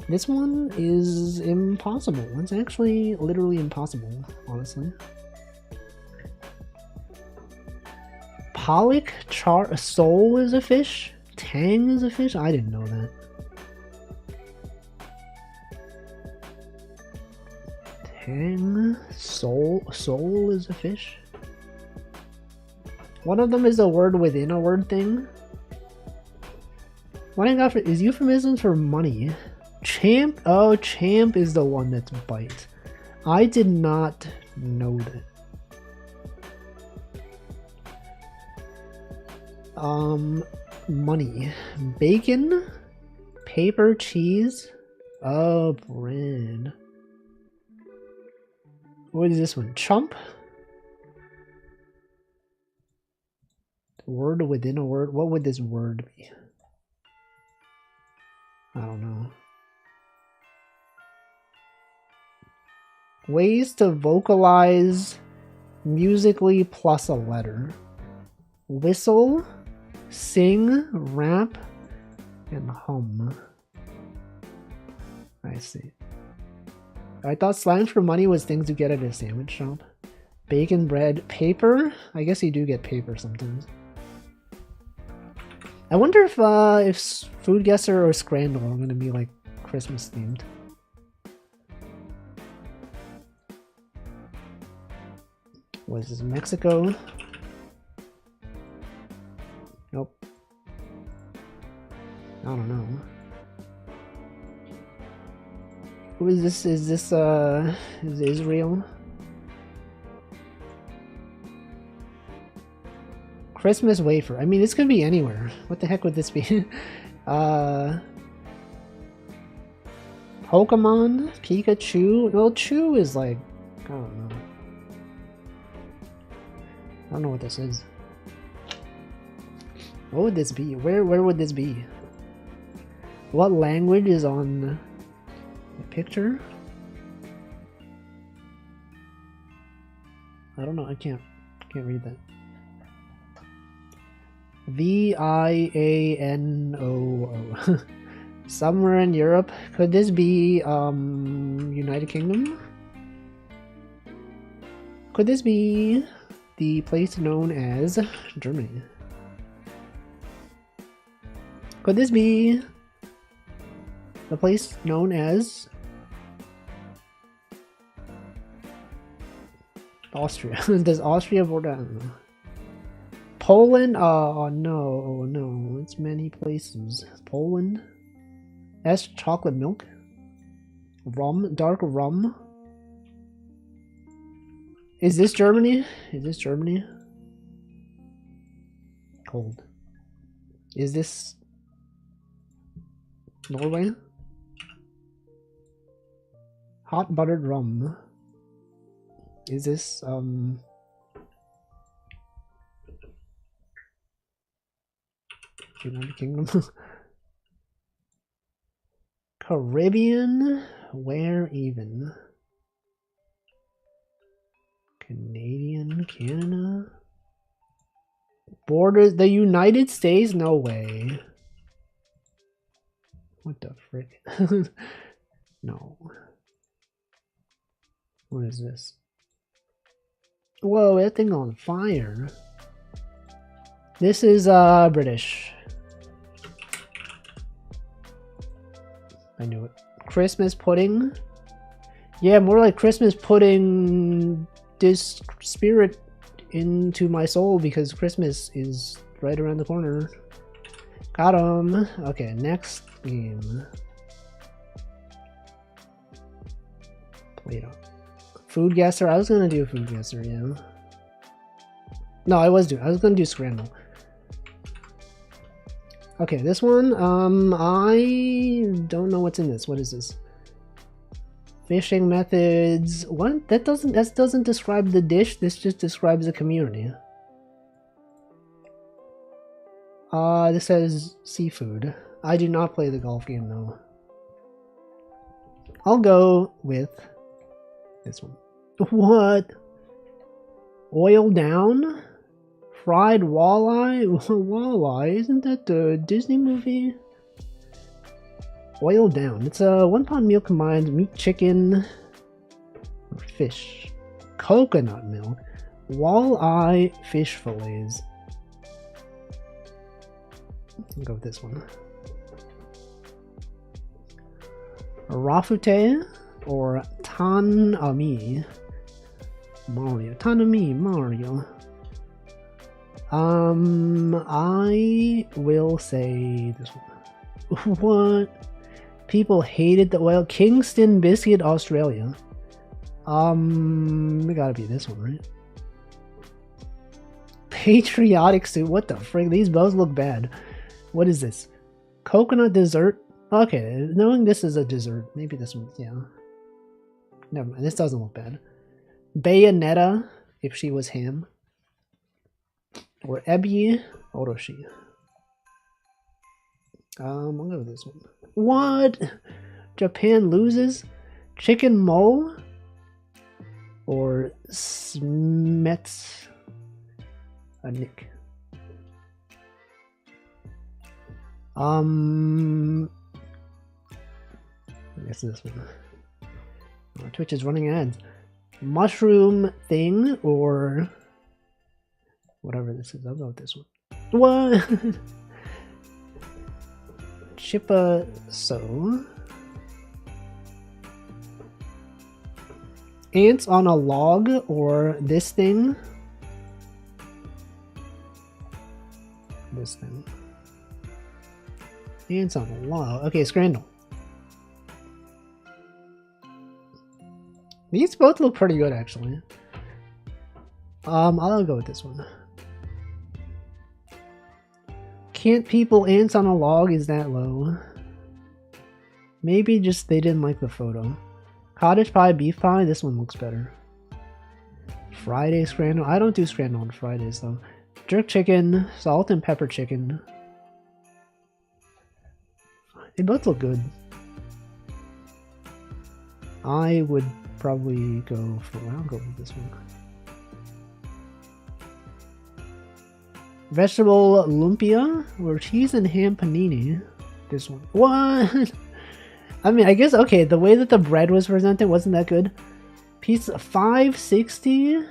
Speaker 1: This one is impossible. It's actually literally impossible, honestly. Pollock, soul is a fish? Tang is a fish? I didn't know that. Tang, soul is a fish? One of them is a word within a word thing. What I got for is euphemisms for money. Champ? Oh, champ is the one that's bite. I did not know that. Money. Bacon? Paper, cheese? Oh, bread. What is this one? Chump? Word within a word? What would this word be? I don't know. Ways to vocalize musically plus a letter. Whistle, sing, rap, and hum. I see. I thought slang for money was things you get at a sandwich shop. Bacon, bread, paper? I guess you do get paper sometimes. I wonder if Food Guesser or Scrandle are going to be like Christmas themed. What is this, Mexico? Nope. I don't know. Who is this? Is this is Israel? Christmas wafer. I mean, this could be anywhere. What the heck would this be? Pokemon? Pikachu? Well, Chew is like, I don't know. I don't know what this is. What would this be? Where would this be? What language is on the picture? I don't know. I can't read that. Viano. Somewhere in Europe. Could this be United Kingdom? Could this be the place known as Germany? Could this be the place known as Austria? Does Austria border? I don't know. Poland? Oh no, it's many places. Poland. That's chocolate milk. Rum, dark rum. Is this Germany? Is this Germany? Cold. Is this Norway? Hot buttered rum. Is this United Kingdom? Caribbean? Where even? Canadian? Canada? Borders the United States? No way. What the frick? No. What is this? Whoa, that thing on fire. This is British. I knew it. Christmas pudding? Yeah, more like Christmas pudding this spirit into my soul because Christmas is right around the corner. Got him. Okay, next game. Play-Doh. Food guesser. I was gonna do food guesser, yeah. No, I was gonna do scramble. Okay, this one. I don't know what's in this. What is this? Fishing methods. What? That doesn't describe the dish. This just describes the community. This says seafood. I do not play the golf game though. I'll go with this one. What? Oil down? Fried walleye? Walleye? Isn't that the Disney movie? Oil down. It's a 1-pound meal combined meat, chicken, or fish. Coconut milk. Walleye fish fillets. I'll go with this one. Rafute or Tanami. Mario. Tanami Mario. I will say this one. What? People hated the oil. Kingston biscuit, Australia. It gotta be this one, right? Patriotic suit. What the frick? These both look bad. What is this? Coconut dessert? Okay, knowing this is a dessert. Maybe this one, yeah. Never mind, this doesn't look bad. Bayonetta, if she was him. Or Ebi Oroshi. I'll go with this one. What? Japan loses? Chicken Mo? Or Smets? A Nick. I guess this one. Oh, Twitch is running ads. Mushroom thing or whatever this is. I'll go with this one. What? Chippa so. Ants on a log or this thing? This thing. Ants on a log. Okay, Scrandle. These both look pretty good, actually. I'll go with this one. Can't people ants on a log is that low? Maybe just they didn't like the photo. Cottage pie, beef pie, this one looks better. Friday scrandle. I don't do scrandle on Fridays though. Jerk chicken, salt and pepper chicken. They both look good. I would probably go for, I'll go with this one. Vegetable lumpia or cheese and ham panini. This one. What? I mean, I guess, okay, the way that the bread was presented wasn't that good. Piece $5.60?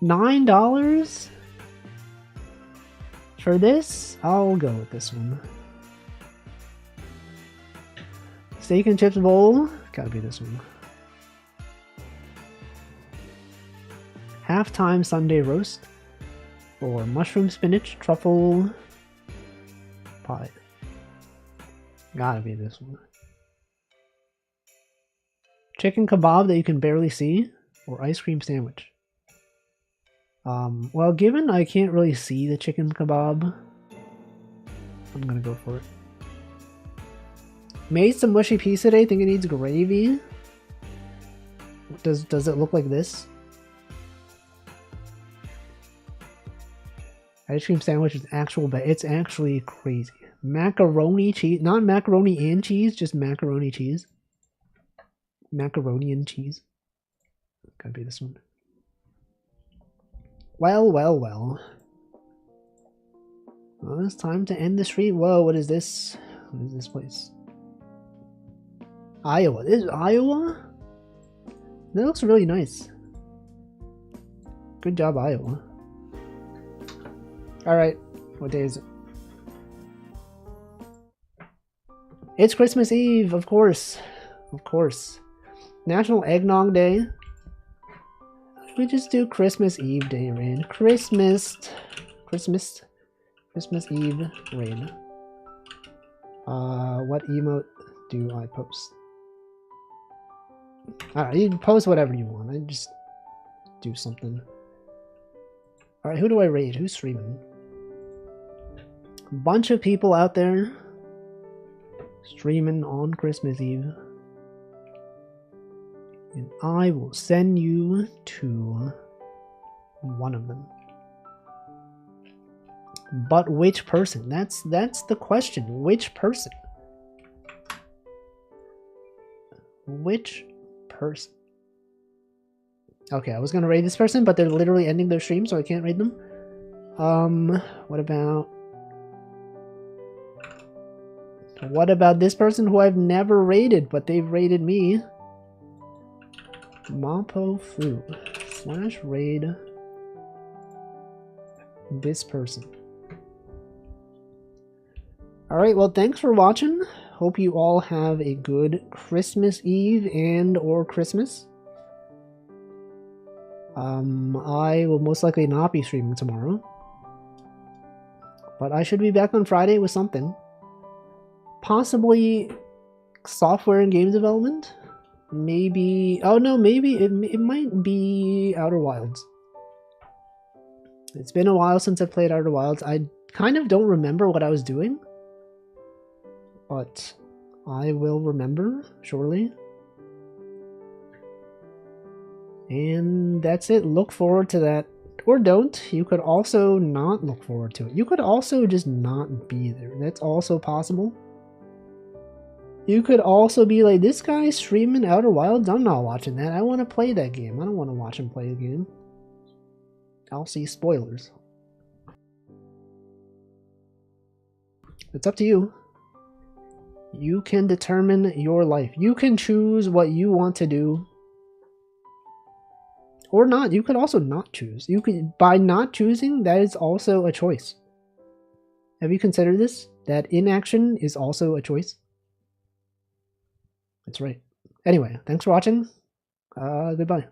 Speaker 1: $9? For this? I'll go with this one. Steak and chips bowl? Gotta be this one. Halftime Sunday roast? Or mushroom spinach truffle pie? Gotta be this one. Chicken kebab that you can barely see? Or ice cream sandwich? Well, given I can't really see the chicken kebab, I'm gonna go for it. Made some mushy pizza today. Think it needs gravy. Does it look like this? Ice cream sandwich is actual, but it's actually crazy. Macaroni cheese, not macaroni and cheese, just macaroni cheese. Macaroni and cheese. Gotta be this one. Well, well, well. Well, it's time to end the stream. Whoa, what is this? What is this place? Iowa. This is Iowa? That looks really nice. Good job, Iowa. Alright, what day is it? It's Christmas Eve, of course. Of course. National Eggnog Day. We just do Christmas Eve Day raid. Christmas Eve raid. What emote do I post? Alright, you can post whatever you want. I just do something. Alright, who do I raid? Who's streaming? A bunch of people out there streaming on Christmas Eve. And I will send you to one of them. But which person? That's the question. Which person? Which person? Okay, I was gonna raid this person, but they're literally ending their stream, so I can't raid them. What about this person who I've never raided, but they've raided me? Mapo Fu / raid this person. Alright, well, thanks for watching. Hope you all have a good Christmas Eve and or Christmas. I will most likely not be streaming tomorrow. But I should be back on Friday with something. Possibly software and game development. Maybe... oh no, maybe it might be Outer Wilds. It's been a while since I played Outer Wilds. I kind of don't remember what I was doing. But I will remember, surely. And that's it. Look forward to that. Or don't. You could also not look forward to it. You could also just not be there. That's also possible. You could also be like, this guy's streaming Outer Wilds? I'm not watching that. I want to play that game. I don't want to watch him play a game. I'll see spoilers. It's up to you. You can determine your life. You can choose what you want to do. Or not. You could also not choose. You could, by not choosing, that is also a choice. Have you considered this? That inaction is also a choice? That's right. Anyway, thanks for watching. Goodbye.